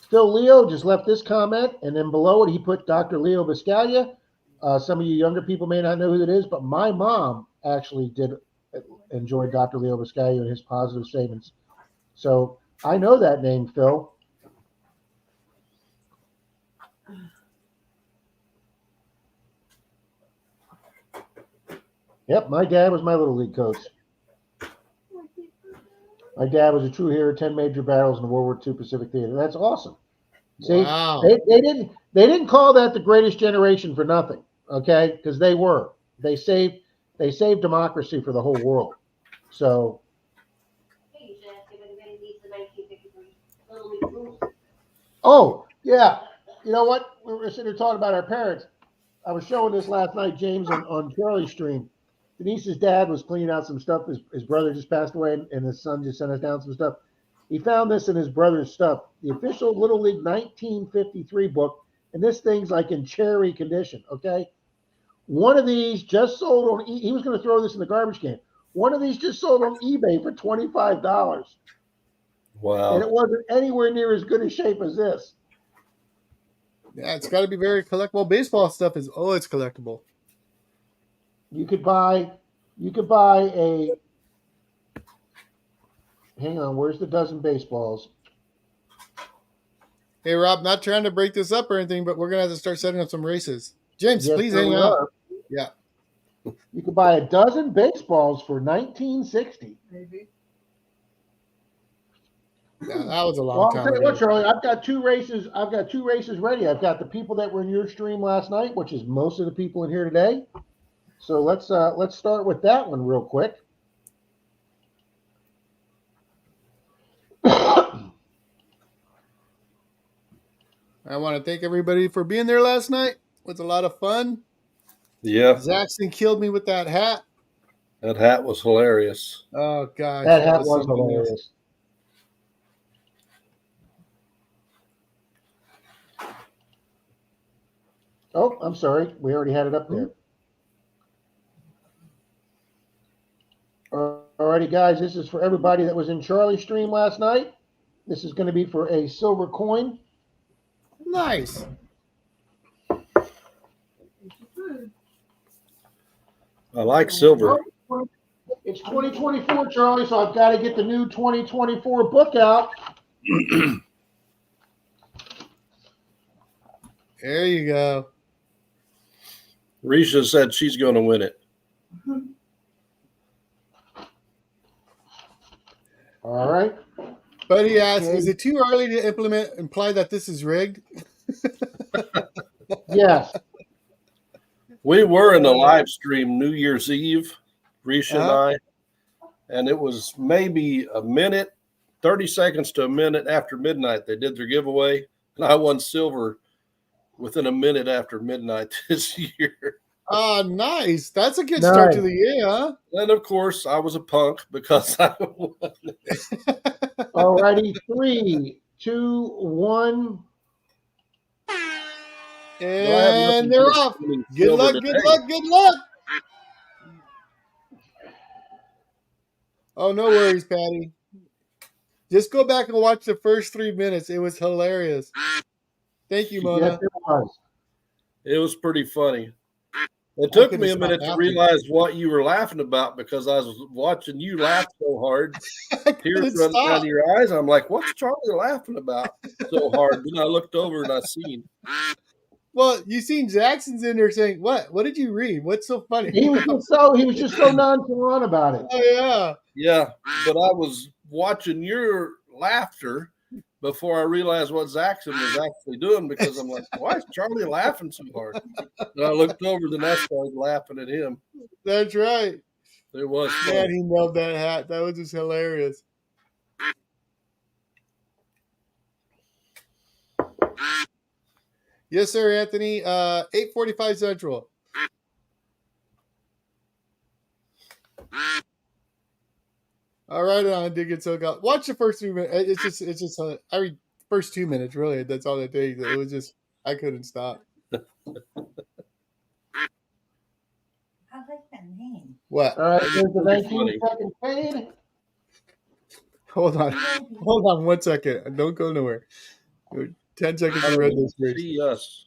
Phil Leo just left this comment, and then below it, he put Dr. Leo Biscaglia. Some of you younger people may not know who that is, but my mom actually did enjoy Dr. Leo Biscaglia and his positive statements. So I know that name, Phil. Yep, my dad was my little league coach. My dad was a true hero, 10 major battles in the World War II Pacific Theater. That's awesome. See, wow. They didn't call that the greatest generation for nothing, okay? Because they were. They saved democracy for the whole world. So oh, yeah. You know what? We were sitting here talking about our parents. I was showing this last night, James, on Charlie's stream. Denise's dad was cleaning out some stuff. His brother just passed away, and his son just sent us down some stuff. He found this in his brother's stuff, the official Little League 1953 book, and this thing's like in cherry condition, okay? One of these just sold on, he was going to throw this in the garbage can. One of these just sold on eBay for $25. Wow. And it wasn't anywhere near as good a shape as this. Yeah, it's got to be very collectible. Baseball stuff is always collectible. You could buy a, hang on, where's the dozen baseballs? Hey, Rob, not trying to break this up or anything, but we're going to have to start setting up some races. James, Yes, please there hang we out. are. Yeah. You could buy a dozen baseballs for $19.60. Maybe. Yeah, that was a long Well, I'll time tell you ago. what, Charlie, I've got two races ready. I've got the people that were in your stream last night, which is most of the people in here today. So let's start with that one real quick. I want to thank everybody for being there last night. It was a lot of fun. Yeah. Zaxton killed me with that hat. That hat was hilarious. Oh, gosh. That hat was something else. hilarious. Oh, I'm sorry. We already had it up there. All righty, guys. This is for everybody that was in Charlie's stream last night. This is going to be for a silver coin. Nice. I like silver. It's 2024, Charlie, so I've got to get the new 2024 book out. There you go. Risha said she's going to win it. All right. But he asked, Okay. is it too early to imply that this is rigged? Yes. We were in a live stream New Year's Eve, Risha and I, and it was maybe a minute, 30 seconds to a minute after midnight. They did their giveaway, and I won silver within a minute after midnight this year. Oh, nice. That's a good start to the year, huh? And of course, I was a punk because I won. All righty, 3, 2, 1. And they're off. Good luck, good luck, good luck. Oh, no worries, Patty. Just go back and watch the first 3 minutes. It was hilarious. Thank you, Mona. Yes, it was. It was pretty funny. It took me a minute to realize what you were laughing about because I was watching you laugh so hard. Tears running down your eyes. I'm like, what's Charlie laughing about so hard? Then I looked over and I seen. Well, you seen Jackson's in there saying, "What? What did you read? What's so funny?" He was just so nonchalant about it. Oh yeah. Yeah, but I was watching your laughter before I realized what Jackson was actually doing because I'm like, why is Charlie laughing so hard? And I looked over, then I started laughing at him. That's right. It was fun. Man, he nailed that hat. That was just hilarious. Yes, sir, Anthony. 8:45 Central. All right, on dig it so go. Watch the first 3 minutes. It's just I mean, first 2 minutes really. That's all it takes. It was just I couldn't stop. I like that name. What? All right, there's the 19-second fade. Hold on 1 second. Don't go nowhere. 10 seconds to read this first. See us.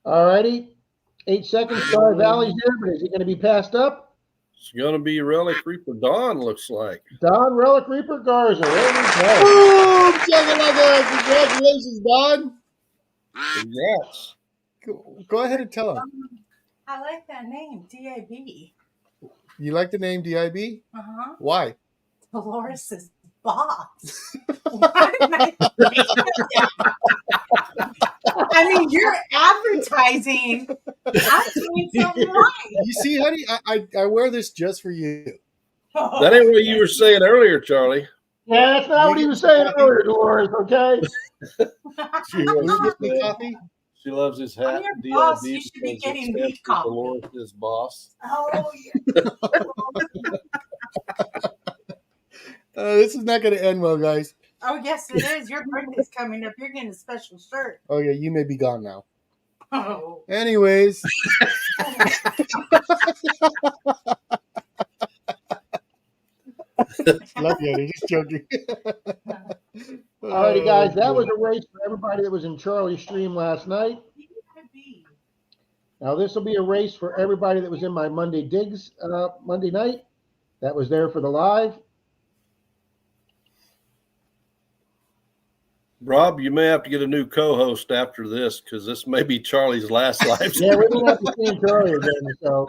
All righty, 8 seconds. Star Valley's here, but is he going to be passed up? It's going to be Relic Reaper Dawn, looks like. Don Relic Reaper Garza. There we go. Boom! Congratulations, Don. Congrats. Go ahead and tell him. I like that name, D.I.B. You like the name DIB? Uh-huh. Why? Dolores' boss. Why didn't I think of that? I mean, you're advertising. I'm doing something right. You see, honey, I wear this just for you. That ain't what you were saying earlier, Charlie. Yeah, that's not what he was saying earlier, Dolores, okay? You get me coffee? She loves his hat. I'm your boss. You should be getting me coffee. Dolores' boss. Oh, yeah. This is not going to end well, guys. Oh, yes, it is. Your birthday's coming up. You're getting a special shirt. Oh, yeah, you may be gone now. Oh. Anyways. Love you, Eddie. Just joking. All righty, guys, that was a race for everybody that was in Charlie's stream last night. Now, this will be a race for everybody that was in my Monday Digs Monday night. That was there for the live. Rob, you may have to get a new co-host after this because this may be Charlie's last live stream. Yeah, we're going to have to see Charlie again. So,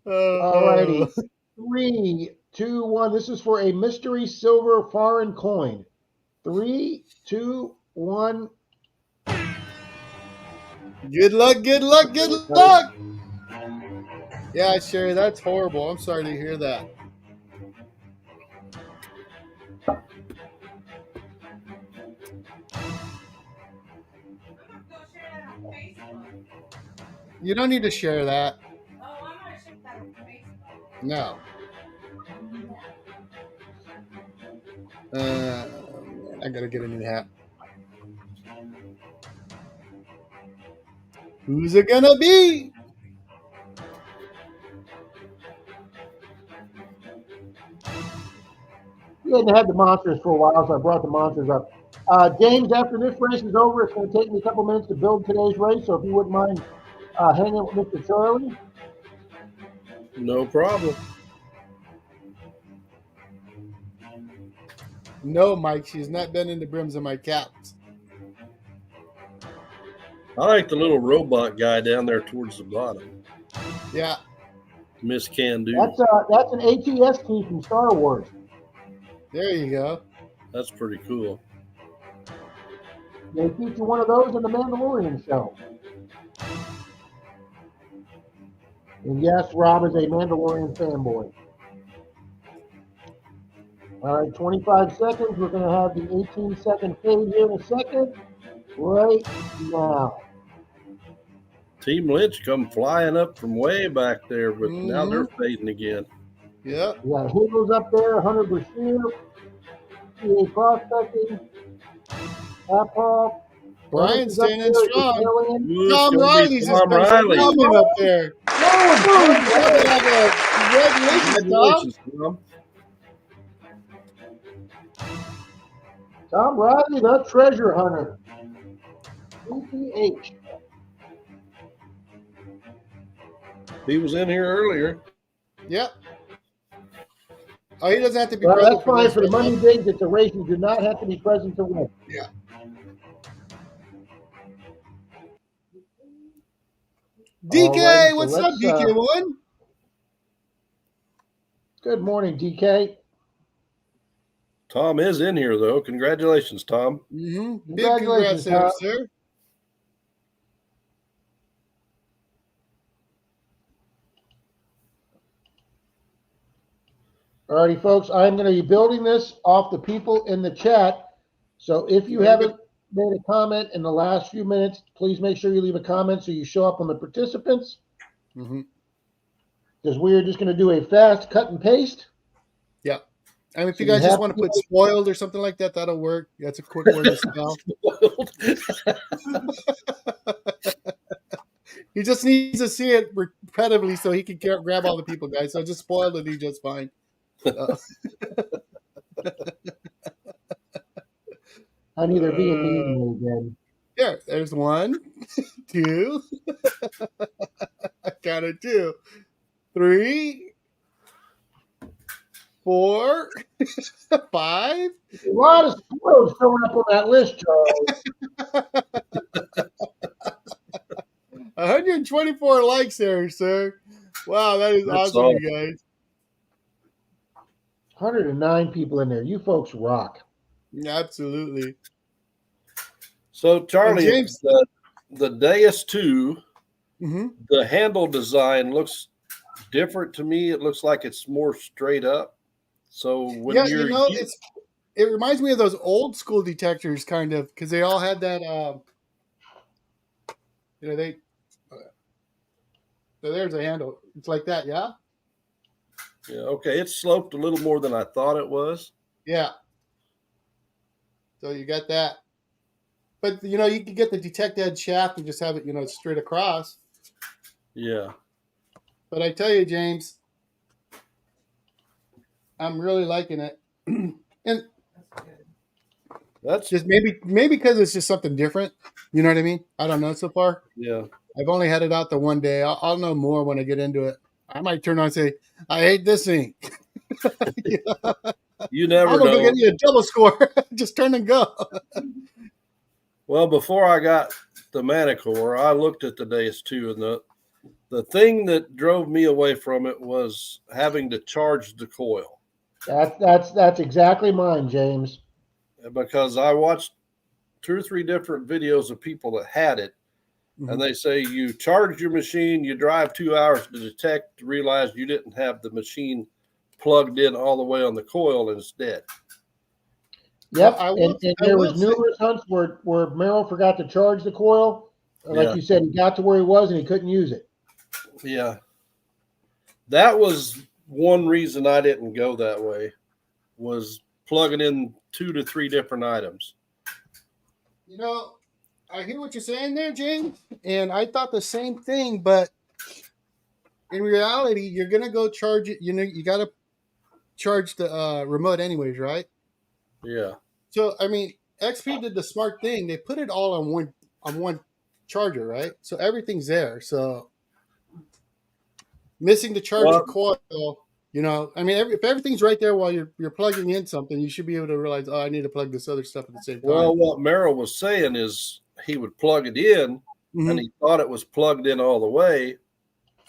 all righty. 3, 2, 1. This is for a mystery silver foreign coin. 3, 2, 1. Good luck, good luck, good luck. Yeah, Sherry, that's horrible. I'm sorry to hear that. You don't need to share that. Oh, I'm going to share that on Facebook. No. I gotta get a new hat. Who's it gonna be? We hadn't had the monsters for a while, so I brought the monsters up. James, after this race is over, it's going to take me a couple minutes to build today's race, so if you wouldn't mind hanging with Mr. Charlie. No problem. No, Mike, she's not bending the brims of my caps. I like the little robot guy down there towards the bottom. Yeah. Miss Can Do. That's an ATS key from Star Wars. There you go. That's pretty cool. They feature one of those in the Mandalorian show. And yes, Rob is a Mandalorian fanboy. All right, 25 seconds. We're going to have the 18-second fade here in a second. Right now. Team Lynch come flying up from way back there, but now they're fading again. Yeah. We got Higgles up there, Hunter Bashir, CA Prospecting, Apov. Brian's standing strong. Ooh, it's Tom gonna be Riley's just Tom Riley. coming up there. Congratulations, Tom. Tom. Tom Riley, the treasure hunter. CPH. He was in here earlier. Yep. Oh, he doesn't have to be Well, present. that's fine this for the right Monday days. It's a race. You do not have to be present to win. Yeah. DK, Alrighty, so what's up, let's, DK1? Good morning, DK. Tom is in here though. Congratulations, Tom. Big Congratulations, congrats there, Tom. sir. Alrighty, folks, I'm going to be building this off the people in the chat. So if you haven't made a comment in the last few minutes, please make sure you leave a comment so you show up on the participants. Because we're just going to do a fast cut and paste. Yeah. I mean, if So you you guys just have want to to- put spoiled or something like that, that'll work. That's a quick word to spell. He just needs to see it repetitively so he can grab all the people, guys. So just spoiled and he's just fine. I need there being mean again. Yeah, there's 1, 2. I counted 2, 3, 4, 5. A lot of spoils showing up on that list, Charles. 124 likes there, sir. Wow, that is That's awesome, you guys. 109 people in there. You folks rock. Absolutely. So Charlie, And James- the Deus 2, Mm-hmm. the handle design looks different to me. It looks like it's more straight up. So when Yeah, you're it reminds me of those old school detectors, kind of, because they all had that. So there's a handle. It's like that, yeah. yeah, okay, it's sloped a little more than I thought it was. Yeah. So you got that, but you can get the detect edge shaft and just have it, straight across. Yeah. But I tell you, James, I'm really liking it, and That's just maybe because it's just something different. You know what I mean? I don't know so far. yeah. I've only had it out the one day. I'll know more when I get into it. I might turn on and say, I hate this thing. You never I'm going to know. go get you a double score. Just turn and go. Well, before I got the Manicore, I looked at the Deus 2, and the thing that drove me away from it was having to charge the coil. That's exactly mine, James. Because I watched 2 or 3 different videos of people that had it, and they say you charge your machine, you drive 2 hours to detect, to realize you didn't have the machine plugged in all the way on the coil, and it's dead. Yep, I and there was numerous hunts where Merrill forgot to charge the coil. Like you said, he got to where he was and he couldn't use it. Yeah. That was one reason I didn't go that way, was plugging in 2 to 3 different items. I hear what you're saying there, James, and I thought the same thing, but in reality, you're going to go charge it. You got to charge the remote anyways, right? Yeah. So, I mean, XP did the smart thing. They put it all on one charger, right? So everything's there. So missing the charger coil, I mean, if everything's right there while you're plugging in something, you should be able to realize, oh, I need to plug this other stuff at the same time. Well, what Merrill was saying is he would plug it in, and he thought it was plugged in all the way.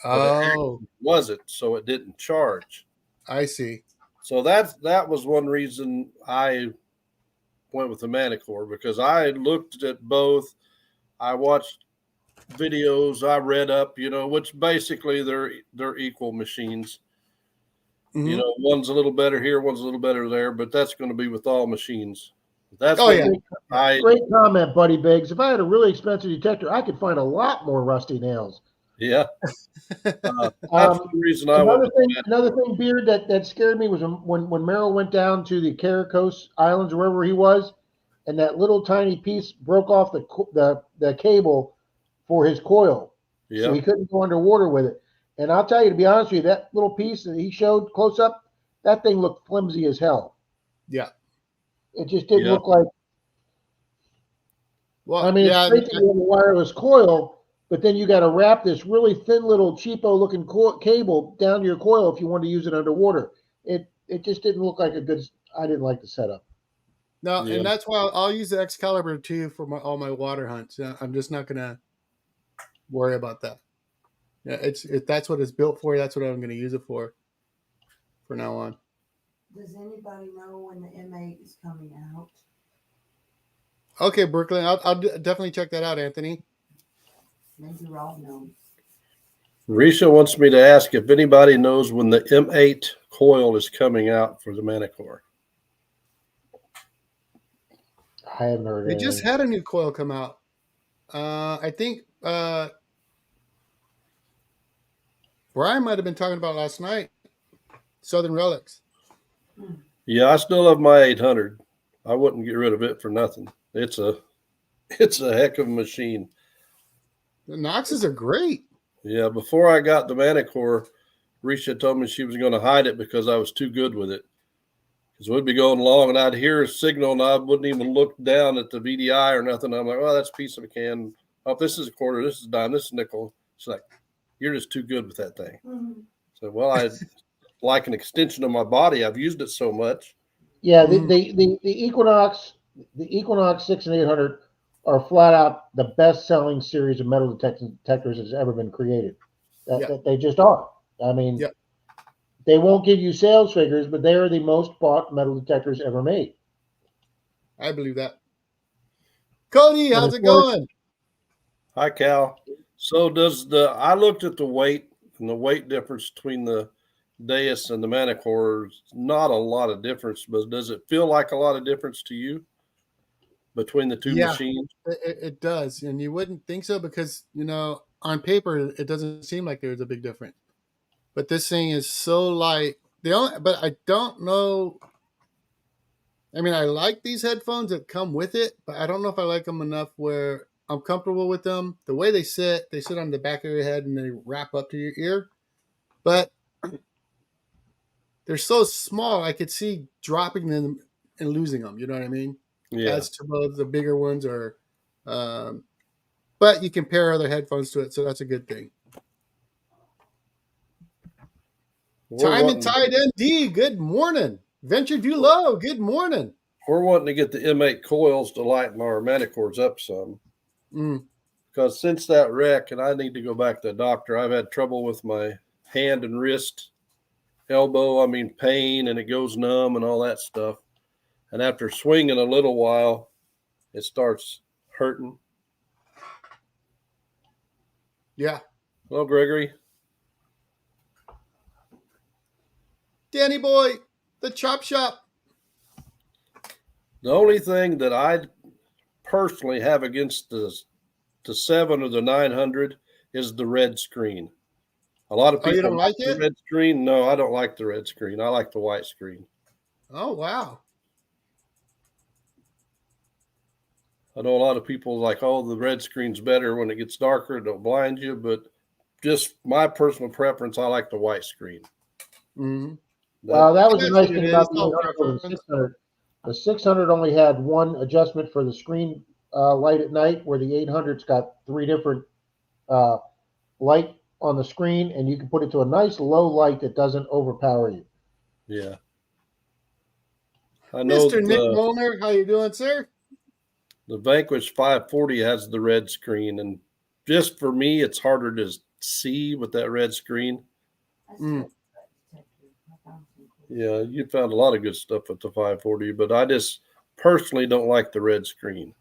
Oh, it wasn't, so it didn't charge. I see. So that was one reason I went with the Manicore, because I looked at both. I watched videos, I read up, which basically they're equal machines. You Mhm. know, one's a little better here, one's a little better there, but that's going to be with all machines. That's Oh, what yeah. I Great comment, Buddy Biggs. If I had a really expensive detector, I could find a lot more rusty nails. yeah. That's Um, the reason I went with that. Another thing, Beard, that scared me was when Merrill went down to the Caricos Islands or wherever he was, and that little tiny piece broke off the cable for his coil, so Yeah, he couldn't go underwater with it. And I'll tell you, to be honest with you, that little piece that he showed close up, that thing looked flimsy as hell. Yeah. It just didn't yeah, look like. Well, I mean, it's yeah. great that you have a wireless coil, but then you got to wrap this really thin little cheapo looking cable down to your coil if you want to use it underwater. It just didn't look like a good. I didn't like the setup. No, yeah. and that's why I'll use the Excalibur too for all my water hunts. I'm just not gonna worry about that. Yeah, that's what it's built for. That's what I'm gonna use it for now on. Does anybody know when the M8 is coming out? Okay, Brooklyn, I'll definitely check that out, Anthony. Maybe Rob knows. Risha wants me to ask if anybody knows when the M8 coil is coming out for the Manicore. I haven't heard They anything. just had a new coil come out. I think Brian might have been talking about last night. Southern Relics. Yeah, I still love my 800. I wouldn't get rid of it for nothing. It's a heck of a machine. The Noxes are great. Yeah, before I got the Manicore, Risha told me she was going to hide it because I was too good with it. Because we'd be going along and I'd hear a signal and I wouldn't even look down at the VDI or nothing. I'm like, oh, that's a piece of a can. Oh, this is a quarter. This is a dime. This is a nickel. It's like, you're just too good with that thing. Mm-hmm. So, well, I like an extension of my body. I've used it so much. Yeah, the Equinox, the Equinox 6 and 800 are flat out the best selling series of metal detectors that's ever been created. That they just are. I mean, Yep. they won't give you sales figures, but they are the most bought metal detectors ever made. I believe that. Cody, how's it going? Hi, Cal. So I looked at the weight and the weight difference between the Deus and the Manicore is not a lot of difference, but does it feel like a lot of difference to you between the two machines? It does. And you wouldn't think so because, on paper, it doesn't seem like there's a big difference. But this thing is so light. But I don't know. I mean, I like these headphones that come with it, but I don't know if I like them enough where I'm comfortable with them. The way they sit on the back of your head and they wrap up to your ear. But they're so small, I could see dropping them and losing them. You know what I mean? Yeah. As to both the bigger ones or, but you can pair other headphones to it, so that's a good thing. Time and Tide ND, good morning. Venture Do Low, good morning. We're wanting to get the M8 coils to lighten our Manicores up some. Because since that wreck, and I need to go back to the doctor, I've had trouble with my hand and wrist, elbow, pain, and it goes numb and all that stuff. And after swinging a little while, it starts hurting. Yeah. Hello, Gregory. Danny boy, the chop shop. The only thing that I personally have against the 7 or the 900 is the red screen. A lot of people you don't like the it? red screen. No, I don't like the red screen. I like the white screen. Oh, wow. I know a lot of people like, oh, the red screen's better when it gets darker. It'll blind you. But just my personal preference, I like the white screen. Mm-hmm. Well, that was the That's nice what thing it about is. the All 800 over the preference. 600. The 600 only had one adjustment for the screen light at night, where the 800's got 3 different light on the screen, and you can put it to a nice low light that doesn't overpower you. Yeah. I know Mr. Nick Molnar, how you doing, sir? The Vanquish 540 has the red screen, and just for me, it's harder to see with that red screen. Yeah, you found a lot of good stuff with the 540, but I just personally don't like the red screen.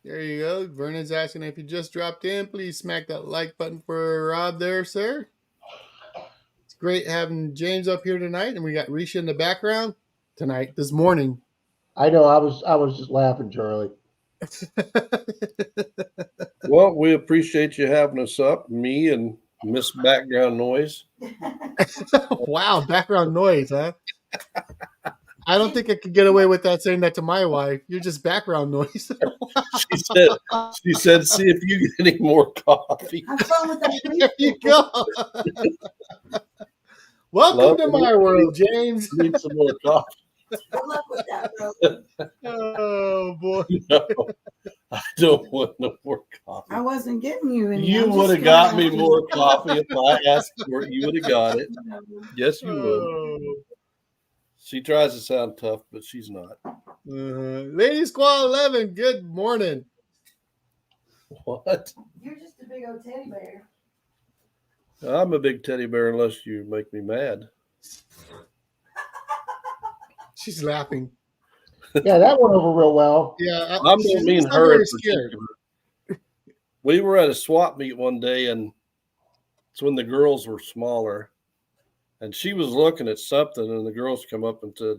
There you go. Vernon's asking if you just dropped in, please smack that like button for Rob there, sir. It's great having James up here tonight, and we got Risha in the background tonight, this morning. I know. I was just laughing, Charlie. Well, we appreciate you having us up, me and Miss Background Noise. Wow, background noise, huh? I don't think I could get away with that saying that to my wife. You're just background noise. She said, see if you get any more coffee. Have fun with that. There you go. Welcome to my world, James. Need some more coffee. Good luck with that, bro. Oh boy. No, I don't want no more coffee. I wasn't getting you any. You I'm would just have got gonna- me more coffee if I asked for it. You would have got it. Yes, you would. Oh. She tries to sound tough, but she's not. Lady Squall 11, good morning. What? You're just a big old teddy bear. I'm a big teddy bear unless you make me mad. She's laughing. Yeah, that went over real well. Yeah, I don't mean not her very in scared. particular. We were at a swap meet one day, and it's when the girls were smaller, and she was looking at something, and the girls come up and said,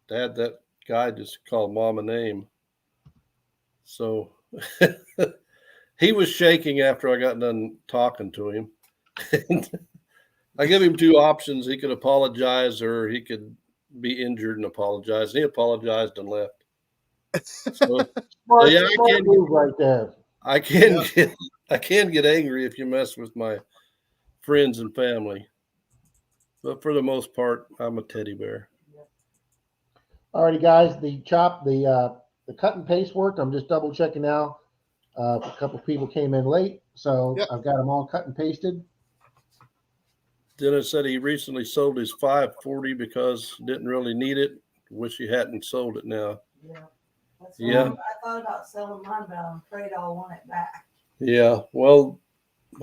"Dad, that guy just called Mom a name." So he was shaking after I got done talking to him. I gave him two options. He could apologize or he could be injured and apologize. He apologized and left. So, Smart, yeah, smart move right there. I can get angry if you mess with my friends and family. But for the most part, I'm a teddy bear. Alrighty, guys. The cut and paste worked. I'm just double checking now. A couple people came in late, so Yep. I've got them all cut and pasted. Dennis said he recently sold his 540 because didn't really need it. Wish he hadn't sold it now. Yeah. That's Yeah. why I thought about selling mine, but I'm afraid I'll want it back. Yeah, well,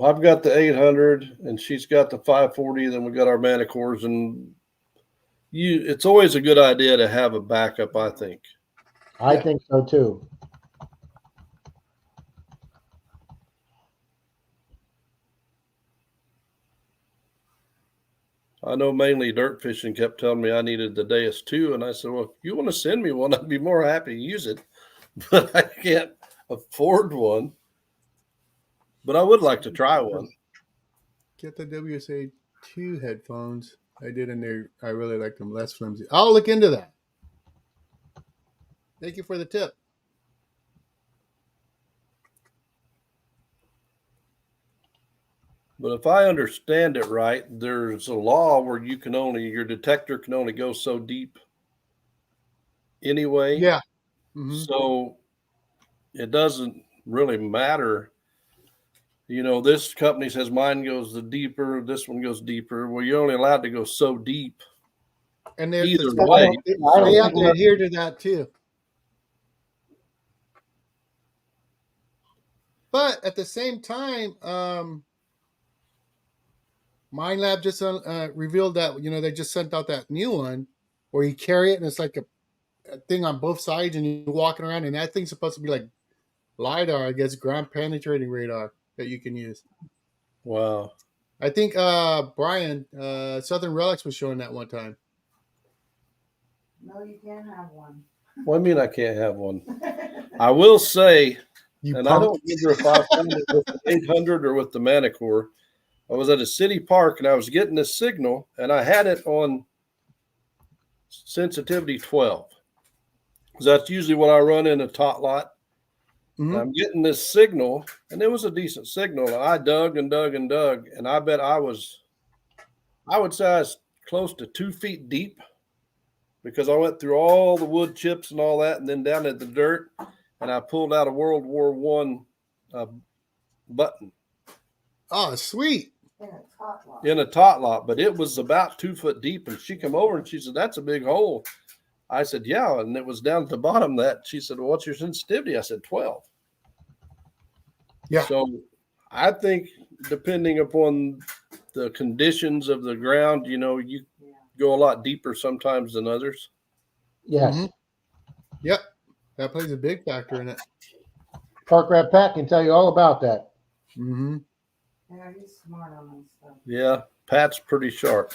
I've got the 800 and she's got the 540. Then we got our manicures, and it's always a good idea to have a backup, I think. I think so too. I know mainly Dirt Fishing kept telling me I needed the Deus 2, and I said, well, if you want to send me one, I'd be more happy to use it, but I can't afford one. But I would like to try one. Get the WSA 2 headphones. I did, and I really like them, less flimsy. I'll look into that. Thank you for the tip. But if I understand it right, there's a law where your detector can only go so deep anyway. Yeah. Mm-hmm. So it doesn't really matter. This company says mine goes the deeper, this one goes deeper. Well, you're only allowed to go so deep. And Either they way. they have to adhere to that too. But at the same time, Mind Lab just revealed that they just sent out that new one where you carry it and it's like a thing on both sides and you're walking around, and that thing's supposed to be like LiDAR, I guess, ground penetrating radar that you can use. Wow. I think Brian, Southern Relics was showing that one time. No, you can't have one. What do you mean I can't have one? I will say, You and I don't remember if I found it with the 800 or with the manicure. I was at a city park and I was getting this signal, and I had it on sensitivity 12. Because that's usually what I run in a tot lot. Mhm. I'm getting this signal, and it was a decent signal. And I dug and dug and dug, and I bet I would say I was close to 2 feet deep, because I went through all the wood chips and all that, and then down at the dirt, and I pulled out a World War I button Oh, sweet. In a tot lot. in a tot lot, but it was about 2 foot deep. And she came over and she said, "That's a big hole." I said, "Yeah," and it was down at the bottom. That she said, "Well, what's your sensitivity?" I said, 12. Yeah. So I think depending upon the conditions of the ground, you go a lot deeper sometimes than others. Yes. Mhm. Yep. That plays a big factor in it. Park Rat Pat can tell you all about that. Mm-hmm. Yeah, he's smart on that stuff. Yeah, Pat's pretty sharp.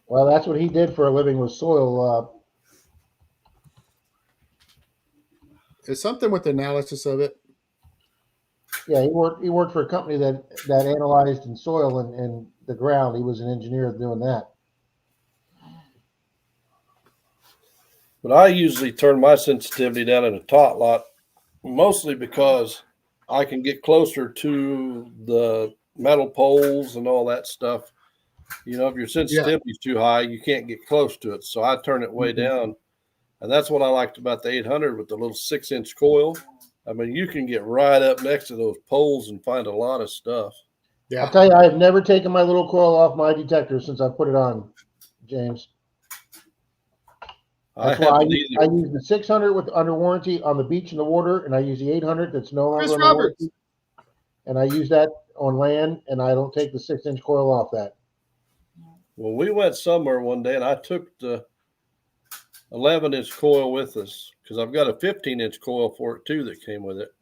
Well, that's what he did for a living with soil. There's something with the analysis of it. Yeah, he worked for a company that analyzed in soil and the ground. He was an engineer doing that. But I usually turn my sensitivity down in a tot lot, mostly because I can get closer to the metal poles and all that stuff. You know, if your sensitivity is too high, you can't get close to it. So I turn it way down. And that's what I liked about the 800 with the little 6-inch coil. I mean, you can get right up next to those poles and find a lot of stuff. Yeah. I'll tell you, I have never taken my little coil off my detector since I put it on, James. That's why I use the 600 with under warranty on the beach in the water, and I use the 800 that's no longer under warranty. And I use that on land, and I don't take the 6-inch coil off that. Well, we went somewhere one day, and I took the 11-inch coil with us because I've got a 15-inch coil for it too that came with it.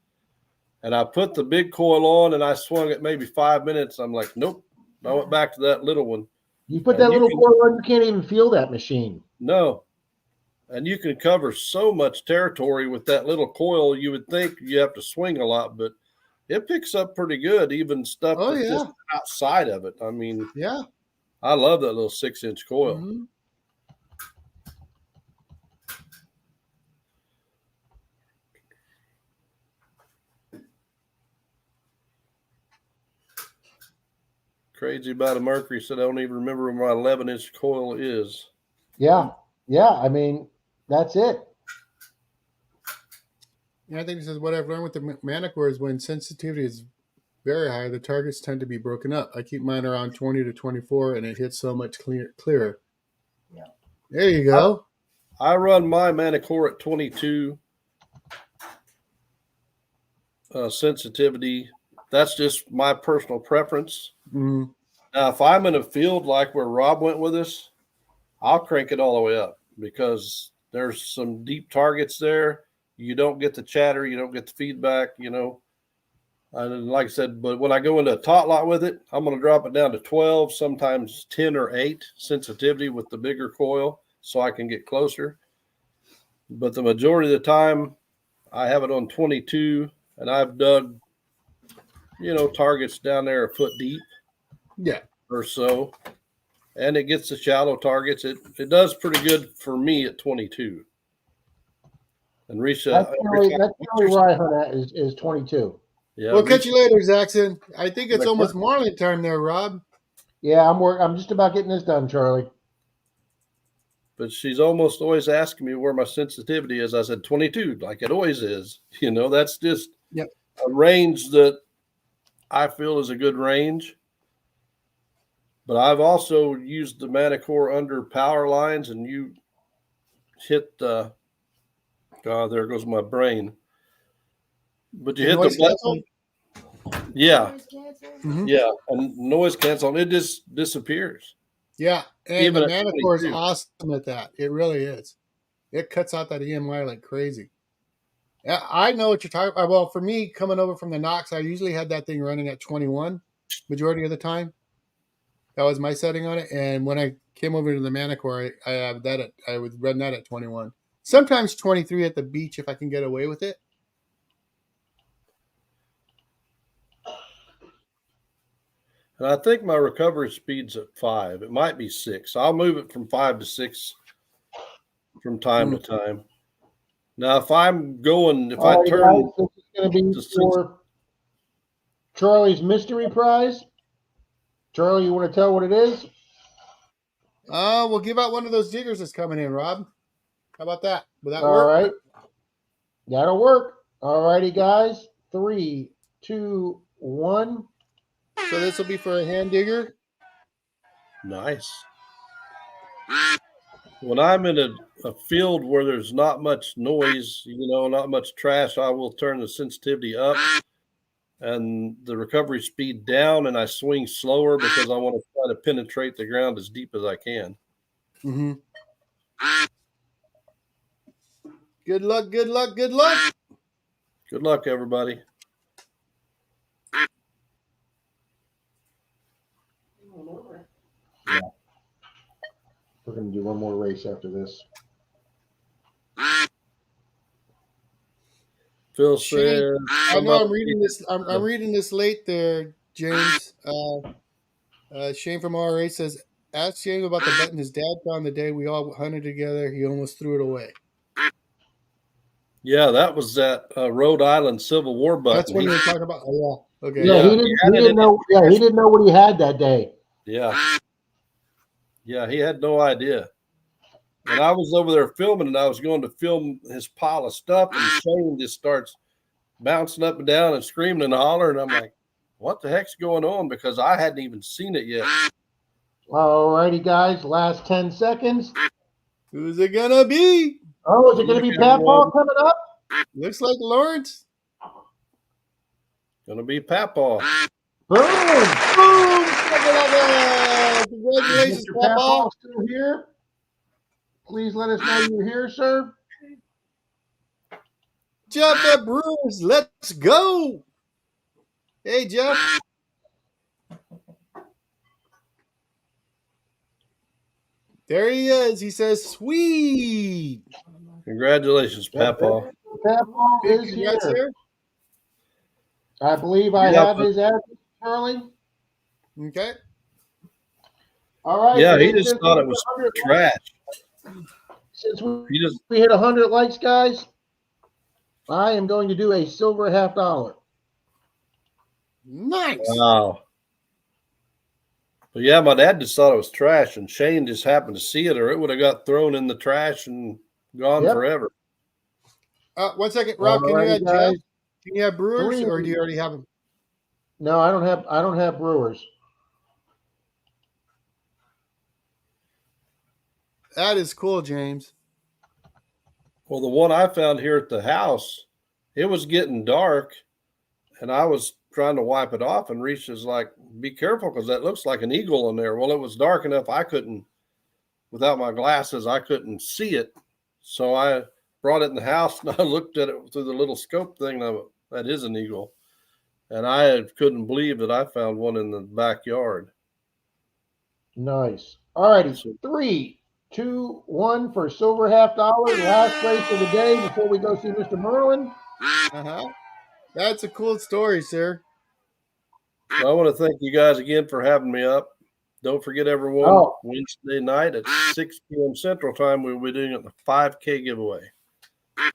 And I put the big coil on, and I swung it maybe 5 minutes. I'm like, nope. I went back to that little one. You put that little coil on, you can't even feel that machine. No. And you can cover so much territory with that little coil. You would think you have to swing a lot, but it picks up pretty good, even stuff that's just outside of it. I mean, yeah, I love that little 6-inch coil. Mm-hmm. Crazy about a Mercury said I don't even remember where my 11-inch coil is. Yeah. Yeah. I mean, that's it. Yeah, I think he says what I've learned with the Manicore is when sensitivity is very high, the targets tend to be broken up. I keep mine around 20 to 24, and it hits so much clearer. Yeah. There you go. I run my Manicore at 22 sensitivity. That's just my personal preference. Mm-hmm. Now, if I'm in a field like where Rob went with us, I'll crank it all the way up because there's some deep targets there. You don't get the chatter. You don't get the feedback, you know. And like I said, but when I go into a tot lot with it, I'm going to drop it down to 12, sometimes 10 or 8 sensitivity with the bigger coil so I can get closer. But the majority of the time, I have it on 22, and I've dug, you know, targets down there a foot deep. Yeah. Or so. And it gets the shallow targets. It does pretty good for me at 22. And Risha, that's really where I hunt at is 22. Yeah. We'll catch you later, Zaxxon. I think it's almost morning time there, Rob. Yeah, I'm just about getting this done, Charlie. But she's almost always asking me where my sensitivity is. I said 22, like it always is. You know, that's just a range that I feel is a good range. But I've also used the Manicore under power lines, and you hit the God, there goes my brain. But you hit the button. Yeah. Mm-hmm. Yeah. And noise cancel, it just disappears. Yeah. And even the Manicore is awesome at that. It really is. It cuts out that EMI like crazy. Yeah, I know what you're talking about. Well, for me, coming over from the Knox, I usually had that thing running at 21 majority of the time. That was my setting on it. And when I came over to the Manicore, I would run that at 21. Sometimes 23 at the beach if I can get away with it. And I think my recovery speed's at 5. It might be 6. I'll move it from 5 to 6 from time to time. Now, if I'm going, if I turn, guys, this is going to be for Charlie's mystery prize. Charlie, you want to tell what it is? We'll give out one of those jiggers that's coming in, Rob. How about that? Will that work? All right. That'll work. All righty, guys. 3, 2, 1. So this will be for a hand digger. Nice. When I'm in a field where there's not much noise, you know, not much trash, I will turn the sensitivity up and the recovery speed down, and I swing slower because I want to try to penetrate the ground as deep as I can. Mm-hmm. Good luck, good luck, good luck. Good luck, everybody. Yeah. We're going to do one more race after this. Phil Shane, says, I know I'm reading this. I'm reading this late there, James. Shane from RA says, ask James about the button his dad found the day we all hunted together. He almost threw it away. yeah, that was that Rhode Island Civil War button. That's what we were talking about. Oh, yeah. Okay. Yeah, he didn't know. Yeah, he didn't know what he had that day. Yeah. Yeah, he had no idea. And I was over there filming, and I was going to film his pile of stuff, and Shane just starts bouncing up and down and screaming and hollering. And I'm like, what the heck's going on? Because I hadn't even seen it yet. All righty, guys. Last 10 seconds. Who's it gonna be? Oh, is it going to be Pat Paul coming up? Looks like Lawrence. Gonna be Papaw. Boom! Boom! Congratulations, Mr. Pat Papa. Paul still here? Please let us know you're here, sir. Jeff the Brewers, let's go. Hey, Jeff. There he is. He says, sweet. Congratulations, Papaw. Pat Paul is Congrats, here. sir. I believe I Yeah, have but- his address, Charlie. Okay. All right. Yeah, so he since just we thought hit it was 100 trash. Since He just we hit 100 likes, guys, I am going to do a silver $50. Nice. wow. But yeah, my dad just thought it was trash, and Shane just happened to see it, or it would have got thrown in the trash and gone Yep. forever. 1 second, Rob. Can you Alrighty, add guys. Jeff? Can you have Brewers, Three. or do you already have them? No, I don't have Brewers. That is cool, James. Well, the one I found here at the house, it was getting dark, and I was trying to wipe it off, and Reese was like, be careful, because that looks like an eagle in there. Well, it was dark enough I couldn't, without my glasses, I couldn't see it. So I brought it in the house, and I looked at it through the little scope thing, and I went, that is an eagle. And I couldn't believe that I found one in the backyard. Nice. All righty. 3, 2, 1 for silver $50. Last race of the day before we go see Mr. Merlin. That's a cool story, sir. So I want to thank you guys again for having me up. Don't forget, everyone, Oh. Wednesday night at 6 p.m. Central Time, we'll be doing the 5K giveaway.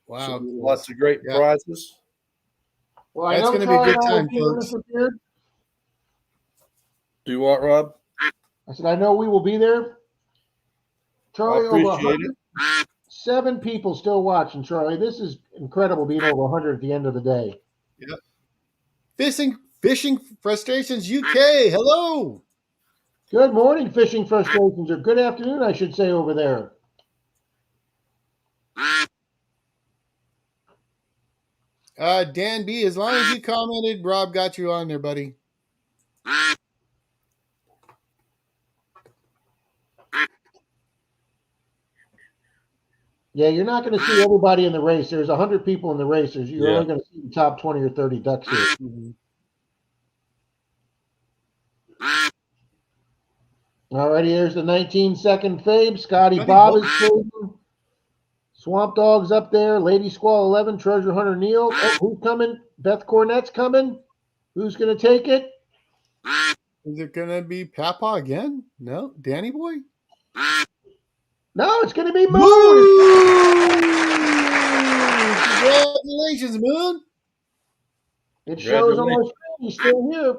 Wow. So lots of great Yeah. prizes. Well, I That's know gonna be a Charlie good and I will time, be there, folks. Mr. Beard. Do what, Rob? I said, I know we will be there. Charlie, I over appreciate it. 107 people still watching, Charlie. This is incredible being over 100 at the end of the day. Fishing Frustrations UK. Hello. Good morning, Fishing Frustrations, or good afternoon, I should say, over there. Dan B, as long as you commented, Rob got you on there, buddy. Yeah, you're not going to see everybody in the race. There's 100 people in the race. You're Yeah. only going to see the top 20 or 30 ducks here. All righty, there's the 19-second fade. Scotty Bob is fading. Swamp Dog's up there. Lady Squall 11. Treasure Hunter Neil. Oh, who's coming? Beth Cornett's coming. Who's going to take it? Is it going to be Papa again? No? Danny Boy? No, it's going to be Moon. Moon! Congratulations, Moon. It shows on my screen. He's still here.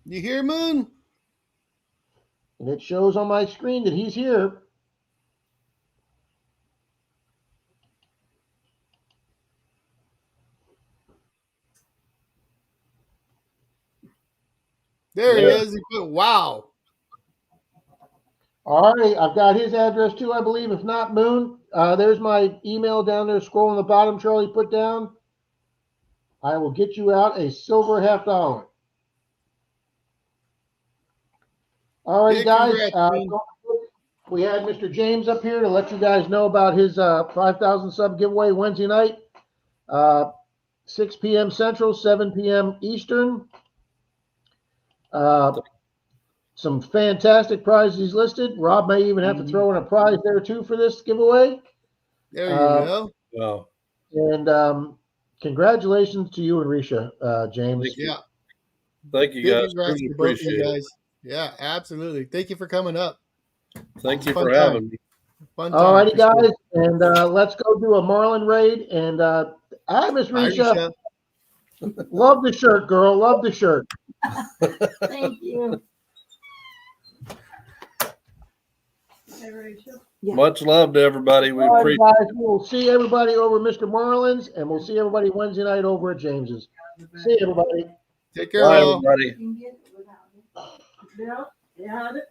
You hear, Moon? And it shows on my screen that he's here. There he is. He put, wow. All right, I've got his address too, I believe. If not, Moon, there's my email down there. Scroll on the bottom, Charlie, put down. I will get you out a silver $50. All righty, Big guys. congrats, Dean. We had Mr. James up here to let you guys know about his 5,000 sub giveaway Wednesday night, 6 p.m. Central, 7 p.m. Eastern. Some fantastic prizes listed. Rob may even have to throw in a prize there too for this giveaway. There you go. Wow. And congratulations to you and Risha, James. Thank you. Yeah. Thank you, Big guys. congrats Really to both of appreciate you it. guys. Yeah, absolutely. Thank you for coming up. Thank you Fun for time. having me. Fun time. All righty, for sure. guys. And let's go do a Marlin raid. And hi, Miss Bye, Risha. Risha. Love the shirt, girl. Love the shirt. Thank you. Yeah. Much love to everybody. We All right, appreciate guys. We'll see everybody over Mr. Marlin's, and we'll see everybody Wednesday night over at James's. See you, everybody. Take it. care, Bye, all. everybody. Bill, you had it?